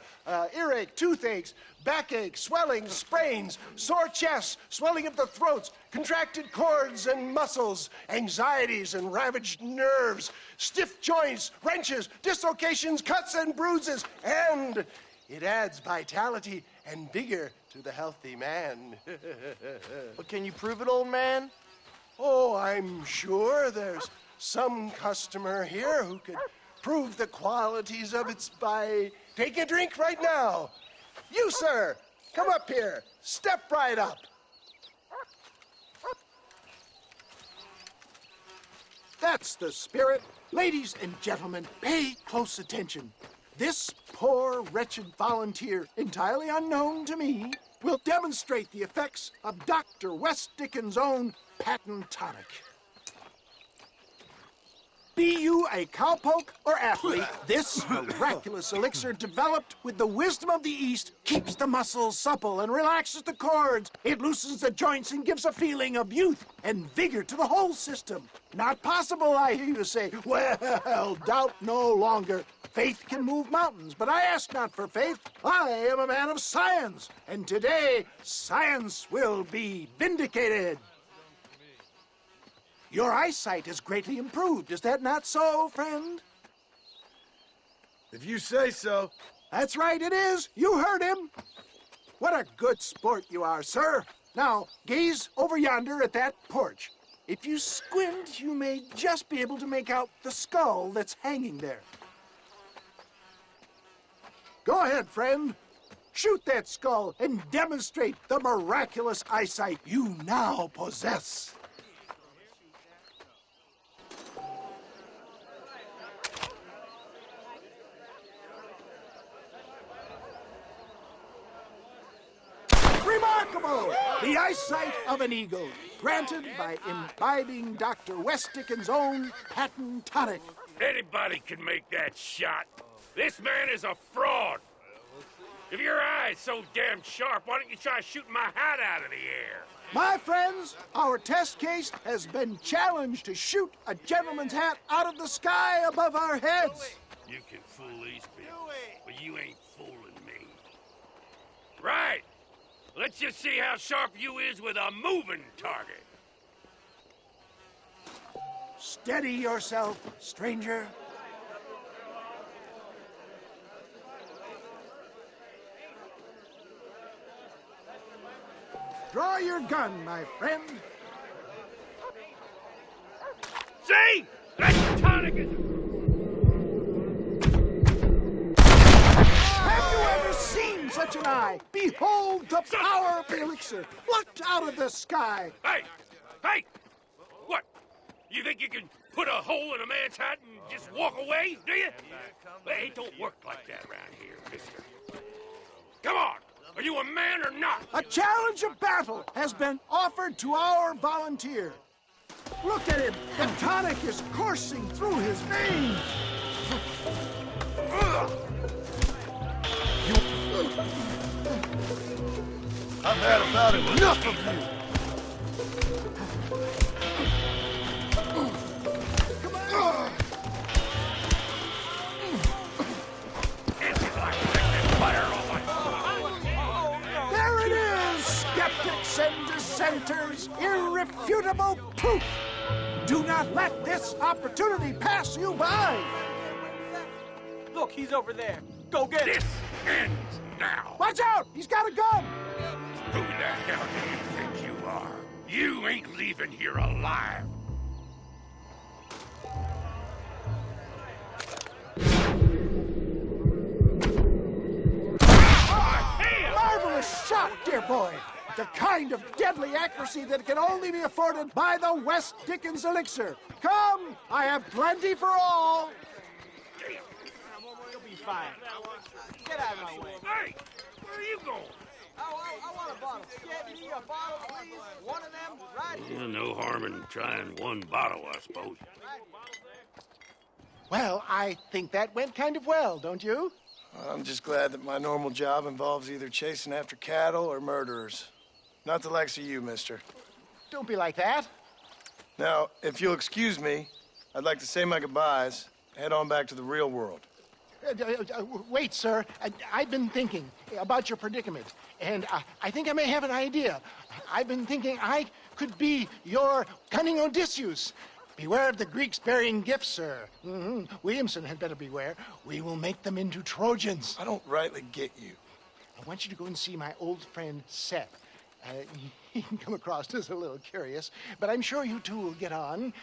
earache, toothaches, backache, swelling, sprains, sore chests, swelling of the throats, contracted cords and muscles, anxieties and ravaged nerves, stiff joints, wrenches, dislocations, cuts and bruises, and it adds vitality and vigor to the healthy man. But can you prove it, old man? Oh, I'm sure there's some customer here who could prove the qualities of it by taking a drink right now. You, sir, come up here. Step right up. That's the spirit. Ladies and gentlemen, pay close attention. This poor, wretched volunteer, entirely unknown to me, will demonstrate the effects of Dr. West Dickens' own patent tonic. Be you a cowpoke or athlete, this miraculous elixir developed with the wisdom of the East keeps the muscles supple and relaxes the cords. It loosens the joints and gives a feeling of youth and vigor to the whole system. Not possible, I hear you say. Well, doubt no longer. Faith can move mountains, but I ask not for faith. I am a man of science, and today science will be vindicated. Your eyesight has greatly improved. Is that not so, friend? If you say so. That's right, it is. You heard him. What a good sport you are, sir. Now, gaze over yonder at that porch. If you squint, you may just be able to make out the skull that's hanging there. Go ahead, friend. Shoot that skull and demonstrate the miraculous eyesight you now possess. Remarkable! The eyesight of an eagle, granted by imbibing Dr. West Dickens' own patent tonic. Anybody can make that shot. This man is a fraud. If your eye's so damn sharp, why don't you try shooting my hat out of the air? My friends, our test case has been challenged to shoot a gentleman's hat out of the sky above our heads. You can fool these people, but you ain't fooling me. Right. Let's just see how sharp you is with a moving target. Steady yourself, stranger. Draw your gun, my friend. See? That tonic is... Have you ever seen such an eye? Behold the power of the elixir, plucked out of the sky. Hey! Hey! What? You think you can put a hole in a man's hat and just walk away, do you? Hey, it don't work like that around here, mister. Come on! Are you a man or not? A challenge of battle has been offered to our volunteer. Look at him. The tonic is coursing through his veins. I've had about enough of you. There it is, skeptics and dissenters, irrefutable proof. Do not let this opportunity pass you by. Look, he's over there. Go get him. This ends now. Watch out! He's got a gun! Who the hell do you think you are? You ain't leaving here alive. Marvelous shot, dear boy. The kind of deadly accuracy that can only be afforded by the West Dickens elixir. Come, I have plenty for all. You'll be fine. Get out of my way. Hey, where are you going? I want a bottle. Get me a bottle, please. One of them right here. No harm in trying one bottle, I suppose. Well, I think that went kind of well, don't you? I'm just glad that my normal job involves either chasing after cattle or murderers. Not the likes of you, mister. Don't be like that. Now, if you'll excuse me, I'd like to say my goodbyes, head on back to the real world. Wait, sir. I've been thinking about your predicament, and I think I may have an idea. I've been thinking I could be your cunning Odysseus. Beware of the Greeks bearing gifts, sir. Williamson had better beware. We will make them into Trojans. I don't rightly get you. I want you to go and see my old friend Seth. He can come across as a little curious, but I'm sure you two will get on.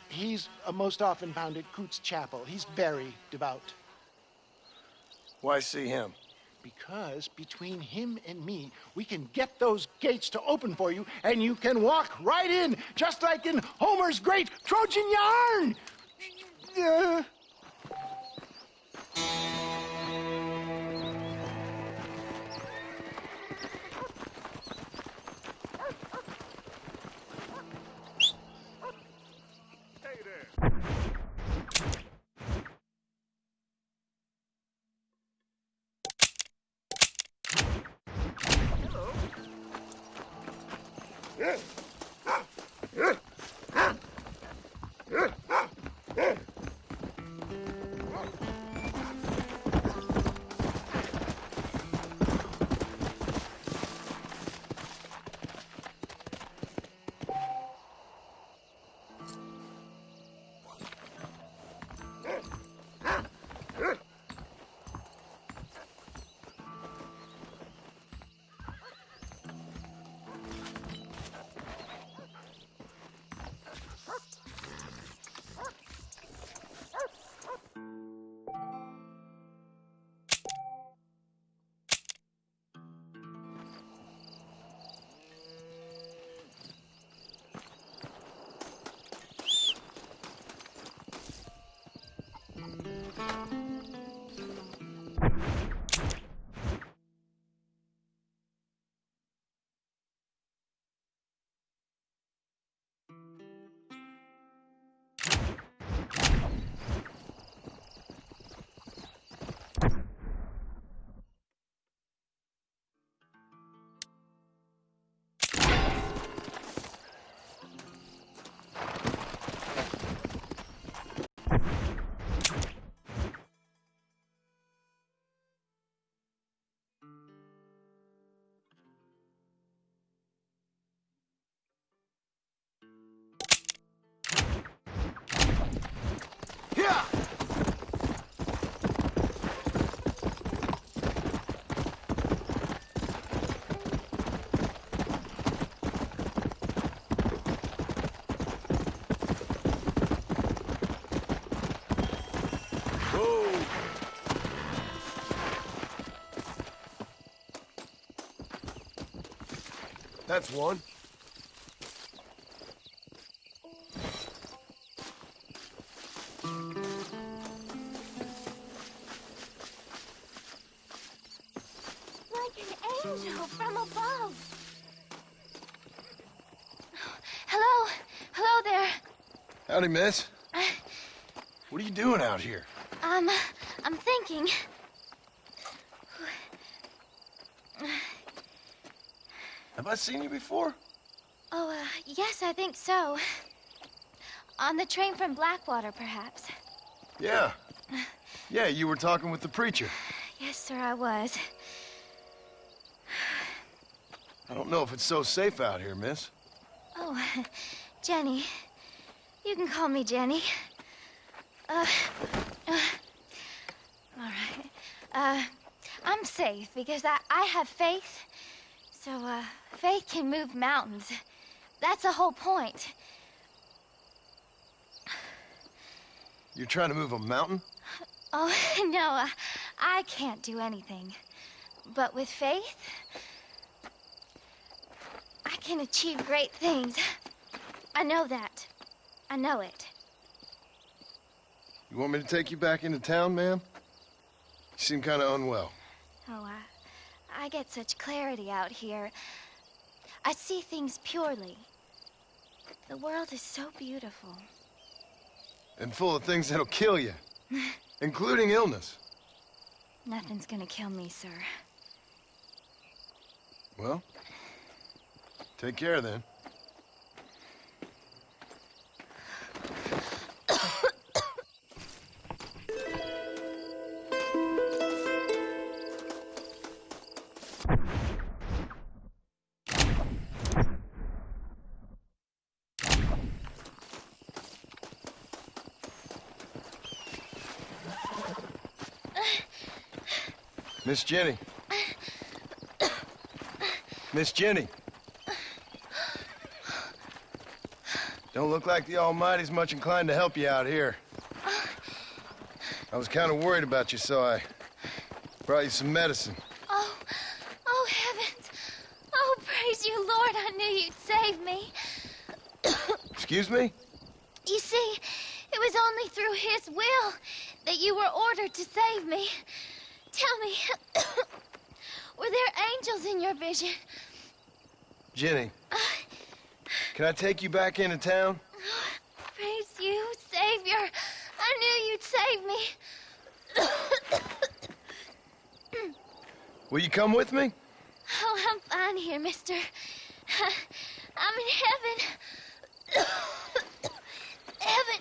He's most often found at Coots Chapel. He's very devout. Why see him? Because between him and me, we can get those gates to open for you, and you can walk right in, just like in Homer's great Trojan yarn! That's one. Like an angel from above. Hello? Hello there. Howdy, miss. What are you doing out here? I'm thinking. Have I seen you before? Oh, yes, I think so. On the train from Blackwater, perhaps. Yeah. Yeah, you were talking with the preacher. Yes, sir, I was. I don't know if it's so safe out here, miss. Oh, Jenny. You can call me Jenny. All right. I'm safe because I have faith. So, faith can move mountains. That's the whole point. You're trying to move a mountain? Oh, no, I can't do anything. But with faith, I can achieve great things. I know that. I know it. You want me to take you back into town, ma'am? You seem kind of unwell. Oh, I get such clarity out here. I see things purely. The world is so beautiful. And full of things that'll kill you, including illness. Nothing's gonna kill me, sir. Well, take care then. Miss Jenny. Miss Jenny. Don't look like the Almighty's much inclined to help you out here. I was kind of worried about you, so I brought you some medicine. Oh, heavens. Oh, praise you, Lord. I knew you'd save me. Excuse me? You see, it was only through his will that you were ordered to save me. Tell me, were there angels in your vision? Jenny, can I take you back into town? Praise you, Savior. I knew you'd save me. Will you come with me? Oh, I'm fine here, mister. I'm in heaven. Heaven.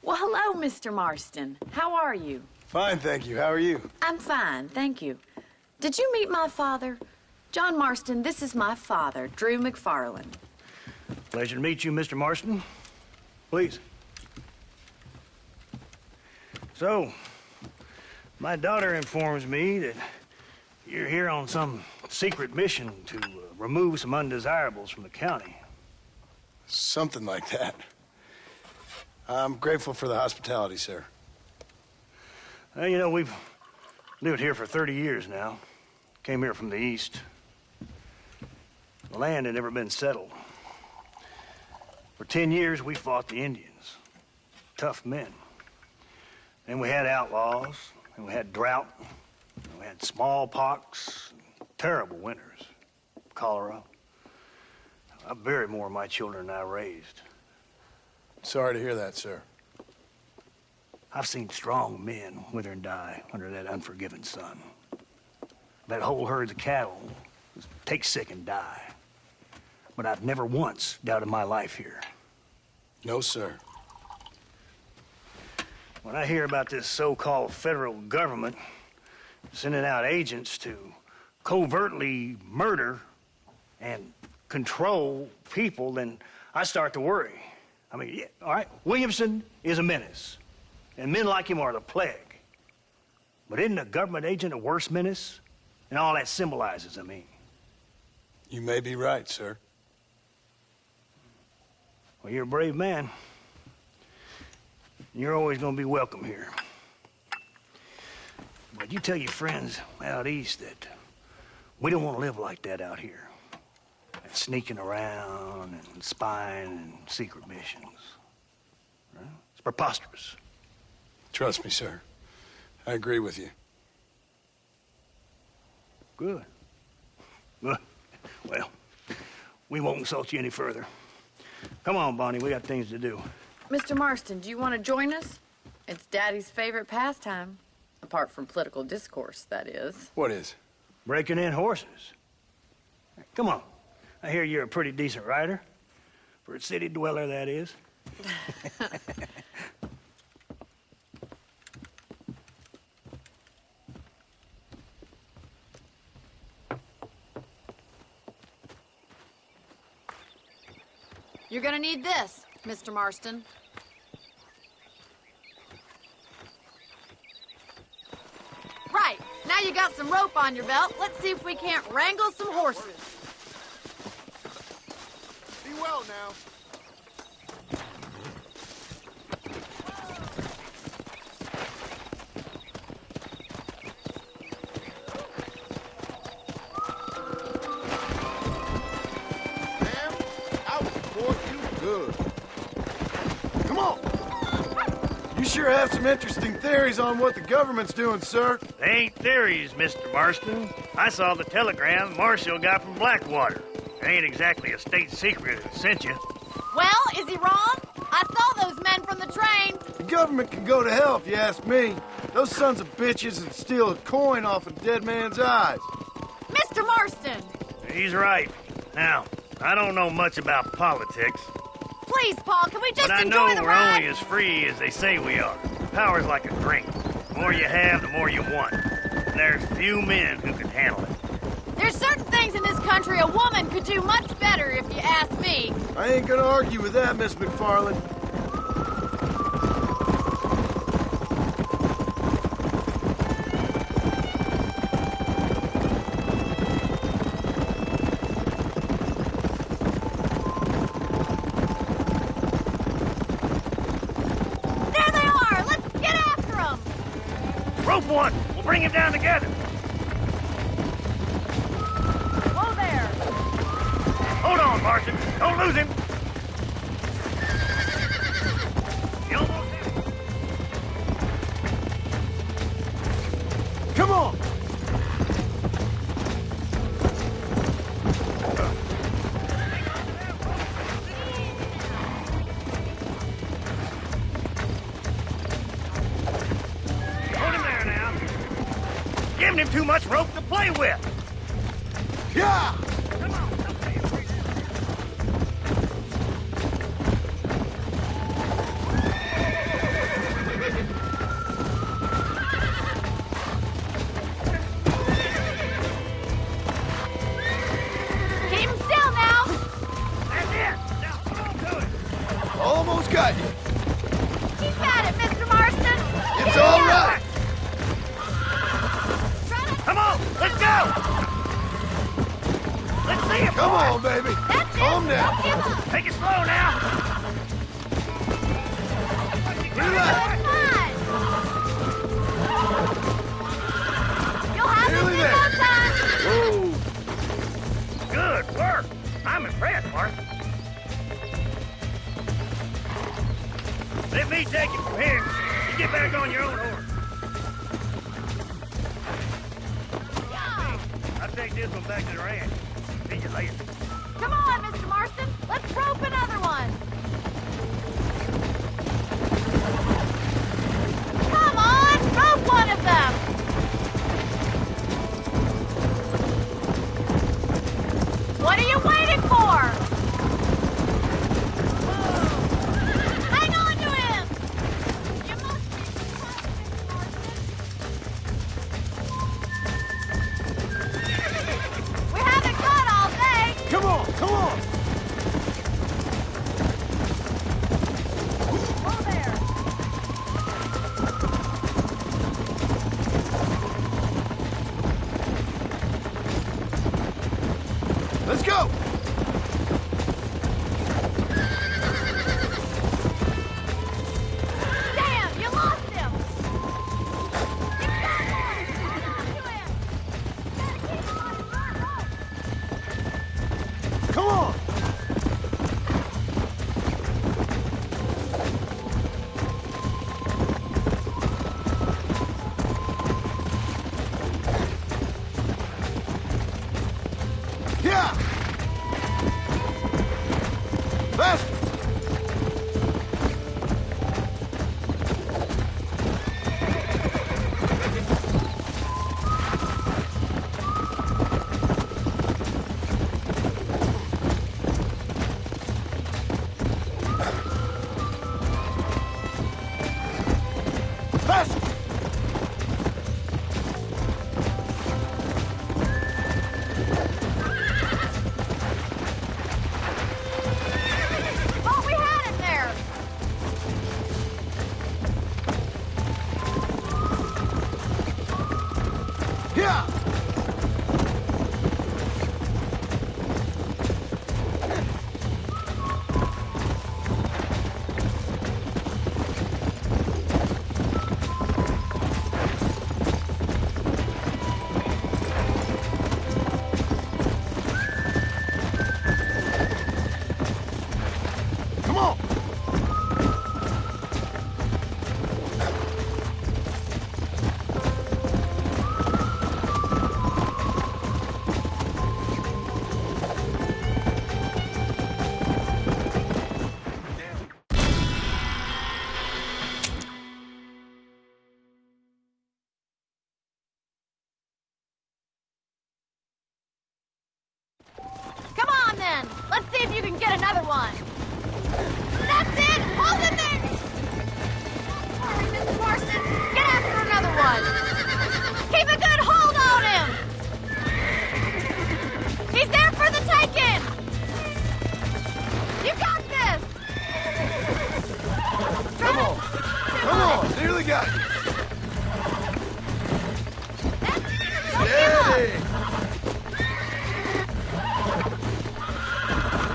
Well, hello, Mr. Marston. How are you? Fine, thank you. How are you? I'm fine, thank you. Did you meet my father? John Marston, this is my father, Drew McFarland. Pleasure to meet you, Mr. Marston. Please. So, my daughter informs me that you're here on some secret mission to remove some undesirables from the county. Something like that. I'm grateful for the hospitality, sir. Well, you know, we've lived here for 30 years now. Came here from the east. The land had never been settled. For 10 years, we fought the Indians. Tough men. Then we had outlaws, and we had drought, and we had smallpox, and terrible winters, cholera. I buried more of my children than I raised. Sorry to hear that, sir. I've seen strong men wither and die under that unforgiving sun. That whole herds of cattle take sick and die. But I've never once doubted my life here. No, sir. When I hear about this so-called federal government sending out agents to covertly murder and control people, then I start to worry. I mean, yeah, all right, Williamson is a menace, and men like him are the plague. But isn't a government agent a worse menace? And all that symbolizes, I mean. You may be right, sir. Well, you're a brave man. You're always gonna be welcome here. But you tell your friends out east that we don't want to live like that out here. That sneaking around and spying and secret missions. Right? It's preposterous. Trust me, sir. I agree with you. Good. Good. Well, we won't insult you any further. Come on, Bonnie, we got things to do. Mr. Marston, do you want to join us? It's Daddy's favorite pastime. Apart from political discourse, that is. What is? Breaking in horses. Come on. I hear you're a pretty decent rider. For a city dweller, that is. You're gonna need this, Mr. Marston. Right, now you got some rope on your belt. Let's see if we can't wrangle some horses. Be well now. Good. Come on! You sure have some interesting theories on what the government's doing, sir. They ain't theories, Mr. Marston. I saw the telegram Marshall got from Blackwater. It ain't exactly a state secret that sent you. Well, is he wrong? I saw those men from the train. The government can go to hell if you ask me. Those sons of bitches would steal a coin off a dead man's eyes. Mr. Marston! He's right. Now, I don't know much about politics. Please, Paul, can we just But I enjoy know the we're ride? only as free as they say we are. Power's like a drink. The more you have, the more you want. And there's few men who can handle it. There's certain things in this country a woman could do much better, if you ask me. I ain't gonna argue with that, Miss McFarland. There they are! Let's get after them! Rope one! We'll bring him down together. Oh, there! Hold on, Marston. Don't lose him. You almost hit him. Come on! Hold him there now. Giving him too much rope to play with. Yeah! this one back to the ranch. See you later. Come on, Mr. Marston. Let's rope another one. Come on, rope one of them. What are you waiting for? Hang on to him. You must be surprised, Mr. Marston. We haven't caught all day. Come on, come on! Oh, there. Let's go! Damn, you lost him. You've got more. Hang on to him. Gotta keep him on his front rope. Come on! Yeah! Faster! Faster! Thought we had him there. Yeah! Come on! Come on, then. Let's see if you can get another one. That's it. Hold him there. Hurry, Mr. Marston. Get after another one. Keep a good hold on him. He's there for the taking. You got this. Come on! Come on! Nearly got you! Steady!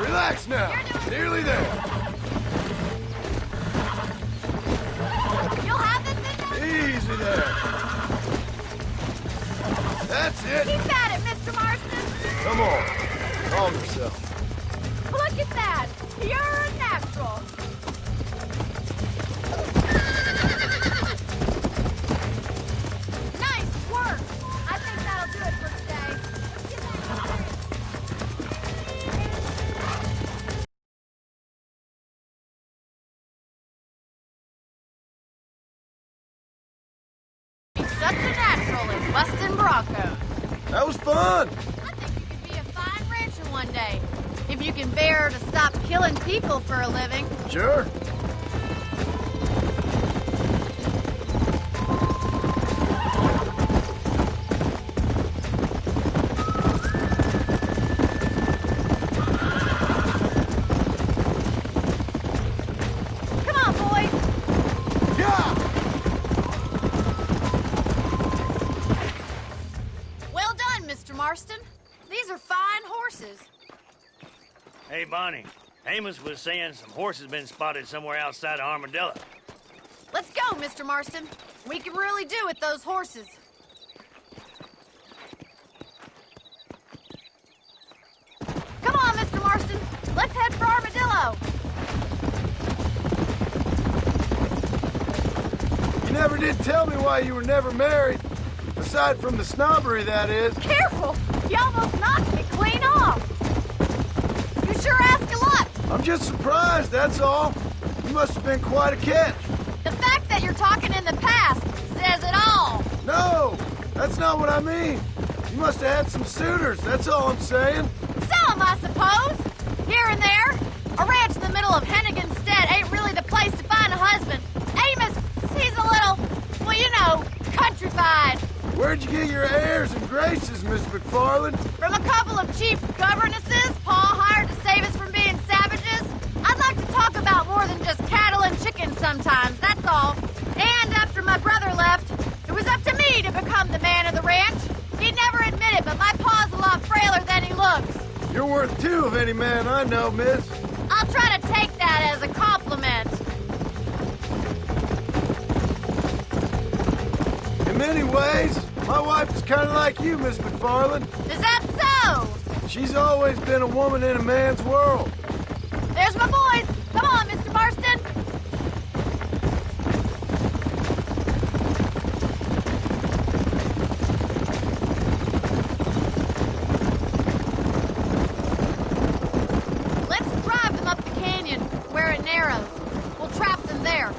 Relax now. Nearly there. You'll have this in there. Easy there. That's it. Keep at it, Mr. Marston. Come on. Calm yourself. Look at that. Pure natural. Nice work. I think that'll do it for today. Such a natural in Weston Broncos. That was fun. I think you could be a fine rancher one day. If you can bear to stop killing people for a living. Sure. Come on, boys. Yeah! Well done, Mr. Marston. These are fine horses. Hey, Bonnie. Amos was saying some horses been spotted somewhere outside of Armadillo. Let's go, Mr. Marston. We can really do with those horses. Come on, Mr. Marston. Let's head for Armadillo. You never did tell me why you were never married. Aside from the snobbery, that is. Careful! You almost knocked me clean off! You sure ask a lot! I'm just surprised, that's all. You must have been quite a catch. The fact that you're talking in the past says it all! No! That's not what I mean. You must have had some suitors, that's all I'm saying. Some, I suppose! Here and there. A ranch in the middle of Hennigan's Stead ain't really the place to find a husband. Amos, he's a little, well, you know, countrified. Where'd you get your airs and graces, Miss McFarland? From a couple of cheap governesses Pa hired to save us from being savages. I'd like to talk about more than just cattle and chickens sometimes, that's all. And after my brother left, it was up to me to become the man of the ranch. He'd never admit it, but my pa's a lot frailer than he looks. You're worth two of any man I know, miss. I'll try to take that as a compliment. In many ways, my wife is kind of like you, Miss McFarland. Is that so? She's always been a woman in a man's world. There's my boys. Come on, Mr. Marston. Let's drive them up the canyon where it narrows. We'll trap them there.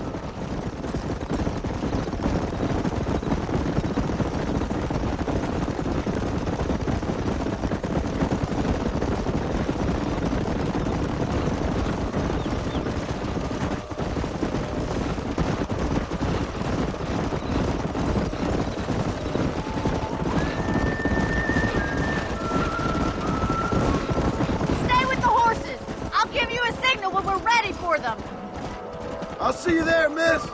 Stay with the horses. I'll give you a signal when we're ready for them. I'll see you there, miss.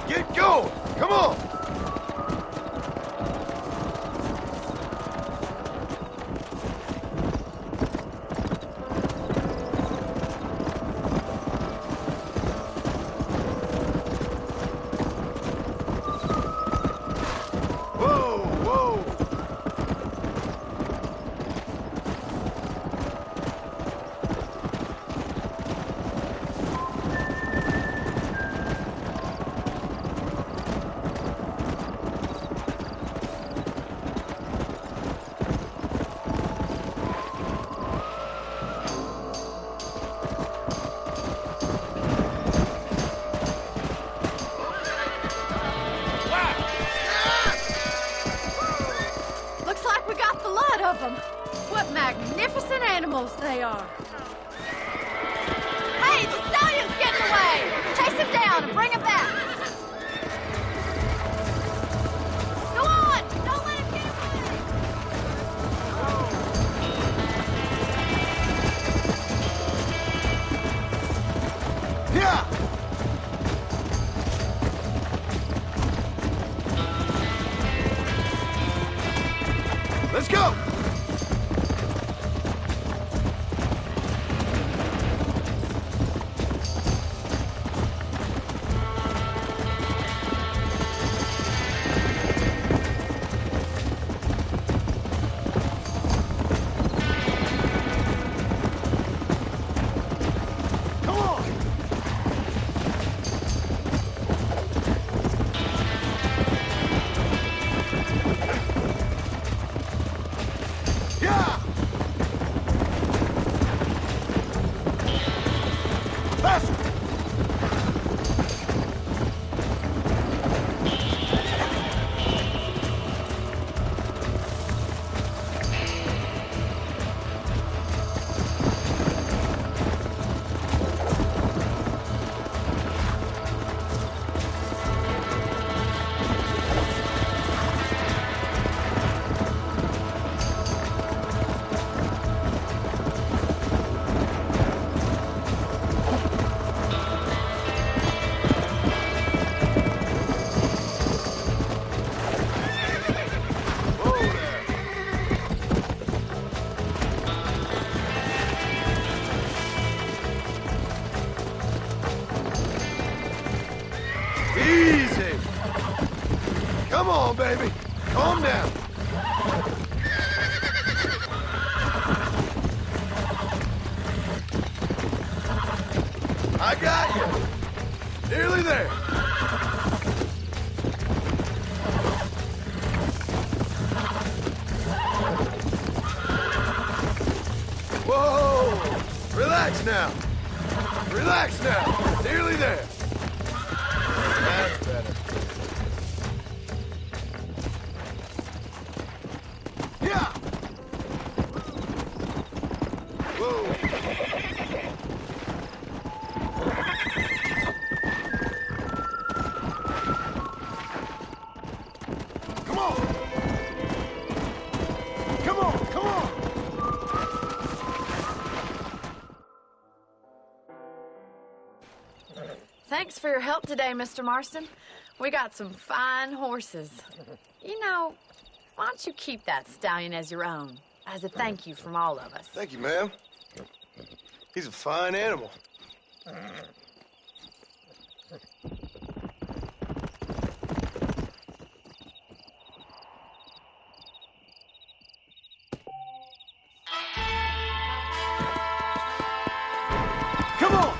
Get going! Come on! Whoa, whoa! Looks like we got the lot of them. What magnificent animals they are. Hey, the stallion's getting away! Chase him down and bring him back. Go on! Don't let him get away! Yeah! Let's go! Come on! baby. Calm down. I got you. Nearly there. Whoa! Relax now. Relax now. Nearly there. That's better. Yeah. Whoa. Come on. Come on. Come on. Thanks for your help today, Mr. Marston. We got some fine horses. You know, why don't you keep that stallion as your own, as a thank you from all of us? Thank you, ma'am. He's a fine animal. Come on!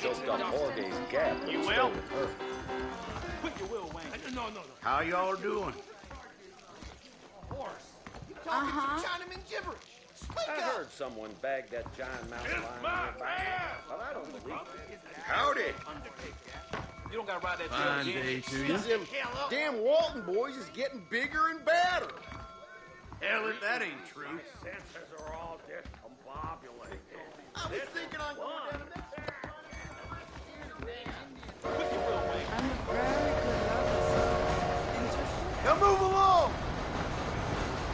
Just got Morgan's gap. You will? Put your will, Wayne. No. How y'all doing? Uh-huh. Chinaman gibberish. Speak I up. heard someone bagged that giant mountain lion. But I don't believe it. Howdy. You don't gotta ride that Fine tail day again. to you. Them damn Walton boys is getting bigger and badder. Hell, if that ain't true. Senses are all discombobulated. I was thinking on going down the next. Now move along!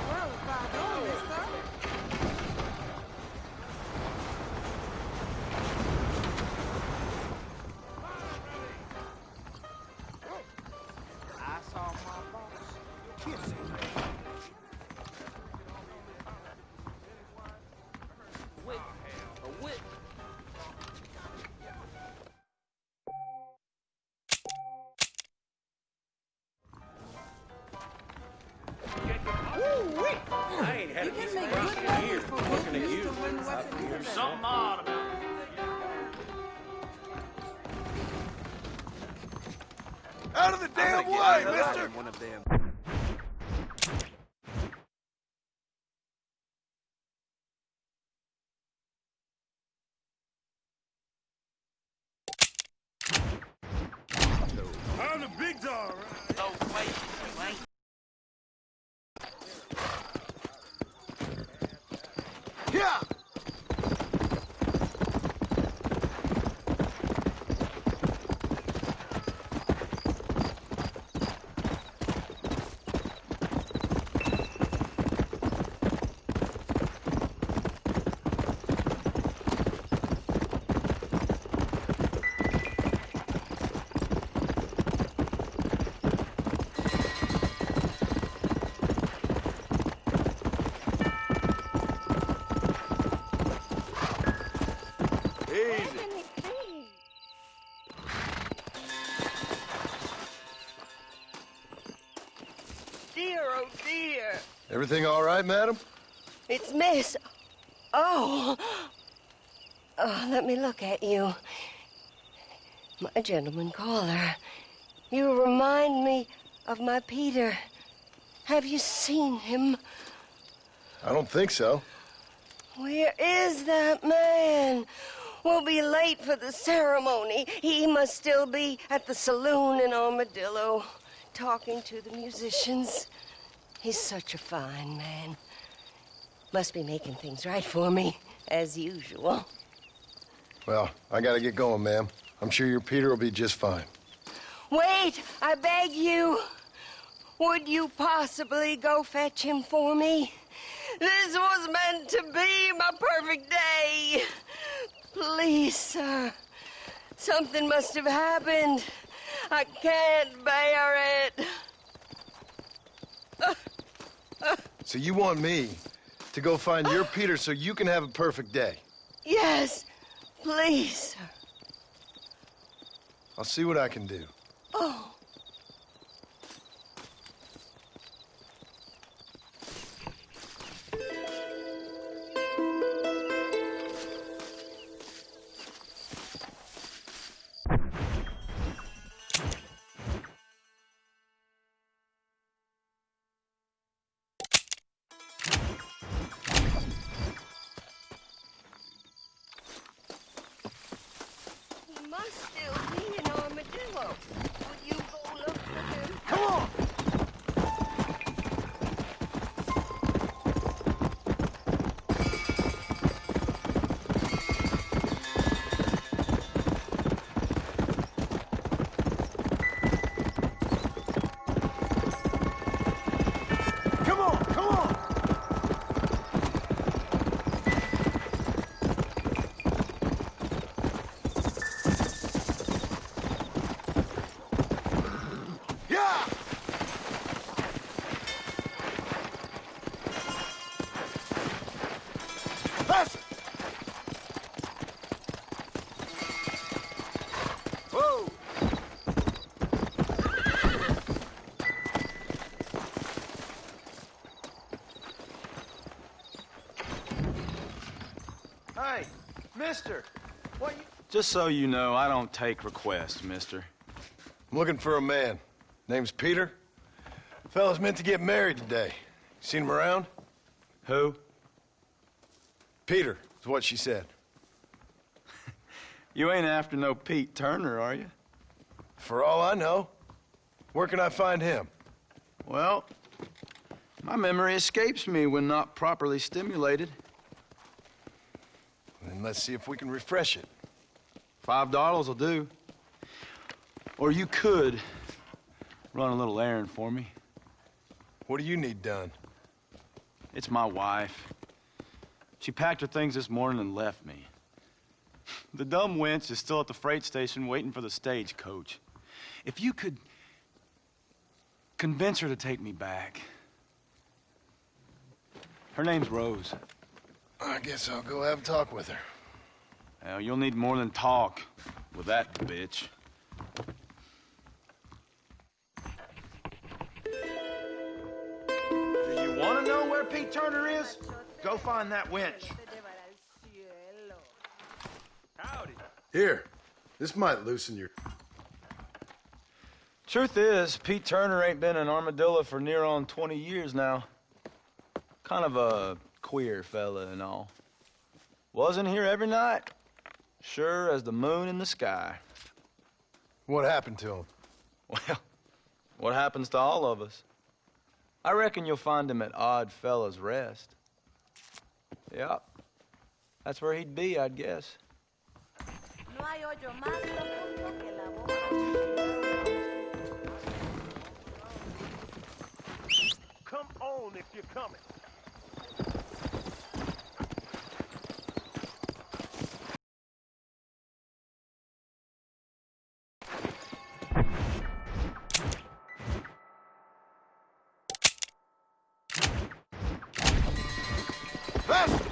Well, pardon, mister. I saw my boss kissing. A whip. I ain't had a piece of crust in years. Looking at you. There's something odd about it. Out of the damn way, mister! One of them. I'm the big dog. Oh, wait. Yeah! Everything all right, madam? It's Miss. Oh. Oh, let me look at you. My gentleman caller. You remind me of my Peter. Have you seen him? I don't think so. Where is that man? We'll be late for the ceremony. He must still be at the saloon in Armadillo, talking to the musicians. He's such a fine man. Must be making things right for me, as usual. Well, I gotta get going, ma'am. I'm sure your Peter will be just fine. Wait, I beg you. Would you possibly go fetch him for me? This was meant to be my perfect day. Please, sir. Something must have happened. I can't bear it. So you want me to go find your Peter so you can have a perfect day? Yes, please, sir. I'll see what I can do. Oh. He must still be in Armadillo. Would you go look for him? Come on! Come on, come on! Yeah! Faster! Whoa! Hey, mister, what you... Just so you know, I don't take requests, mister. I'm looking for a man. Name's Peter. Fella's meant to get married today. Seen him around? Who? Peter, is what she said. You ain't after no Pete Turner, are you? For all I know. Where can I find him? Well, my memory escapes me when not properly stimulated. Then let's see if we can refresh it. $5 will do. Or you could run a little errand for me. What do you need done? It's my wife. She packed her things this morning and left me. The dumb wench is still at the freight station waiting for the stagecoach. If you could convince her to take me back. Her name's Rose. I guess I'll go have a talk with her. Well, you'll need more than talk with that bitch. Do you want to know where Pete Turner is? Go find that wench. Howdy. Here, this might loosen your... Truth is, Pete Turner ain't been in Armadillo for near on 20 years now. Kind of a queer fella and all. Wasn't here every night. Sure as the moon in the sky. What happened to him? Well, what happens to all of us? I reckon you'll find him at Odd Fella's Rest. Yep. That's where he'd be, I'd guess. No hay hoyo más profundo que la boca. Come on if you're coming. Faster!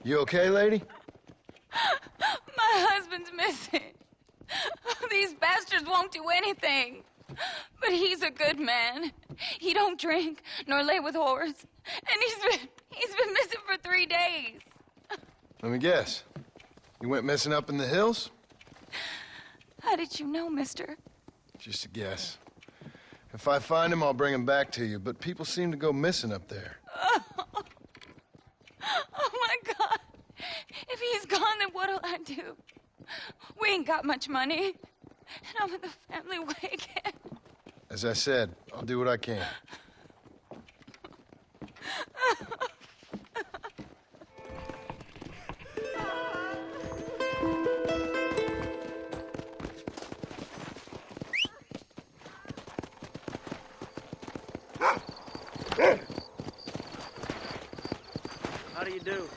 You okay, lady? My husband's missing. These bastards won't do anything. But he's a good man. He don't drink nor lay with whores. And he's been missing for 3 days. Let me guess. You went missing up in the hills? How did you know, mister? Just a guess. If I find him, I'll bring him back to you, but people seem to go missing up there. Oh my God. If he's gone, then what'll I do? We ain't got much money. And I'm in the family way again. As I said, I'll do what I can. How do you do?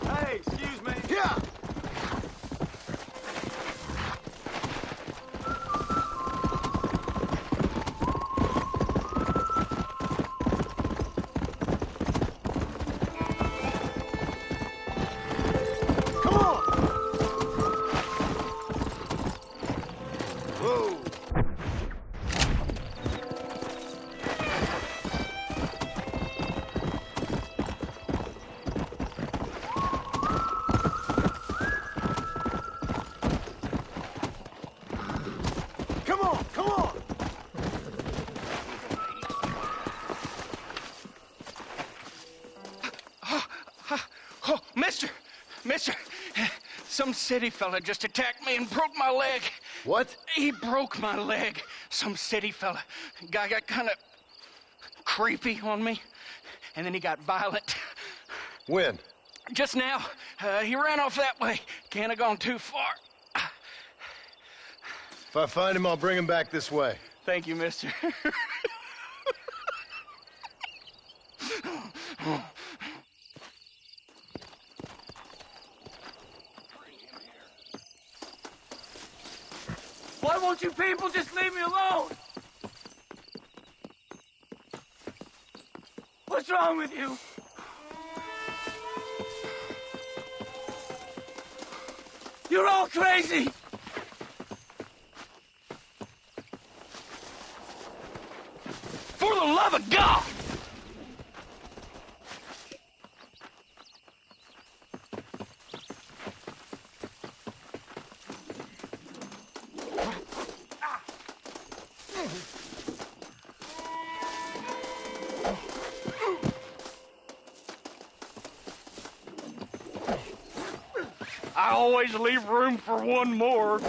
Hey, excuse me. Yeah. Come on. Whoa. Come on, come on! Oh, mister! Some city fella just attacked me and broke my leg. What? He broke my leg. Some city fella. Guy got kind of creepy on me, and then he got violent. When? Just now. He ran off that way. Can't have gone too far. If I find him, I'll bring him back this way. Thank you, mister. Why won't you people just leave me alone? What's wrong with you? You're all crazy! For the love of God! I always leave room for one more.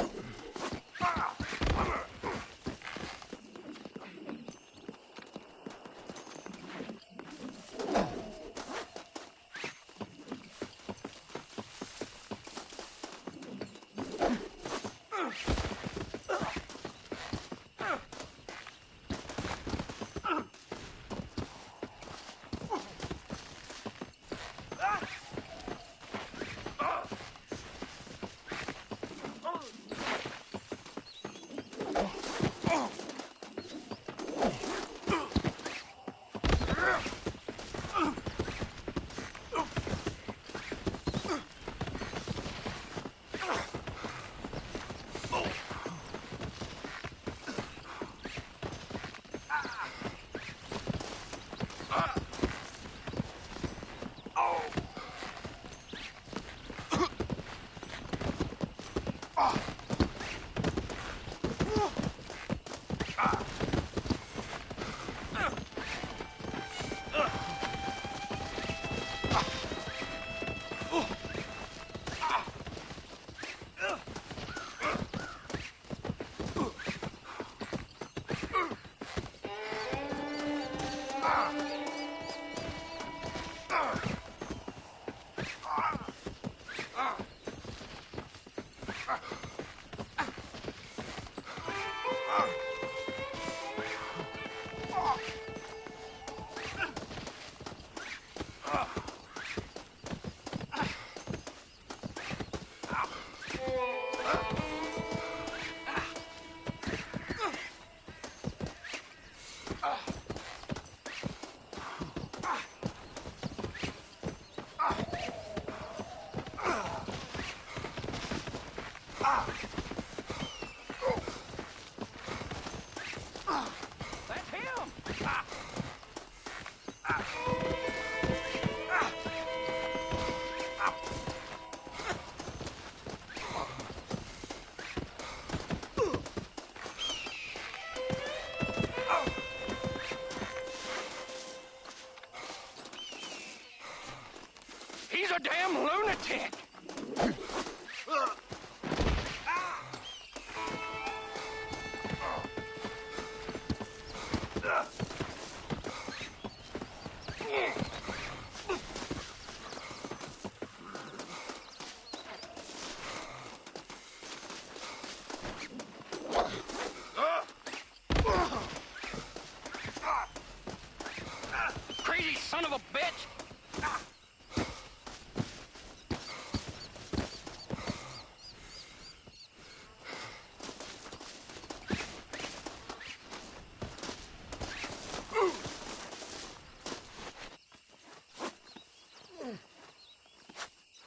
That's him! He's a damn lunatic! Crazy son of a bitch!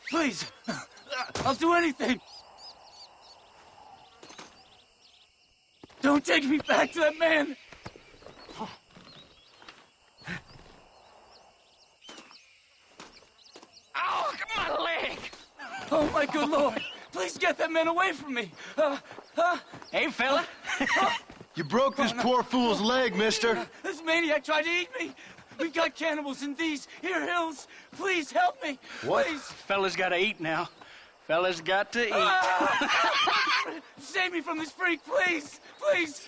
Please, I'll do anything. Don't take me back to that man. Oh, my leg! Oh, my good Lord. Please get that man away from me. Hey, fella. You broke this poor fool's leg, mister. This maniac tried to eat me. We've got cannibals in these here hills. Please help me. What? Please. Fella's gotta eat now. Fella's got to eat. Save me from this freak, please. Please.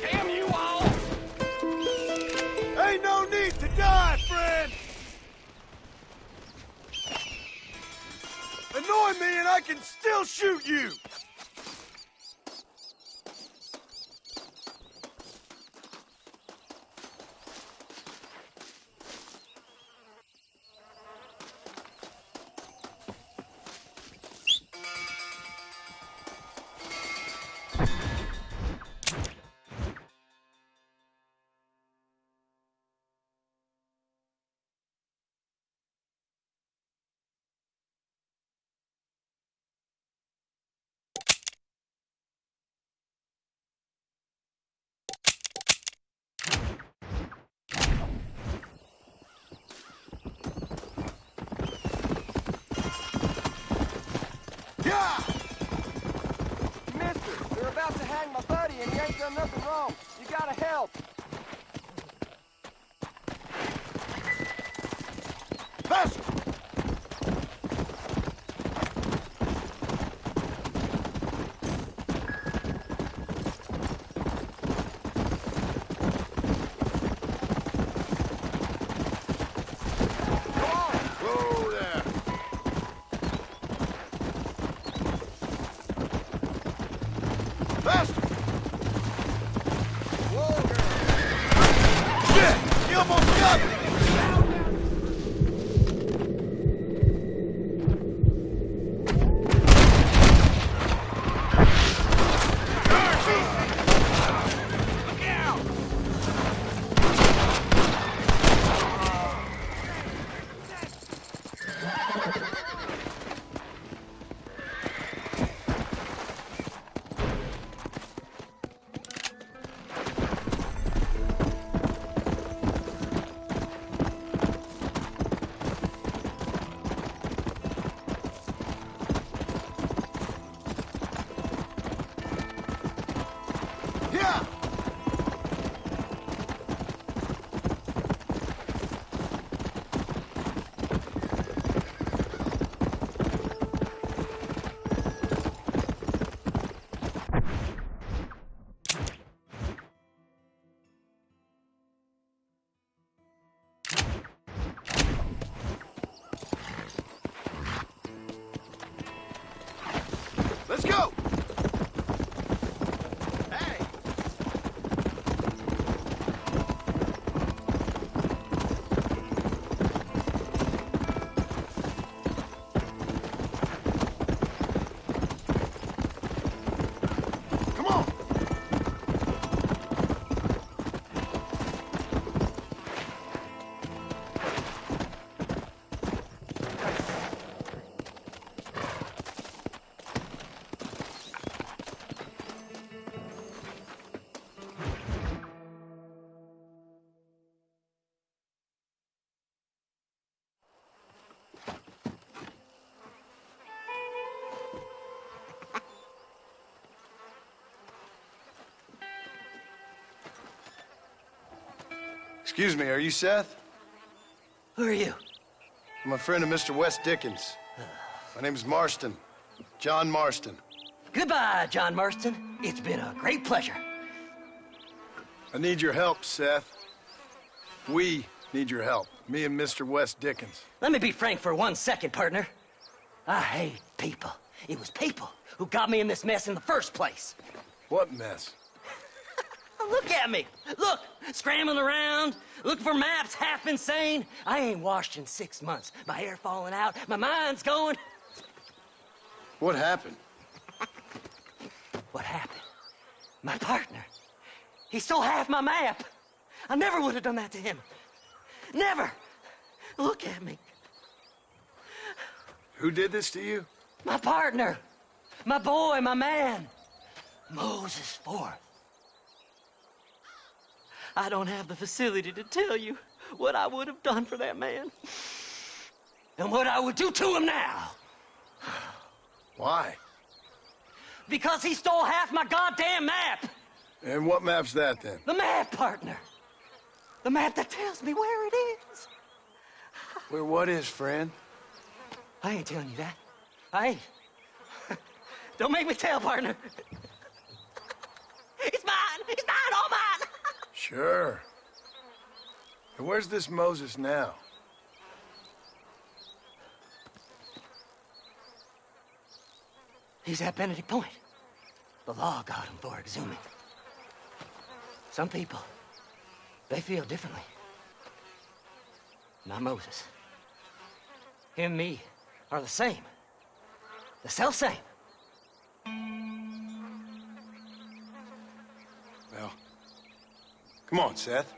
Damn you all! Ain't no need to die, friend! Annoy me and I can still shoot you! Mister, they're about to hang my buddy and he ain't done nothing wrong. You gotta help. Faster! Whoa there. Faster! Whoa, girl. Shit! You almost got me! Yeah! Let's go! Hey! Excuse me, are you Seth? Who are you? I'm a friend of Mr. Wes Dickens. My name's Marston. John Marston. Goodbye, John Marston. It's been a great pleasure. I need your help, Seth. We need your help. Me and Mr. Wes Dickens. Let me be frank for 1 second, partner. I hate people. It was people who got me in this mess in the first place. What mess? Look at me. Look, scrambling around, looking for maps, half insane. I ain't washed in 6 months. My hair falling out, my mind's going. What happened? What happened? My partner. He stole half my map. I never would have done that to him. Never. Look at me. Who did this to you? My partner. My boy, my man. Moses Forth. I don't have the facility to tell you what I would have done for that man. And what I would do to him now. Why? Because he stole half my goddamn map. And what map's that, then? The map, partner. The map that tells me where it is. Where what is, friend? I ain't telling you that. I ain't. Don't make me tell, partner. It's mine! It's mine, all mine! Sure. And where's this Moses now? He's at Benedict Point. The law got him for exhuming. Some people, they feel differently. Not Moses. Him and me are the same. The self-same. Well, come on, Seth.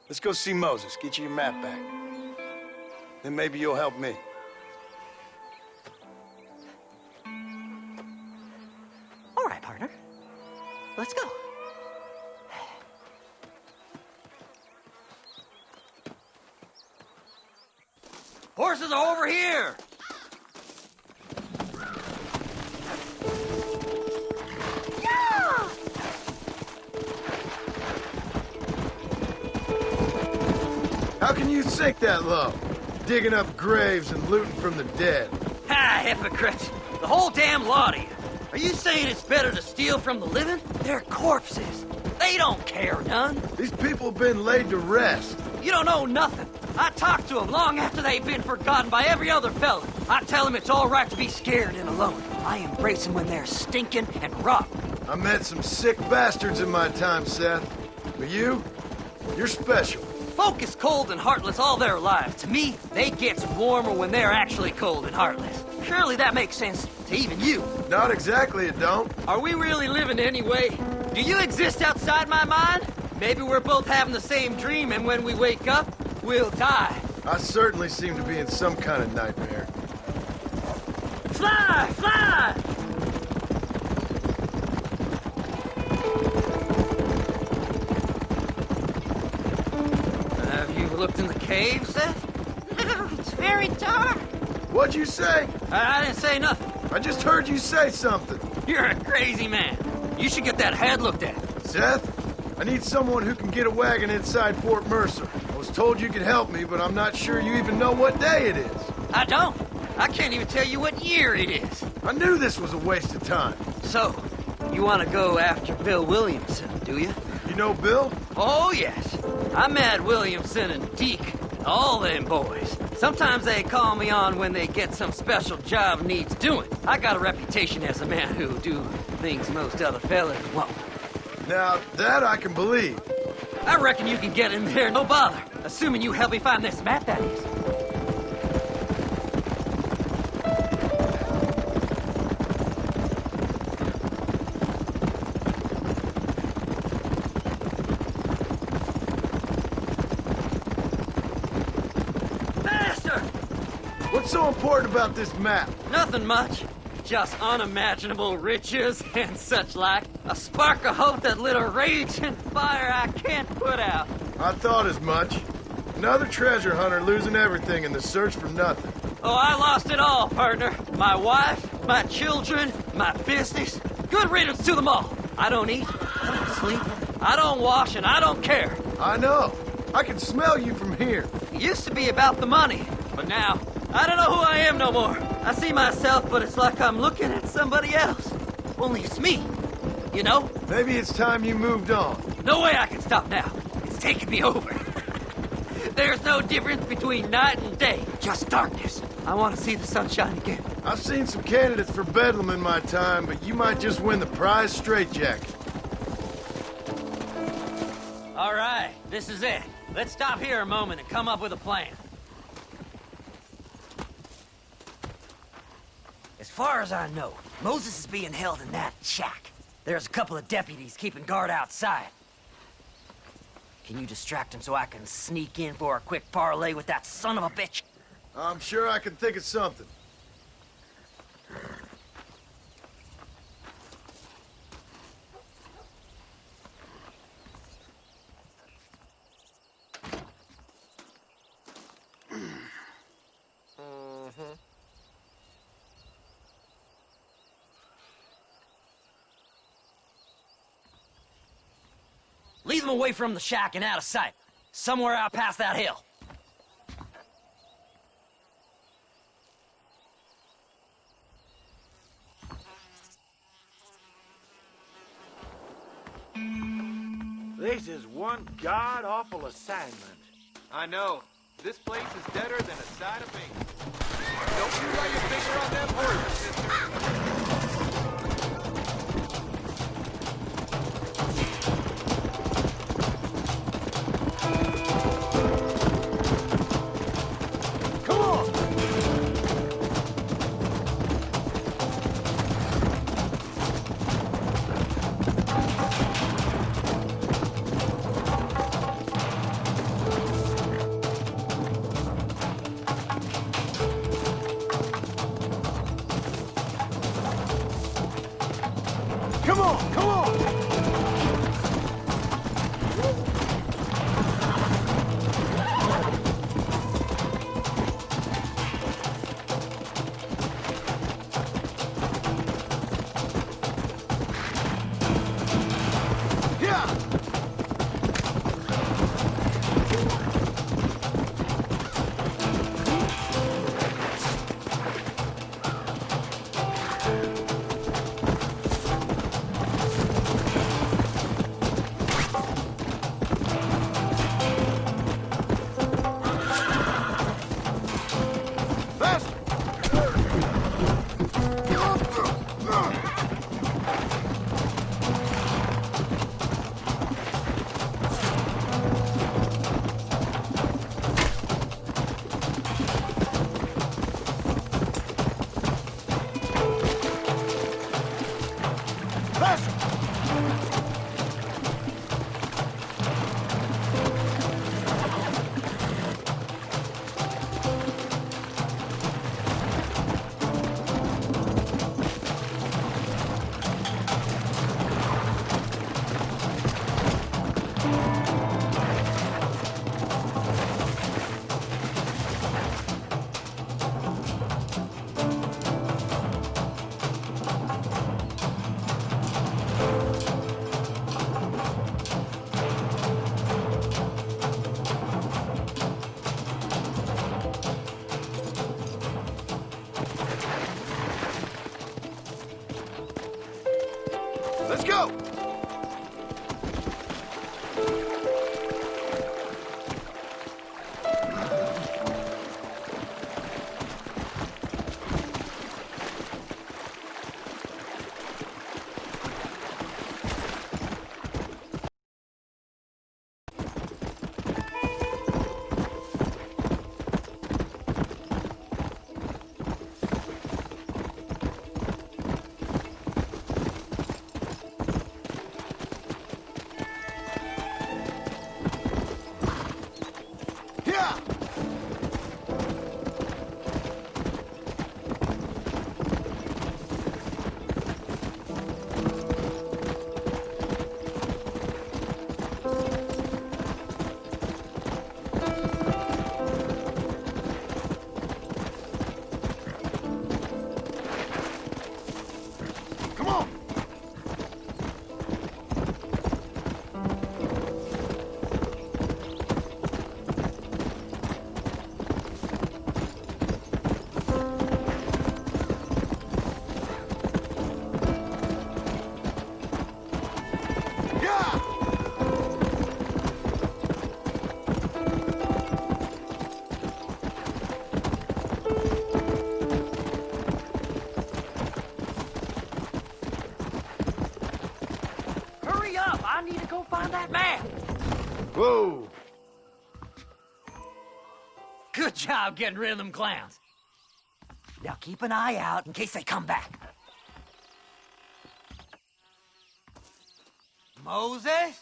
Let's go see Moses, get you your map back. Then maybe you'll help me. All right, partner. Let's go. Horses are over here! How can you sink that low? Digging up graves and looting from the dead. Ah, hypocrite! The whole damn lot of you. Are you saying it's better to steal from the living? They're corpses. They don't care none. These people have been laid to rest. You don't know nothing. I talk to them long after they've been forgotten by every other fella. I tell them it's all right to be scared and alone. I embrace them when they're stinking and rotten. I met some sick bastards in my time, Seth. But you're special. Folk is cold and heartless all their lives. To me, they get warmer when they're actually cold and heartless. Surely that makes sense to even you. Not exactly, it don't. Are we really living anyway? Do you exist outside my mind? Maybe we're both having the same dream, and when we wake up, we'll die. I certainly seem to be in some kind of nightmare. Fly! Fly! Have you looked in the cave, Seth? It's very dark. What'd you say? I didn't say nothing. I just heard you say something. You're a crazy man. You should get that head looked at. Seth, I need someone who can get a wagon inside Fort Mercer. I was told you could help me, but I'm not sure you even know what day it is. I don't. I can't even tell you what year it is. I knew this was a waste of time. So, you want to go after Bill Williamson, do you? You know Bill? Oh, yes. I met Williamson and Deke, all them boys. Sometimes they call me on when they get some special job needs doing. I got a reputation as a man who'll do things most other fellas won't. Now, that I can believe. I reckon you can get in there, no bother. Assuming you help me find this map, that is. What's so important about this map? Nothing much. Just unimaginable riches and such like. A spark of hope that lit a raging fire I can't put out. I thought as much. Another treasure hunter losing everything in the search for nothing. Oh, I lost it all, partner. My wife, my children, my business. Good riddance to them all. I don't eat, I don't sleep, I don't wash, and I don't care. I know. I can smell you from here. It used to be about the money, but now, I don't know who I am no more. I see myself, but it's like I'm looking at somebody else. Only it's me, you know? Maybe it's time you moved on. No way I can stop now. It's taking me over. There's no difference between night and day, just darkness. I want to see the sunshine again. I've seen some candidates for Bedlam in my time, but you might just win the prize straitjacket. All right, this is it. Let's stop here a moment and come up with a plan. As far as I know, Moses is being held in that shack. There's a couple of deputies keeping guard outside. Can you distract him so I can sneak in for a quick parlay with that son of a bitch? I'm sure I can think of something. Lead them away from the shack and out of sight. Somewhere out past that hill. This is one god-awful assignment. I know. This place is deader than a side of bacon. Don't you lay your finger on that poison, sister. Come on, come on! Let's go! that man? Whoa! Good job getting rid of them clowns. Now keep an eye out in case they come back. Moses?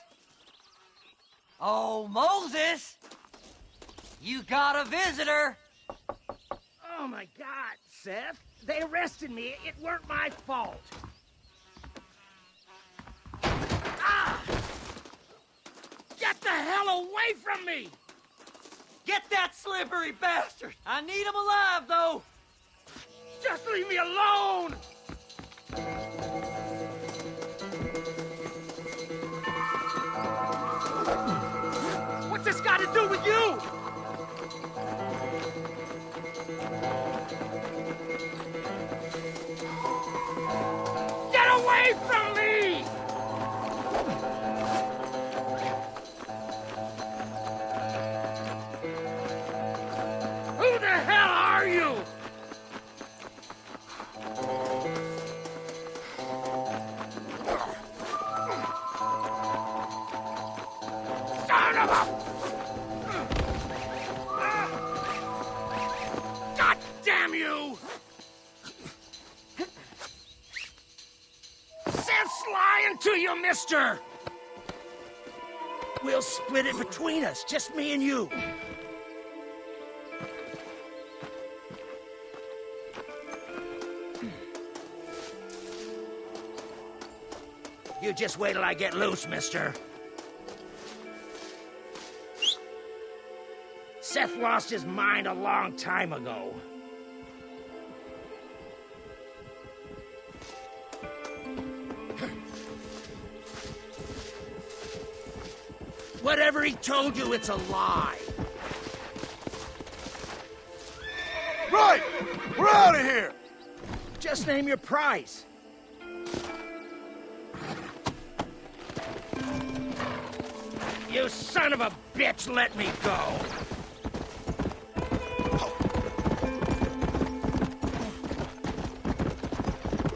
Oh, Moses! You got a visitor! Oh my God, Seth. They arrested me. It weren't my fault. Ah! Get the hell away from me! Get that slippery bastard! I need him alive, though! Just leave me alone! What's this got to do with you? Get away from me! Who the hell are you? Son of a... God damn you! Seth's lying to you, mister! We'll split it between us, just me and you. You just wait till I get loose, mister. Seth lost his mind a long time ago. Whatever he told you, it's a lie. Right! We're out of here! Just name your price. You son of a bitch, let me go!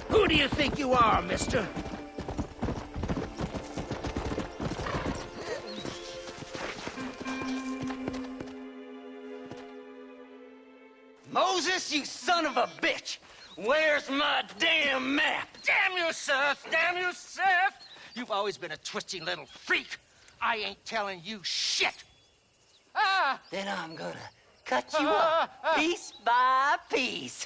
Who do you think you are, mister? Moses, you son of a bitch! Where's my damn map? Damn you, Seth! Damn you, Seth! You've always been a twisty little freak. I ain't telling you shit. Ah! Then I'm gonna cut you up piece by piece.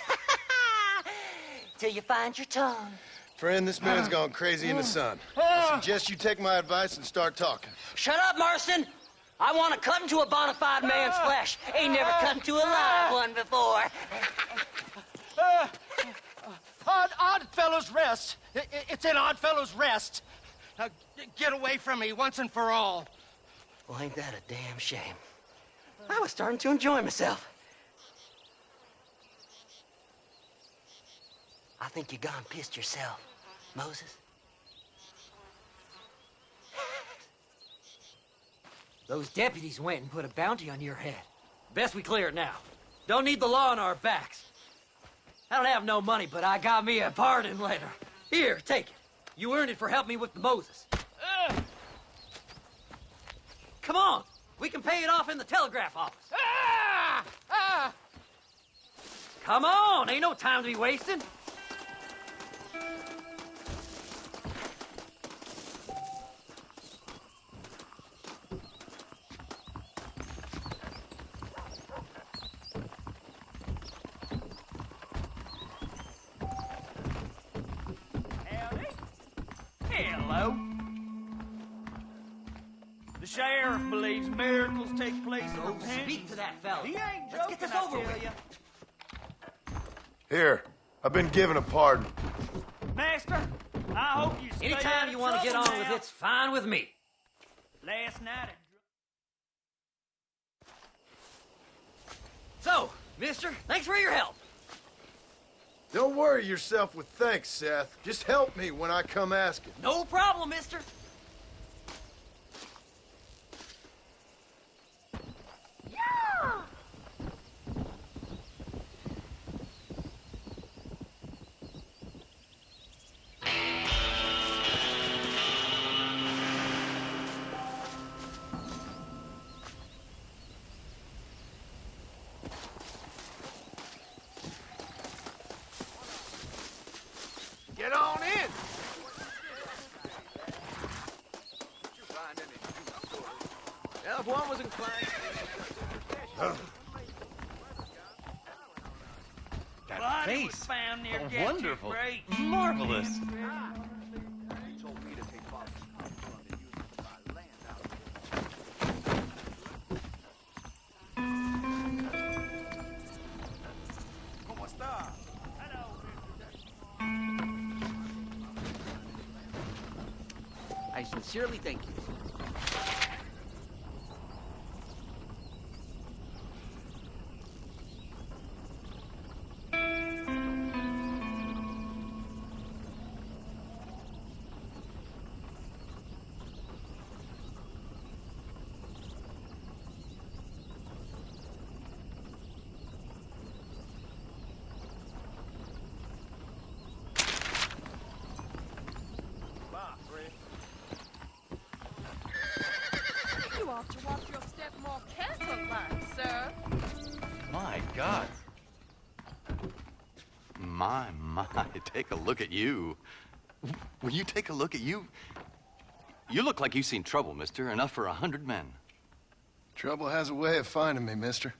Till you find your tongue. Friend, this man's gone crazy in the sun. I suggest you take my advice and start talking. Shut up, Marston! I want to cut into a bona fide man's flesh. Ain't never cut into a live one before. Oddfellows Rest. It's in Oddfellows Rest. Now, get away from me once and for all. Well, ain't that a damn shame? I was starting to enjoy myself. I think you gone pissed yourself, Moses. Those deputies went and put a bounty on your head. Best we clear it now. Don't need the law on our backs. I don't have no money, but I got me a pardon letter. Here, take it. You earned it for helping me with the Moses. Come on. We can pay it off in the telegraph office. Come on. Ain't no time to be wasting. Hello. The sheriff believes miracles take place in Go repentance. speak to that fella. He ain't joking, Let's get this I over tell with. ya. Here, I've been given a pardon. Master, I hope you stay out Anytime of you want to get trouble on with now. it's fine with me. Last night, So, mister, thanks for your help. Don't worry yourself with thanks, Seth. Just help me when I come asking. No problem, mister. if one was inclined... That face. Found near wonderful. Marvelous. I sincerely thank you. You ought to watch your step more careful, sir. My God. My, take a look at you. Will you take a look at you? You look like you've seen trouble, mister. Enough for 100 men. Trouble has a way of finding me, mister.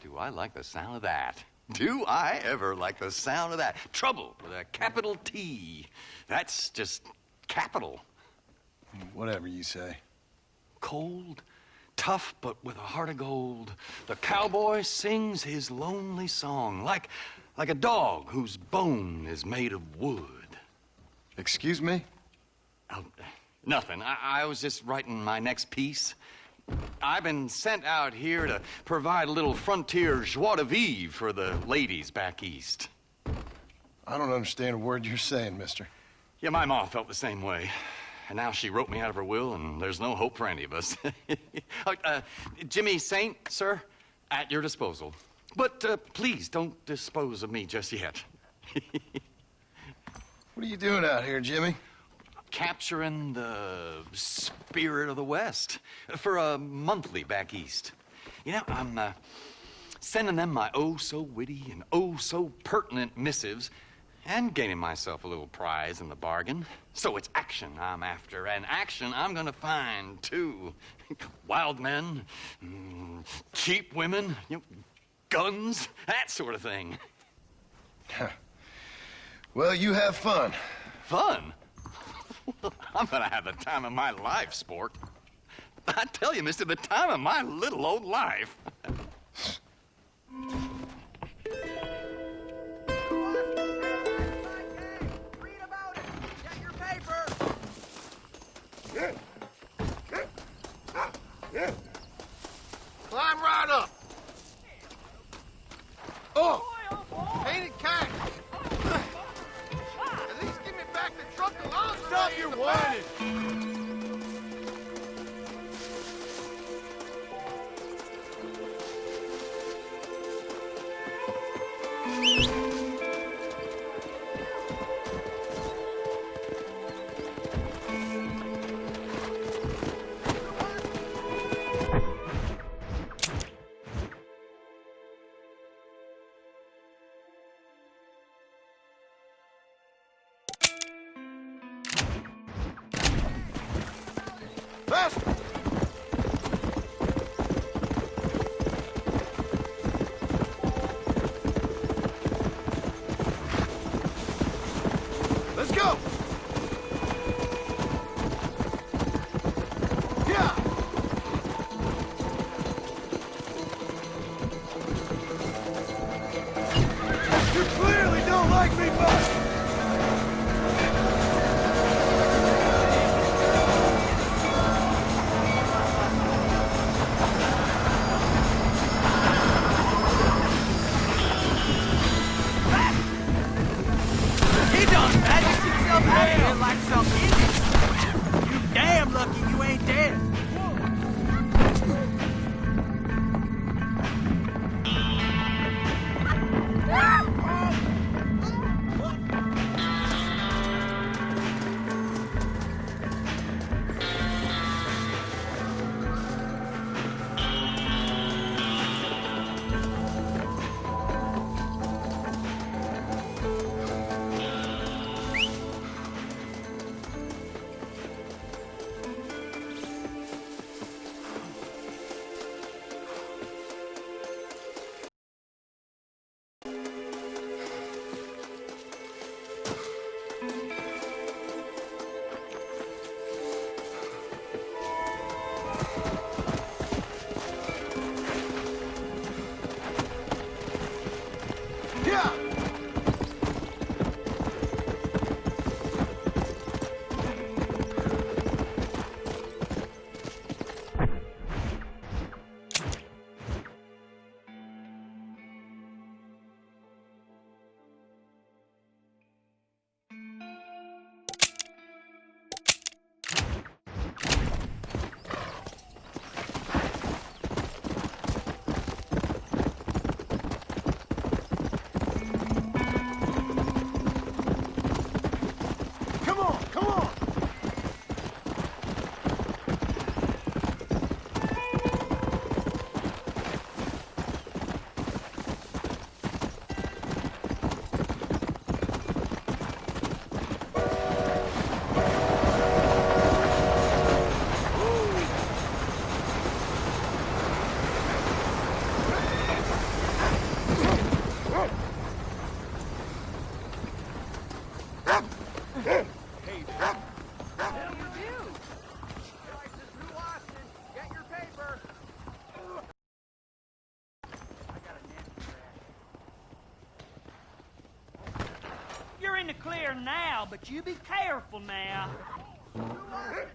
Do I like the sound of that? Do I ever like the sound of that? Trouble with a capital T. That's just capital. Whatever you say. Cold, tough, but with a heart of gold. The cowboy sings his lonely song like a dog whose bone is made of wood. Excuse me? Oh, nothing. I was just writing my next piece. I've been sent out here to provide a little frontier joie de vivre for the ladies back east. I don't understand a word you're saying, mister. Yeah, my ma felt the same way. And now she wrote me out of her will, and there's no hope for any of us. Jimmy Saint, sir, at your disposal. But please don't dispose of me just yet. What are you doing out here, Jimmy? Capturing the spirit of the West for a monthly back east. You know, I'm sending them my oh-so-witty and oh-so-pertinent missives and gaining myself a little prize in the bargain. So it's action I'm after, and action I'm gonna find, too. Wild men, cheap women, you know, guns, that sort of thing. Well, you have fun. Fun? I'm gonna have the time of my life, sport. I tell you, mister, the time of my little old life. Climb right up. Oh, painted cactus. At least give me back the truck of lingerie. Stop your whining. Faster! Let's go! Yeah! You clearly don't like me much! Like some idiot. You damn lucky you ain't dead. Hey, what do you do? Crisis New Austin, get your paper. You're in the clear now, but you be careful now. New Austin.